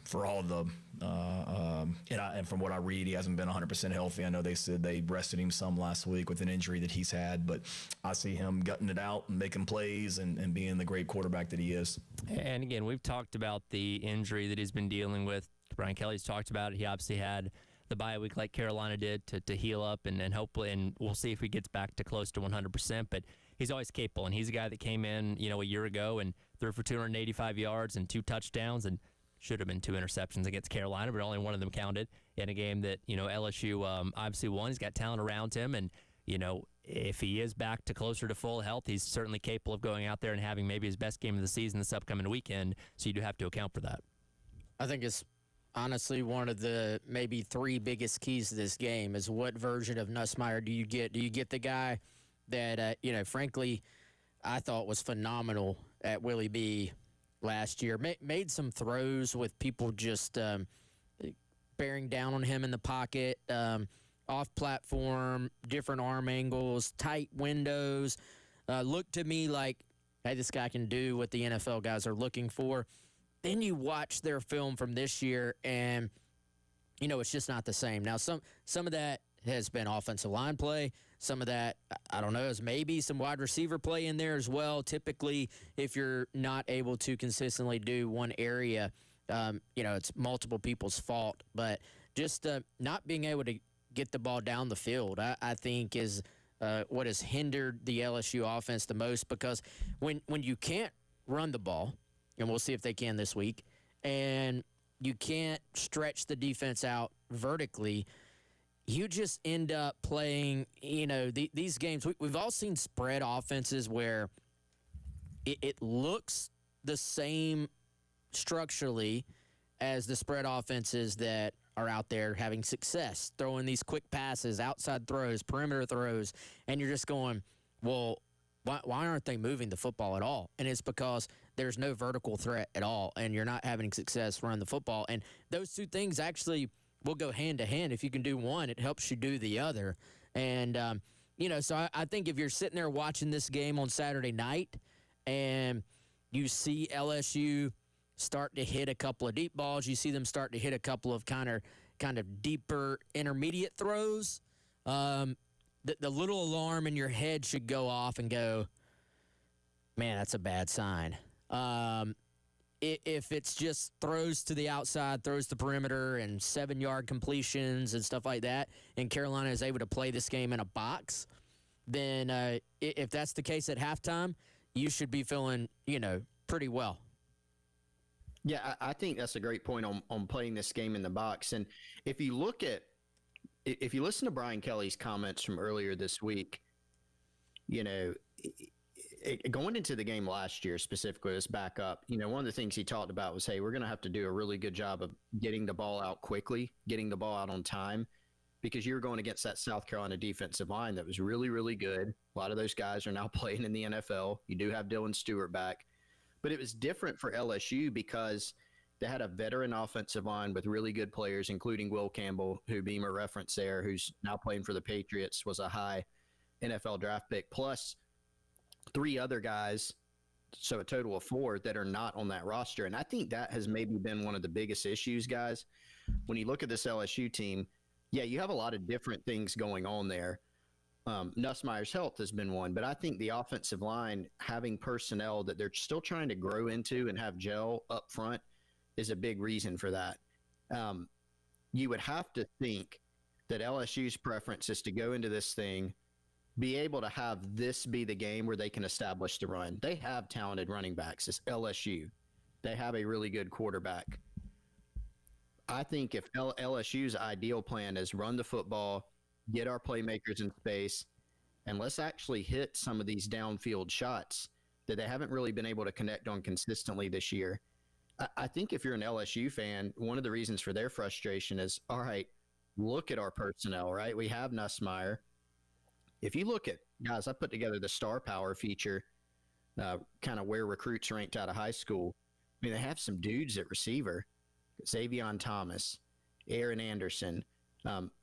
for all the and from what I read, he hasn't been 100% healthy. I know they said they rested him some last week with an injury that he's had. But I see him gutting it out and making plays and being the great quarterback that he is. And again, we've talked about the injury that he's been dealing with. Brian Kelly's talked about it. He obviously had the bye week like Carolina did to heal up and hopefully, and we'll see if he gets back to close to 100%. But he's always capable, and he's a guy that came in, a year ago and threw for 285 yards and 2 touchdowns and should have been 2 interceptions against Carolina, but only one of them counted in a game that, LSU obviously won. He's got talent around him, and, if he is back to closer to full health, he's certainly capable of going out there and having maybe his best game of the season this upcoming weekend, so you do have to account for that. I think it's honestly one of the maybe 3 biggest keys to this game is what version of Nussmeier do you get? Do you get the guy that, frankly, I thought was phenomenal at Willie B last year, made some throws with people just bearing down on him in the pocket, off platform, different arm angles, tight windows. Looked to me like, hey, this guy can do what the NFL guys are looking for. Then you watch their film from this year, and, it's just not the same. Now, some of that has been offensive line play. Some of that, I don't know, is maybe some wide receiver play in there as well. Typically, if you're not able to consistently do one area, it's multiple people's fault. But just not being able to get the ball down the field, I think, is what has hindered the LSU offense the most, because when you can't run the ball, and we'll see if they can this week, and you can't stretch the defense out vertically, you just end up playing, these games. We've all seen spread offenses where it looks the same structurally as the spread offenses that are out there having success, throwing these quick passes, outside throws, perimeter throws, and you're just going, well, why aren't they moving the football at all? And it's because there's no vertical threat at all, and you're not having success running the football. And those two things actually will go hand to hand. If you can do one, it helps you do the other. And, so I think if you're sitting there watching this game on Saturday night and you see LSU start to hit a couple of deep balls, you see them start to hit a couple of kind of deeper intermediate throws, the little alarm in your head should go off and go, man, that's a bad sign. If it's just throws to the outside, throws to perimeter, and 7-yard completions and stuff like that, and Carolina is able to play this game in a box, then if that's the case at halftime, you should be feeling, pretty well. Yeah, I think that's a great point on playing this game in the box. And if you listen to Brian Kelly's comments from earlier this week, going into the game last year specifically, let's back up. One of the things he talked about was, hey, we're going to have to do a really good job of getting the ball out quickly, getting the ball out on time, because you're going against that South Carolina defensive line that was really, really good. A lot of those guys are now playing in the NFL. You do have Dylan Stewart back. But it was different for LSU because they had a veteran offensive line with really good players, including Will Campbell, who Beamer referenced there, who's now playing for the Patriots, was a high NFL draft pick, plus 3 other guys, so a total of 4 that are not on that roster. And I think that has maybe been one of the biggest issues, guys. When you look at this LSU team, yeah, you have a lot of different things going on there. Nussmeier's health has been one, but I think the offensive line having personnel that they're still trying to grow into and have gel up front is a big reason for that. You would have to think that LSU's preference is to go into this thing, be able to have this be the game where they can establish the run. They have talented running backs. It's LSU. They have a really good quarterback. I think if LSU's ideal plan is run the football, get our playmakers in space, and let's actually hit some of these downfield shots that they haven't really been able to connect on consistently this year. I think if you're an LSU fan, one of the reasons for their frustration is, all right, look at our personnel, right? We have Nussmeier. If you look at, guys, I put together the star power feature, kind of where recruits ranked out of high school. I mean, they have some dudes at receiver, Xavion Thomas, Aaron Anderson.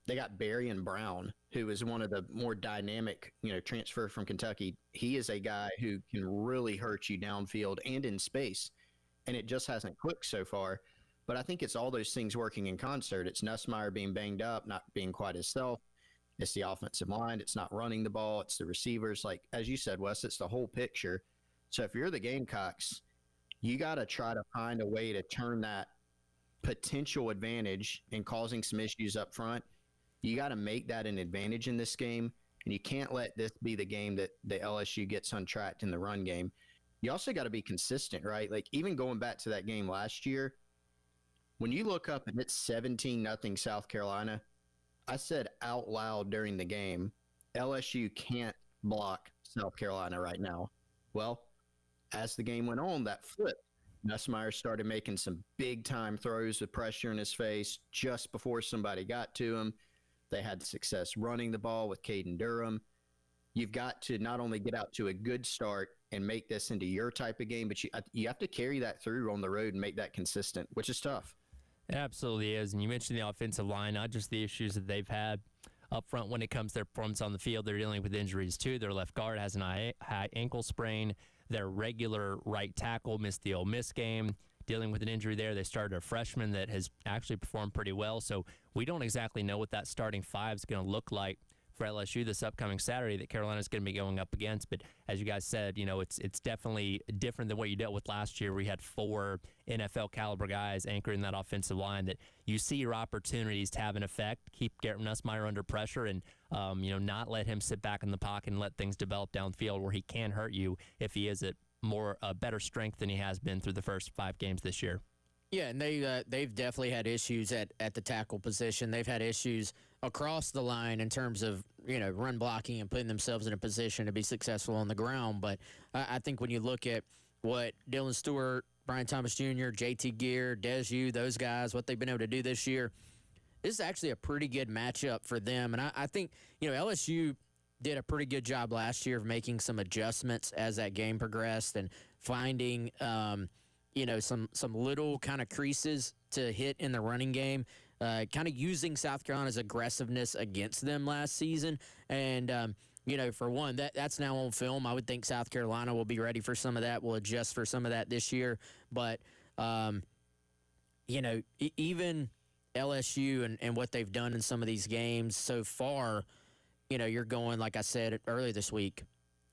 They got Barrion Brown, who is one of the more dynamic, transfer from Kentucky. He is a guy who can really hurt you downfield and in space, and it just hasn't clicked so far. But I think it's all those things working in concert. It's Nussmeier being banged up, not being quite himself. It's the offensive line. It's not running the ball. It's the receivers. Like, as you said, Wes, it's the whole picture. So if you're the Gamecocks, you got to try to find a way to turn that potential advantage and causing some issues up front. You got to make that an advantage in this game, and you can't let this be the game that the LSU gets untracked in the run game. You also got to be consistent, right? Like, even going back to that game last year, when you look up and it's 17-0 South Carolina, I said out loud during the game, LSU can't block South Carolina right now. Well, as the game went on, that flipped. Nussmeier started making some big-time throws with pressure in his face just before somebody got to him. They had success running the ball with Caden Durham. You've got to not only get out to a good start and make this into your type of game, but you have to carry that through on the road and make that consistent, which is tough. It absolutely is. And you mentioned the offensive line, not just the issues that they've had up front when it comes to their performance on the field. They're dealing with injuries, too. Their left guard has an high ankle sprain. Their regular right tackle missed the Ole Miss game, dealing with an injury there. They started a freshman that has actually performed pretty well. So we don't exactly know what that starting 5 is going to look like for LSU this upcoming Saturday that Carolina's going to be going up against. But as you guys said, it's definitely different than what you dealt with last year, where you had 4 NFL caliber guys anchoring that offensive line, that you see your opportunities to have an effect, keep Garrett Nussmeier under pressure, and not let him sit back in the pocket and let things develop downfield where he can hurt you if he is at better strength than he has been through the first 5 games this year. Yeah, and they've definitely had issues at the tackle position. They've had issues across the line in terms of run blocking and putting themselves in a position to be successful on the ground. But I think when you look at what Dylan Stewart, Brian Thomas Jr., JT Gear, Desu, those guys, what they've been able to do this year, this is actually a pretty good matchup for them. And I think LSU did a pretty good job last year of making some adjustments as that game progressed and finding, some little kind of creases to hit in the running game, kind of using South Carolina's aggressiveness against them last season. And, for one, that's now on film. I would think South Carolina will be ready for some of that. We'll adjust for some of that this year. But, even LSU and what they've done in some of these games so far, you're going, like I said earlier this week,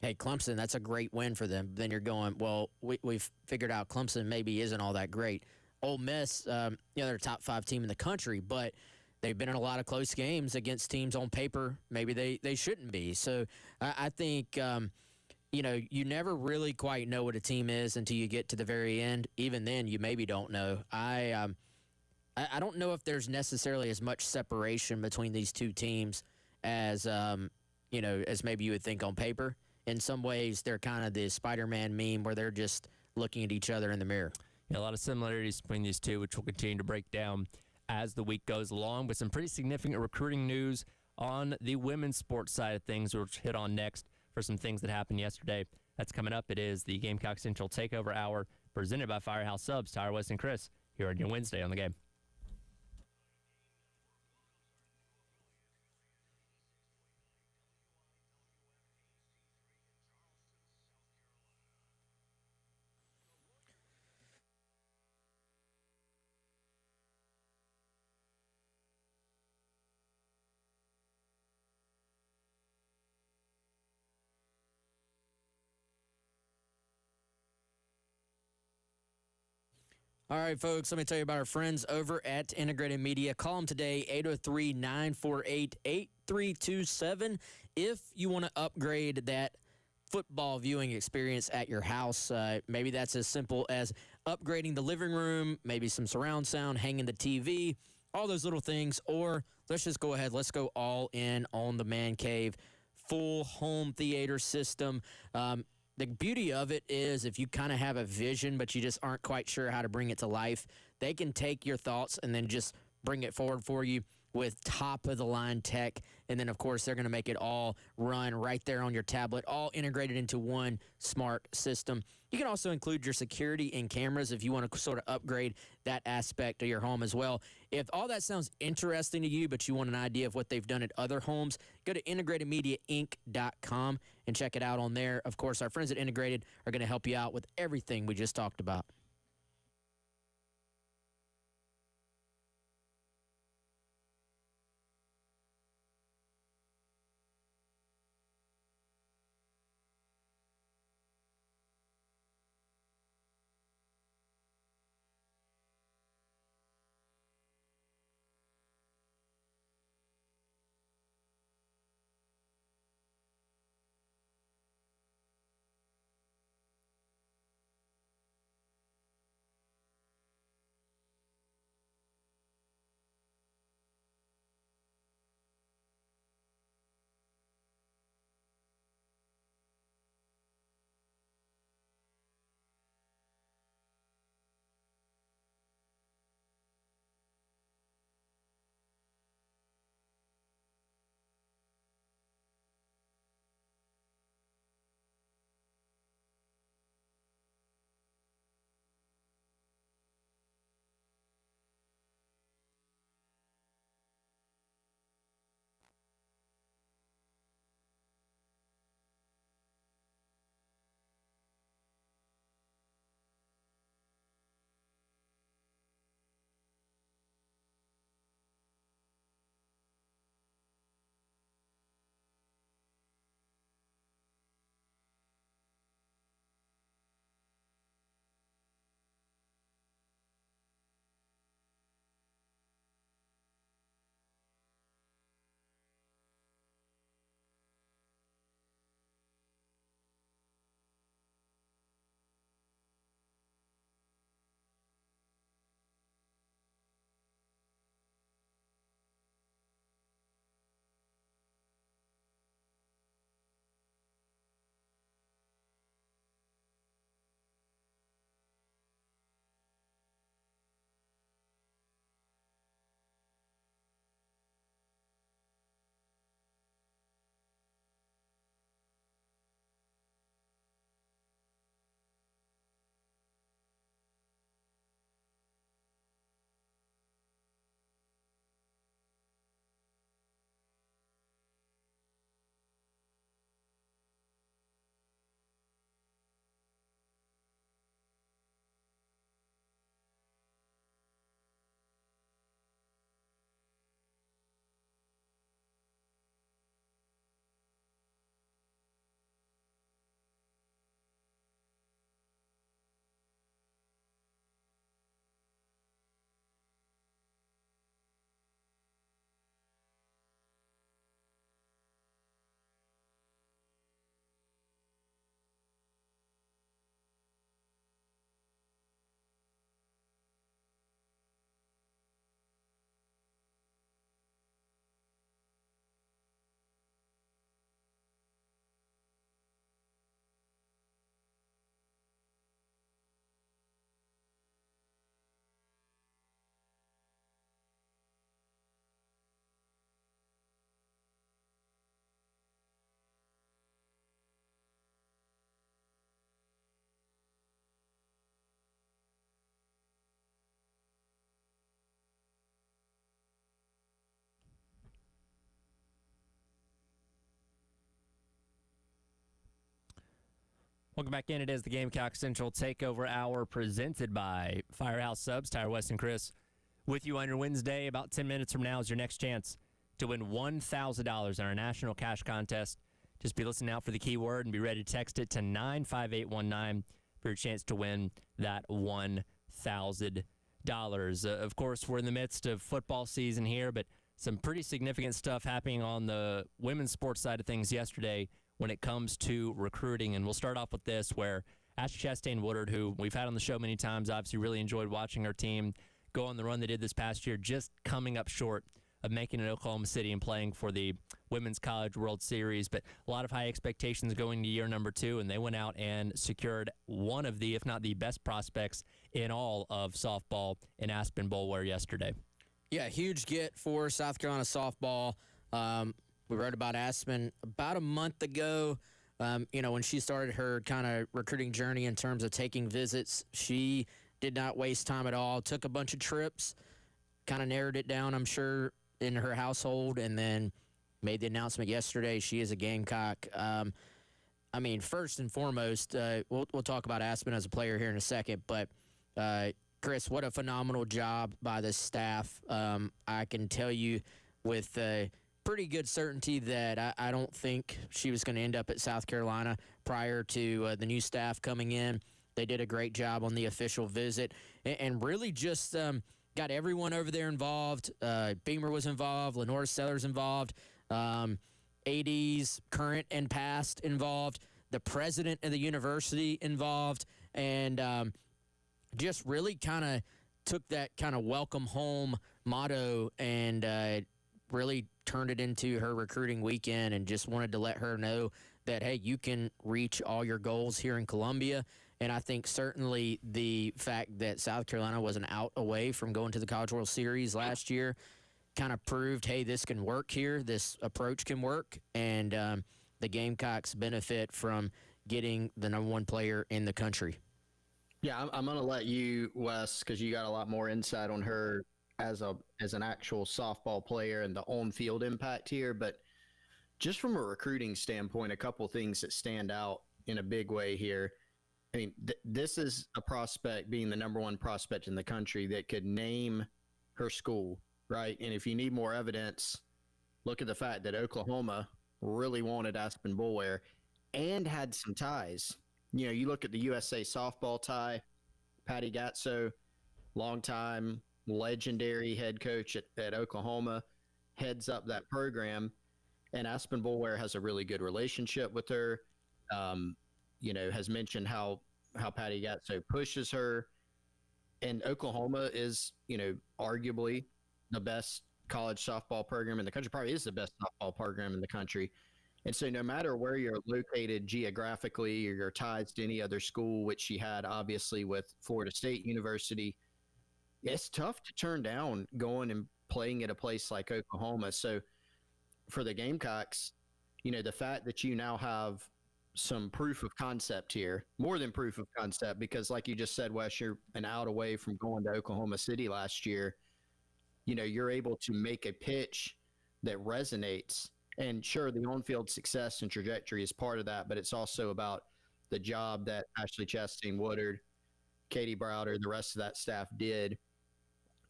hey, Clemson, that's a great win for them. Then you're going, well, we've figured out Clemson maybe isn't all that great. Ole Miss, they're a top 5 team in the country, but they've been in a lot of close games against teams on paper maybe they shouldn't be. So I think, you never really quite know what a team is until you get to the very end. Even then, you maybe don't know. I don't know if there's necessarily as much separation between these two teams as as maybe you would think on paper. In some ways, they're kind of the Spider-Man meme where they're just looking at each other in the mirror. Yeah, a lot of similarities between these two, which we'll continue to break down as the week goes along, with some pretty significant recruiting news on the women's sports side of things, which we'll hit on next for some things that happened yesterday. That's coming up. It is the Gamecock Central Takeover Hour presented by Firehouse Subs. Tyler West and Chris here on your Wednesday on the Game. All right, folks, let me tell you about our friends over at Integrated Media. Call them today, 803-948-8327. If you want to upgrade that football viewing experience at your house, maybe that's as simple as upgrading the living room, maybe some surround sound, hanging the TV, all those little things. Or let's just go ahead. Let's go all in on the Man Cave full home theater system. The beauty of it is if you kind of have a vision, but you just aren't quite sure how to bring it to life, they can take your thoughts and then just bring it forward for you with top-of-the-line tech. And then, of course, they're going to make it all run right there on your tablet, all integrated into one smart system. You can also include your security and cameras if you want to sort of upgrade that aspect of your home as well. If all that sounds interesting to you, but you want an idea of what they've done at other homes, go to integratedmediainc.com and check it out on there. Of course, our friends at Integrated are going to help you out with everything we just talked about. Welcome back in. It is the Gamecock Central Takeover Hour presented by Firehouse Subs. Tyler West and Chris with you on your Wednesday. About 10 minutes from now is your next chance to win $1,000 in our national cash contest. Just be listening out for the keyword and be ready to text it to 95819 for your chance to win that $1,000. Of course, we're in the midst of football season here, but some pretty significant stuff happening on the women's sports side of things yesterday when it comes to recruiting. And we'll start off with this, where Ashley Chastain Woodard, who we've had on the show many times, obviously really enjoyed watching her team go on the run they did this past year, just coming up short of making it Oklahoma City and playing for the Women's College World Series. But a lot of high expectations going to year number 2, and they went out and secured one of the, if not the best prospects in all of softball in Aspen Boulware yesterday. Yeah, huge get for South Carolina softball. We wrote about Aspen about a month ago, when she started her kind of recruiting journey in terms of taking visits. She did not waste time at all, took a bunch of trips, kind of narrowed it down, I'm sure, in her household, and then made the announcement yesterday she is a Gamecock. First and foremost, we'll talk about Aspen as a player here in a second, but Chris, what a phenomenal job by the staff. I can tell you with pretty good certainty that I don't think she was going to end up at South Carolina prior to the new staff coming in. They did a great job on the official visit and really just got everyone over there involved. Beamer was involved. Lenora Sellers involved. ADs, current and past, involved. The president of the university involved. And just really kind of took that kind of welcome home motto and really turned it into her recruiting weekend, and just wanted to let her know that, hey, you can reach all your goals here in Columbia. And I think certainly the fact that South Carolina was an out away from going to the College World Series last year kind of proved, hey, this can work here. This approach can work. And the Gamecocks benefit from getting the number 1 player in the country. Yeah, I'm going to let you, Wes, because you got a lot more insight on her as an actual softball player and the on-field impact here. But just from a recruiting standpoint, a couple things that stand out in a big way here. I mean, this is a prospect being the number 1 prospect in the country that could name her school, right? And if you need more evidence, look at the fact that Oklahoma really wanted Aspen Boulware and had some ties. You look at the USA softball tie, Patty Gatso, longtime legendary head coach at Oklahoma, heads up that program, and Aspen Boulware has a really good relationship with her. Has mentioned how Patty Gatso pushes her, and Oklahoma is, arguably the best college softball program in the country, probably is the best softball program in the country. And so no matter where you're located geographically or your ties to any other school, which she had obviously with Florida State University, it's tough to turn down going and playing at a place like Oklahoma. So for the Gamecocks, the fact that you now have some proof of concept here, more than proof of concept, because like you just said, Wes, you're an out away from going to Oklahoma City last year. You're able to make a pitch that resonates. And sure, the on-field success and trajectory is part of that, but it's also about the job that Ashley Chastain Woodard, Katie Browder, the rest of that staff did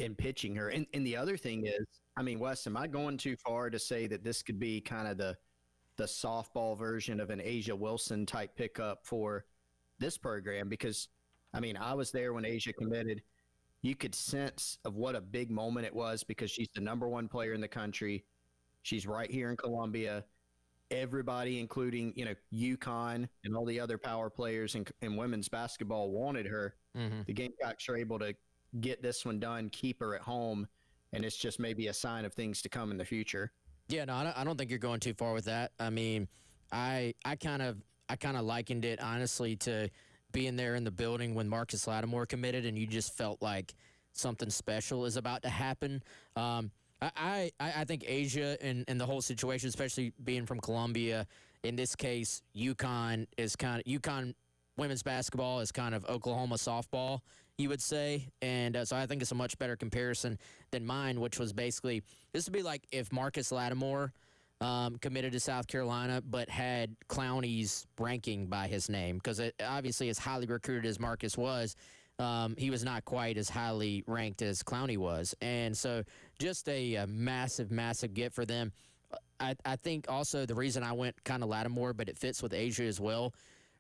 in pitching her. And the other thing is, Wes, am I going too far to say that this could be kind of the softball version of an Asia Wilson type pickup for this program? Because, I was there when Asia committed. You could sense of what a big moment it was because she's the number 1 player in the country. She's right here in Columbia. Everybody, including, UConn and all the other power players in women's basketball wanted her. Mm-hmm. The Gamecocks are able to get this one done, keep her at home, and it's just maybe a sign of things to come in the future. Yeah, no, I don't think you're going too far with that. I kind of likened it, honestly, to being there in the building when Marcus Lattimore committed, and you just felt like something special is about to happen. I think Asia and the whole situation, especially being from Columbia, in this case, UConn women's basketball is kind of Oklahoma softball, you would say. And so I think it's a much better comparison than mine, which was basically, this would be like if Marcus Lattimore committed to South Carolina, but had Clowney's ranking by his name because obviously as highly recruited as Marcus was, he was not quite as highly ranked as Clowney was. And so just a massive, massive get for them. I think also the reason I went kind of Lattimore, but it fits with Asia as well.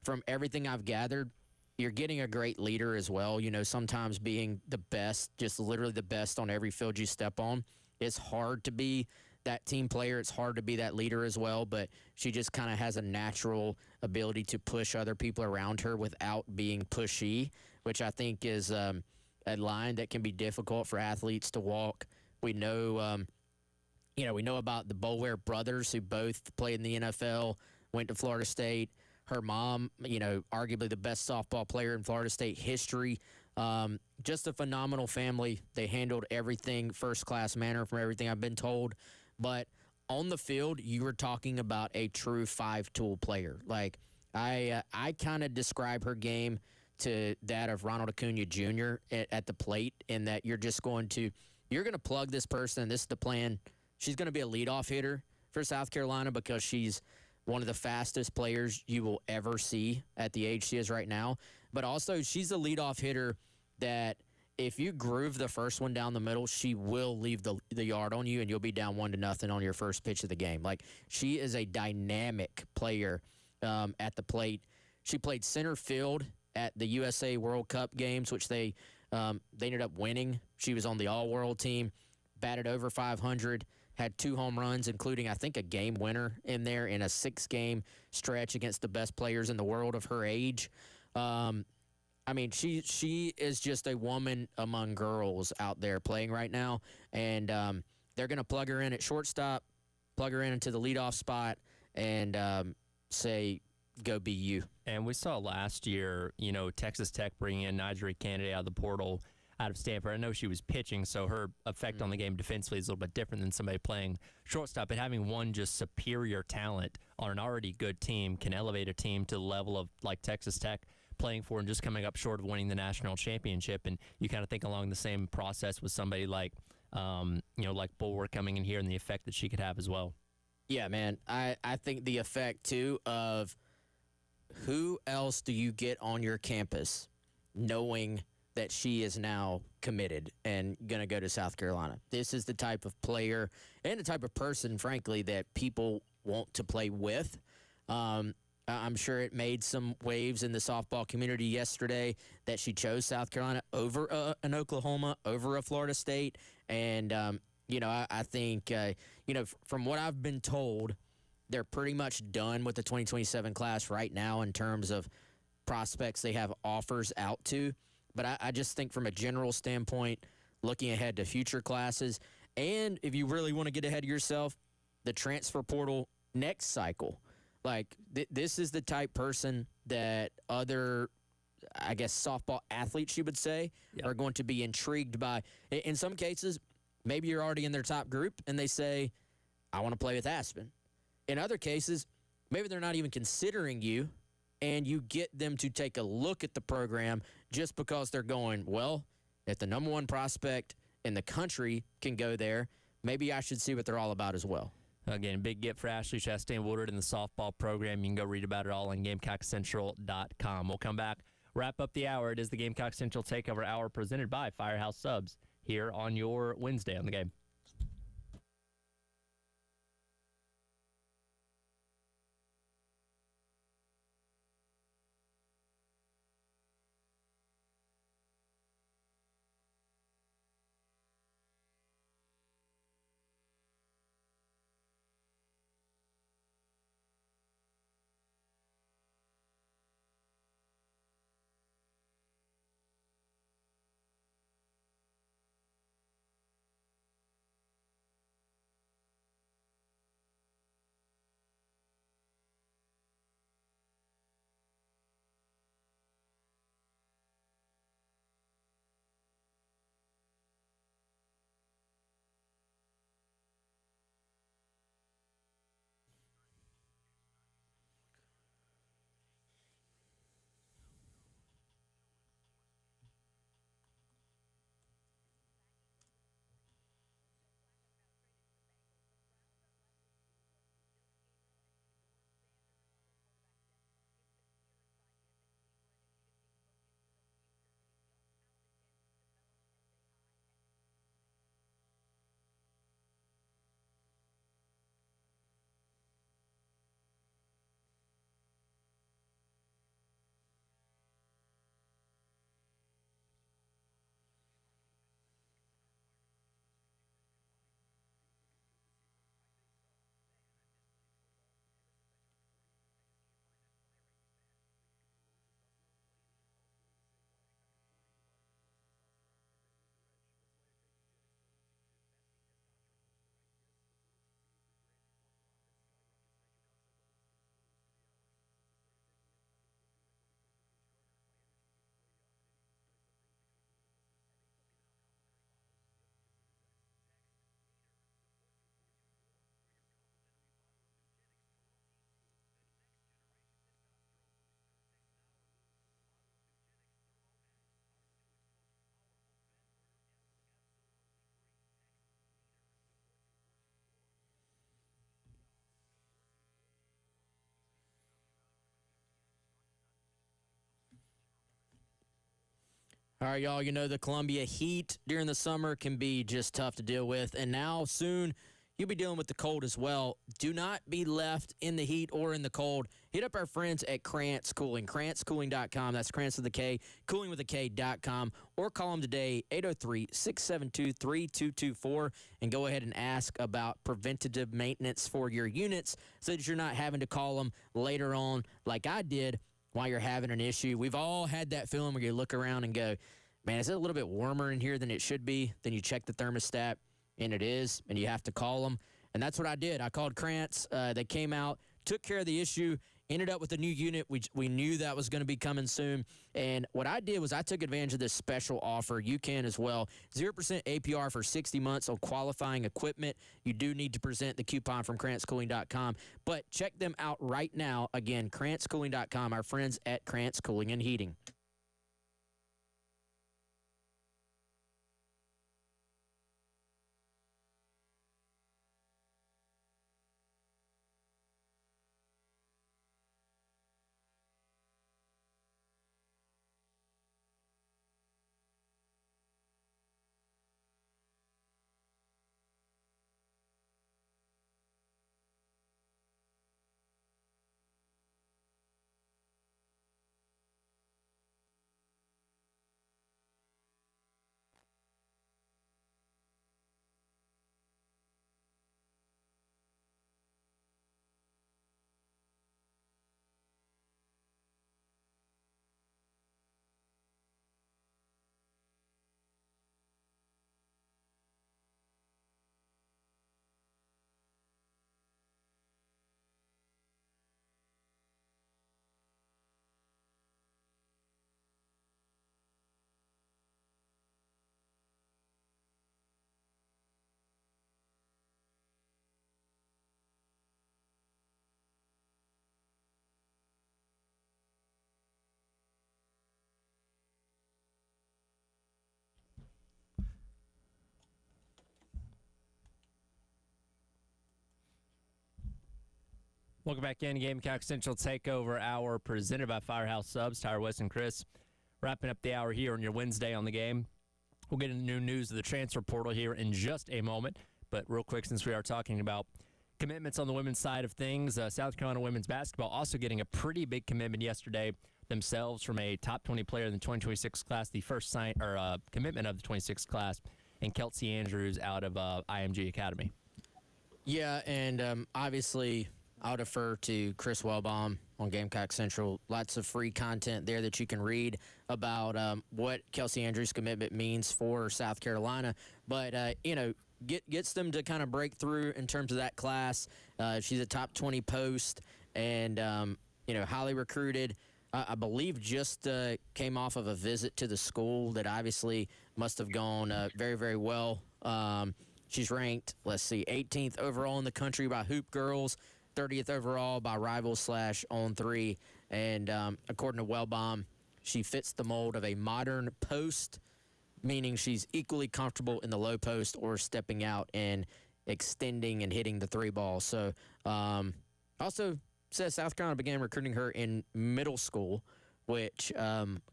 From everything I've gathered, you're getting a great leader as well. You know, sometimes being the best, just literally the best on every field you step on, it's hard to be that team player. It's hard to be that leader as well, but she just kind of has a natural ability to push other people around her without being pushy, which I think is a line that can be difficult for athletes to walk. We know, we know about the Boulware brothers who both played in the NFL, went to Florida State. Her mom, arguably the best softball player in Florida State history. Just a phenomenal family. They handled everything first-class manner from everything I've been told. But on the field, you were talking about a true five-tool player. Like, I kind of describe her game to that of Ronald Acuna Jr. at the plate in that you're going to plug this person, and this is the plan. She's going to be a leadoff hitter for South Carolina because she's one of the fastest players you will ever see at the age she is right now. But also, she's a leadoff hitter that if you groove the first one down the middle, she will leave the yard on you, and you'll be down 1-0 on your first pitch of the game. Like, she is a dynamic player at the plate. She played center field at the USA World Cup games, which they ended up winning. She was on the All-World team, batted over 500, had 2 home runs, including, I think, a game winner in there in a 6-game stretch against the best players in the world of her age. She is just a woman among girls out there playing right now, and they're going to plug her in at shortstop, plug her into the leadoff spot, and say, go be you. And we saw last year, Texas Tech bringing in Nigeri Kennedy out of the portal out of Stanford. I know she was pitching, so her effect on the game defensively is a little bit different than somebody playing shortstop, but having one just superior talent on an already good team can elevate a team to the level of like Texas Tech playing for and just coming up short of winning the national championship. And you kind of think along the same process with somebody like, like Boulware coming in here and the effect that she could have as well. Yeah, man. I think the effect, too, of who else do you get on your campus knowing that she is now committed and going to go to South Carolina. This is the type of player and the type of person, frankly, that people want to play with. I'm sure it made some waves in the softball community yesterday that she chose South Carolina over an Oklahoma, over a Florida State. And, I think, from what I've been told, they're pretty much done with the 2027 class right now in terms of prospects they have offers out to. But I just think from a general standpoint, looking ahead to future classes, and if you really want to get ahead of yourself, the transfer portal next cycle. Like, this is the type person that other, I guess, softball athletes, you would say, are going to be intrigued by. In some cases, maybe you're already in their top group, and they say, I want to play with Aspen. In other cases, maybe they're not even considering you, and you get them to take a look at the program just because they're going, well, if the number one prospect in the country can go there, maybe I should see what they're all about as well. Again, big get for Ashley Chastain-Woodard in the softball program. You can go read about it all on GamecockCentral.com. We'll come back, wrap up the hour. It is the Gamecock Central Takeover Hour presented by Firehouse Subs here on your Wednesday on the game. All right, y'all, you know the Columbia heat during the summer can be just tough to deal with. And now soon you'll be dealing with the cold as well. Do not be left in the heat or in the cold. Hit up our friends at Krantz Cooling, KrantzCooling.com. That's Krantz with a K, cooling with a K.com. Or call them today, 803-672-3224, and go ahead and ask about preventative maintenance for your units so that you're not having to call them later on like I did while you're having an issue. We've all had that feeling where you look around and go, man, is it a little bit warmer in here than it should be? Then you check the thermostat, and it is, and you have to call them. And that's what I did. I called Krantz. They came out, took care of the issue, ended up with a new unit. We knew that was going to be coming soon. And what I did was I took advantage of this special offer. You can as well. 0% APR for 60 months on qualifying equipment. You do need to present the coupon from KrantzCooling.com. But check them out right now. Again, KrantzCooling.com, our friends at Krantz Cooling and Heating. Welcome back in. Gamecock Central Takeover Hour presented by Firehouse Subs. Tyler West and Chris wrapping up the hour here on your Wednesday on the game. We'll get into new news of the transfer portal here in just a moment. But real quick, since we are talking about commitments on the women's side of things, South Carolina women's basketball also getting a pretty big commitment yesterday themselves from a top 20 player in the 2026 class, the first commitment of the 26 class, and Kelsey Andrews out of IMG Academy. Yeah, and obviously I'll defer to Chris Wellbaum on Gamecock Central. Lots of free content there that you can read about what Kelsey Andrews' commitment means for South Carolina. But, gets them to kind of break through in terms of that class. She's a top 20 post and, highly recruited. I believe just came off of a visit to the school that obviously must have gone very, very well. She's ranked, 18th overall in the country by Hoop Girls, 30th overall by Rivals /On3. And according to Wellbaum, she fits the mold of a modern post, meaning she's equally comfortable in the low post or stepping out and extending and hitting the three ball. So also says South Carolina began recruiting her in middle school, which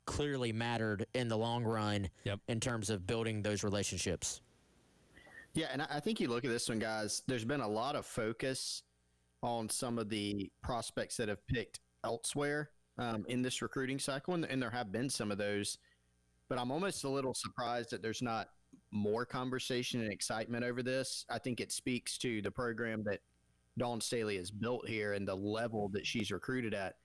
clearly mattered in the long run in terms of building those relationships. Yeah, and I think you look at this one, guys, there's been a lot of focus on some of the prospects that have picked elsewhere in this recruiting cycle, and there have been some of those. But I'm almost a little surprised that there's not more conversation and excitement over this. I think it speaks to the program that Dawn Staley has built here and the level that she's recruited at.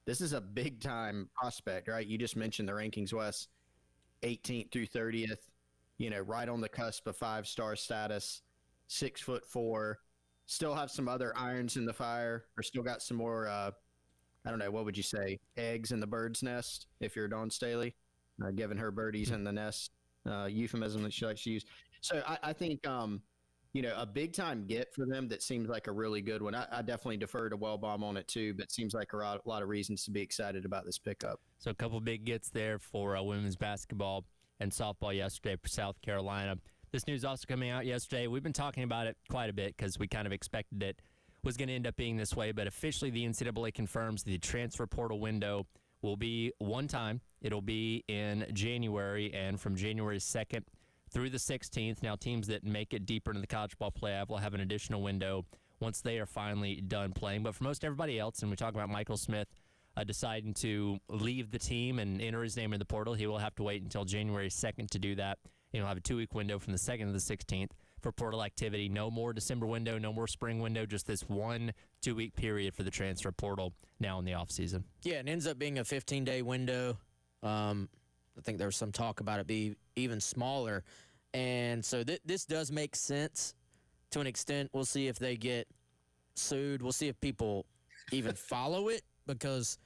This is a big-time prospect, right? You just mentioned the rankings, Wes, 18th through 30th, right on the cusp of 5-star status, 6'4", still have some other irons in the fire, or still got some more, I don't know, what would you say, eggs in the bird's nest if you're Dawn Staley, giving her birdies in the nest, euphemism that she likes to use. So I think, a big-time get for them that seems like a really good one. I definitely defer to Wellbaum on it too, but seems like a lot of reasons to be excited about this pickup. So a couple big gets there for women's basketball and softball yesterday for South Carolina. This news also coming out yesterday. We've been talking about it quite a bit because we kind of expected it was going to end up being this way, but officially the NCAA confirms the transfer portal window will be one time. It'll be in January, and from January 2nd through the 16th. Now, teams that make it deeper into the college ball playoff will have an additional window once they are finally done playing. But for most everybody else, and we talk about Michael Smith deciding to leave the team and enter his name in the portal, he will have to wait until January 2nd to do that. He'll have a 2-week window from the 2nd to the 16th for portal activity. No more December window, no more spring window, just this 1 2-week period for the transfer portal now in the offseason. Yeah, it ends up being a 15-day window. I think there was some talk about it be even smaller. And so this does make sense to an extent. We'll see if they get sued. We'll see if people even follow it, because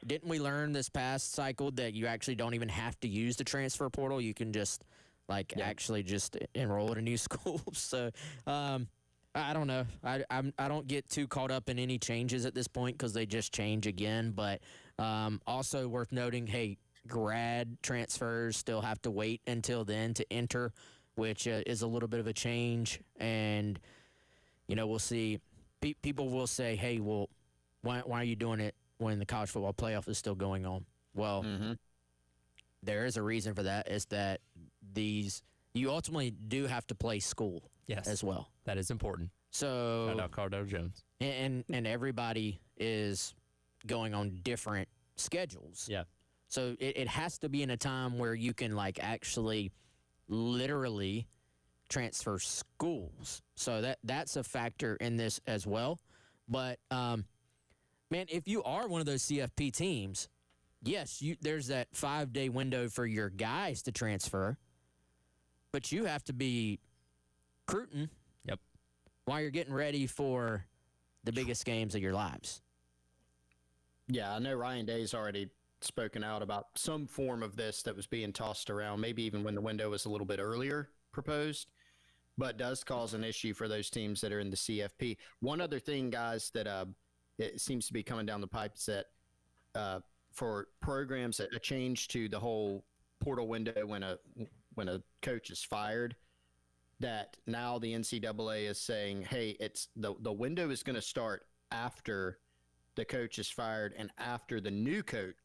didn't we learn this past cycle that you actually don't even have to use the transfer portal? You can just actually just enroll at a new school. So I don't know. I don't get too caught up in any changes at this point because they just change again. But also worth noting, hey, grad transfers still have to wait until then to enter, which is a little bit of a change. And, we'll see. People will say, hey, well, why are you doing it when the college football playoff is still going on? Well, there is a reason for that, is that you ultimately do have to play school as well. That is important. So shout out Cardell Jones. And everybody is going on different schedules. Yeah. So it has to be in a time where you can actually literally transfer schools. So that's a factor in this as well. But man, if you are one of those CFP teams, yes, there's that 5-day window for your guys to transfer, but you have to be recruiting. Yep. While you're getting ready for the biggest games of your lives. Yeah, I know Ryan Day's already spoken out about some form of this that was being tossed around, maybe even when the window was a little bit earlier proposed, but does cause an issue for those teams that are in the CFP. One other thing, guys, that it seems to be coming down the pipe is that for programs, a change to the whole portal window when a coach is fired, that now the NCAA is saying, hey, it's the window is going to start after the coach is fired and after the new coach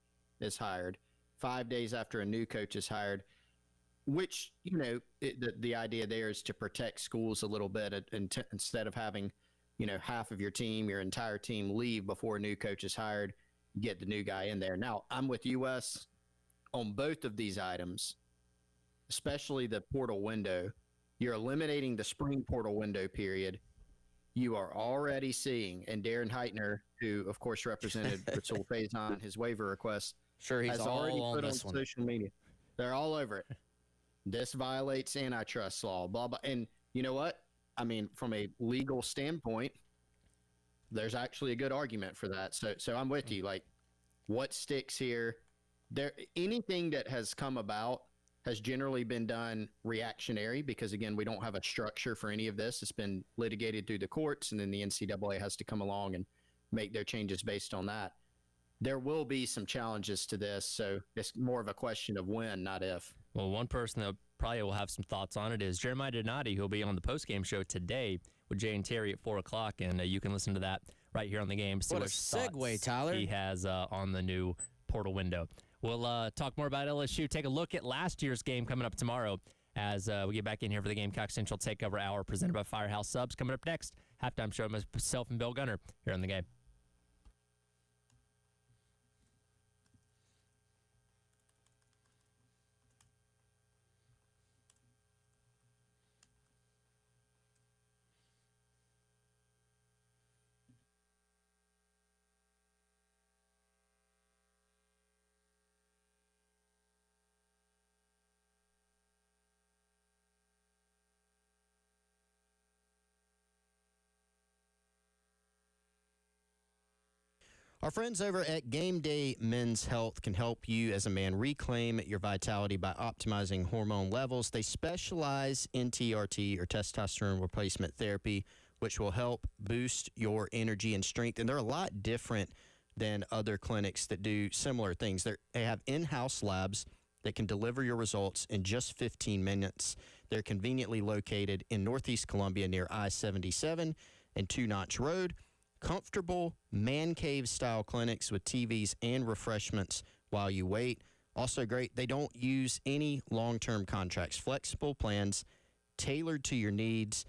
is hired, 5 days after a new coach is hired, which, the idea there is to protect schools a little bit instead of having, half of your team, your entire team leave before a new coach is hired, you get the new guy in there. Now, I'm with US on both of these items, especially the portal window. You're eliminating the spring portal window period. You are already seeing, and Darren Heitner, who of course represented Rasul Faison, his waiver request, sure, he's has all already on put on this one. social media. They're all over it. This violates antitrust law, blah, blah. And you know what? I mean, from a legal standpoint, there's actually a good argument for that. So I'm with you. What sticks here? Anything that has come about has generally been done reactionary because, again, we don't have a structure for any of this. It's been litigated through the courts, and then the NCAA has to come along and make their changes based on that. There will be some challenges to this, so it's more of a question of when, not if. Well, one person that probably will have some thoughts on it is Jeremiah Donati, who will be on the postgame show today with Jay and Terry at 4 o'clock, and you can listen to that right here on the game. See what a segue, Tyler. He has on the new portal window. We'll talk more about LSU. Take a look at last year's game coming up tomorrow as we get back in here for the Gamecock Central Takeover Hour presented by Firehouse Subs. Coming up next, halftime show with myself and Bill Gunner here on the game. Our friends over at Game Day Men's Health can help you as a man reclaim your vitality by optimizing hormone levels. They specialize in TRT, or testosterone replacement therapy, which will help boost your energy and strength. And they're a lot different than other clinics that do similar things. They have in-house labs that can deliver your results in just 15 minutes. They're conveniently located in Northeast Columbia near I-77 and Two Notch Road. Comfortable man cave style clinics with TVs and refreshments while you wait. Also great, they don't use any long-term contracts. Flexible plans tailored to your needs.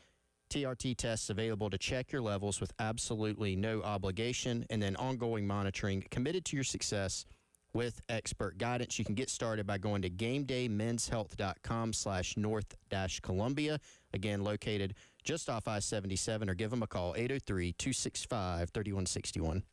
TRT tests available to check your levels with absolutely no obligation, and then ongoing monitoring, committed to your success with expert guidance. You can get started by going to GameDayMen'sHealth.com/North-Columbia. Again, located just off I-77, or give them a call, 803-265-3161.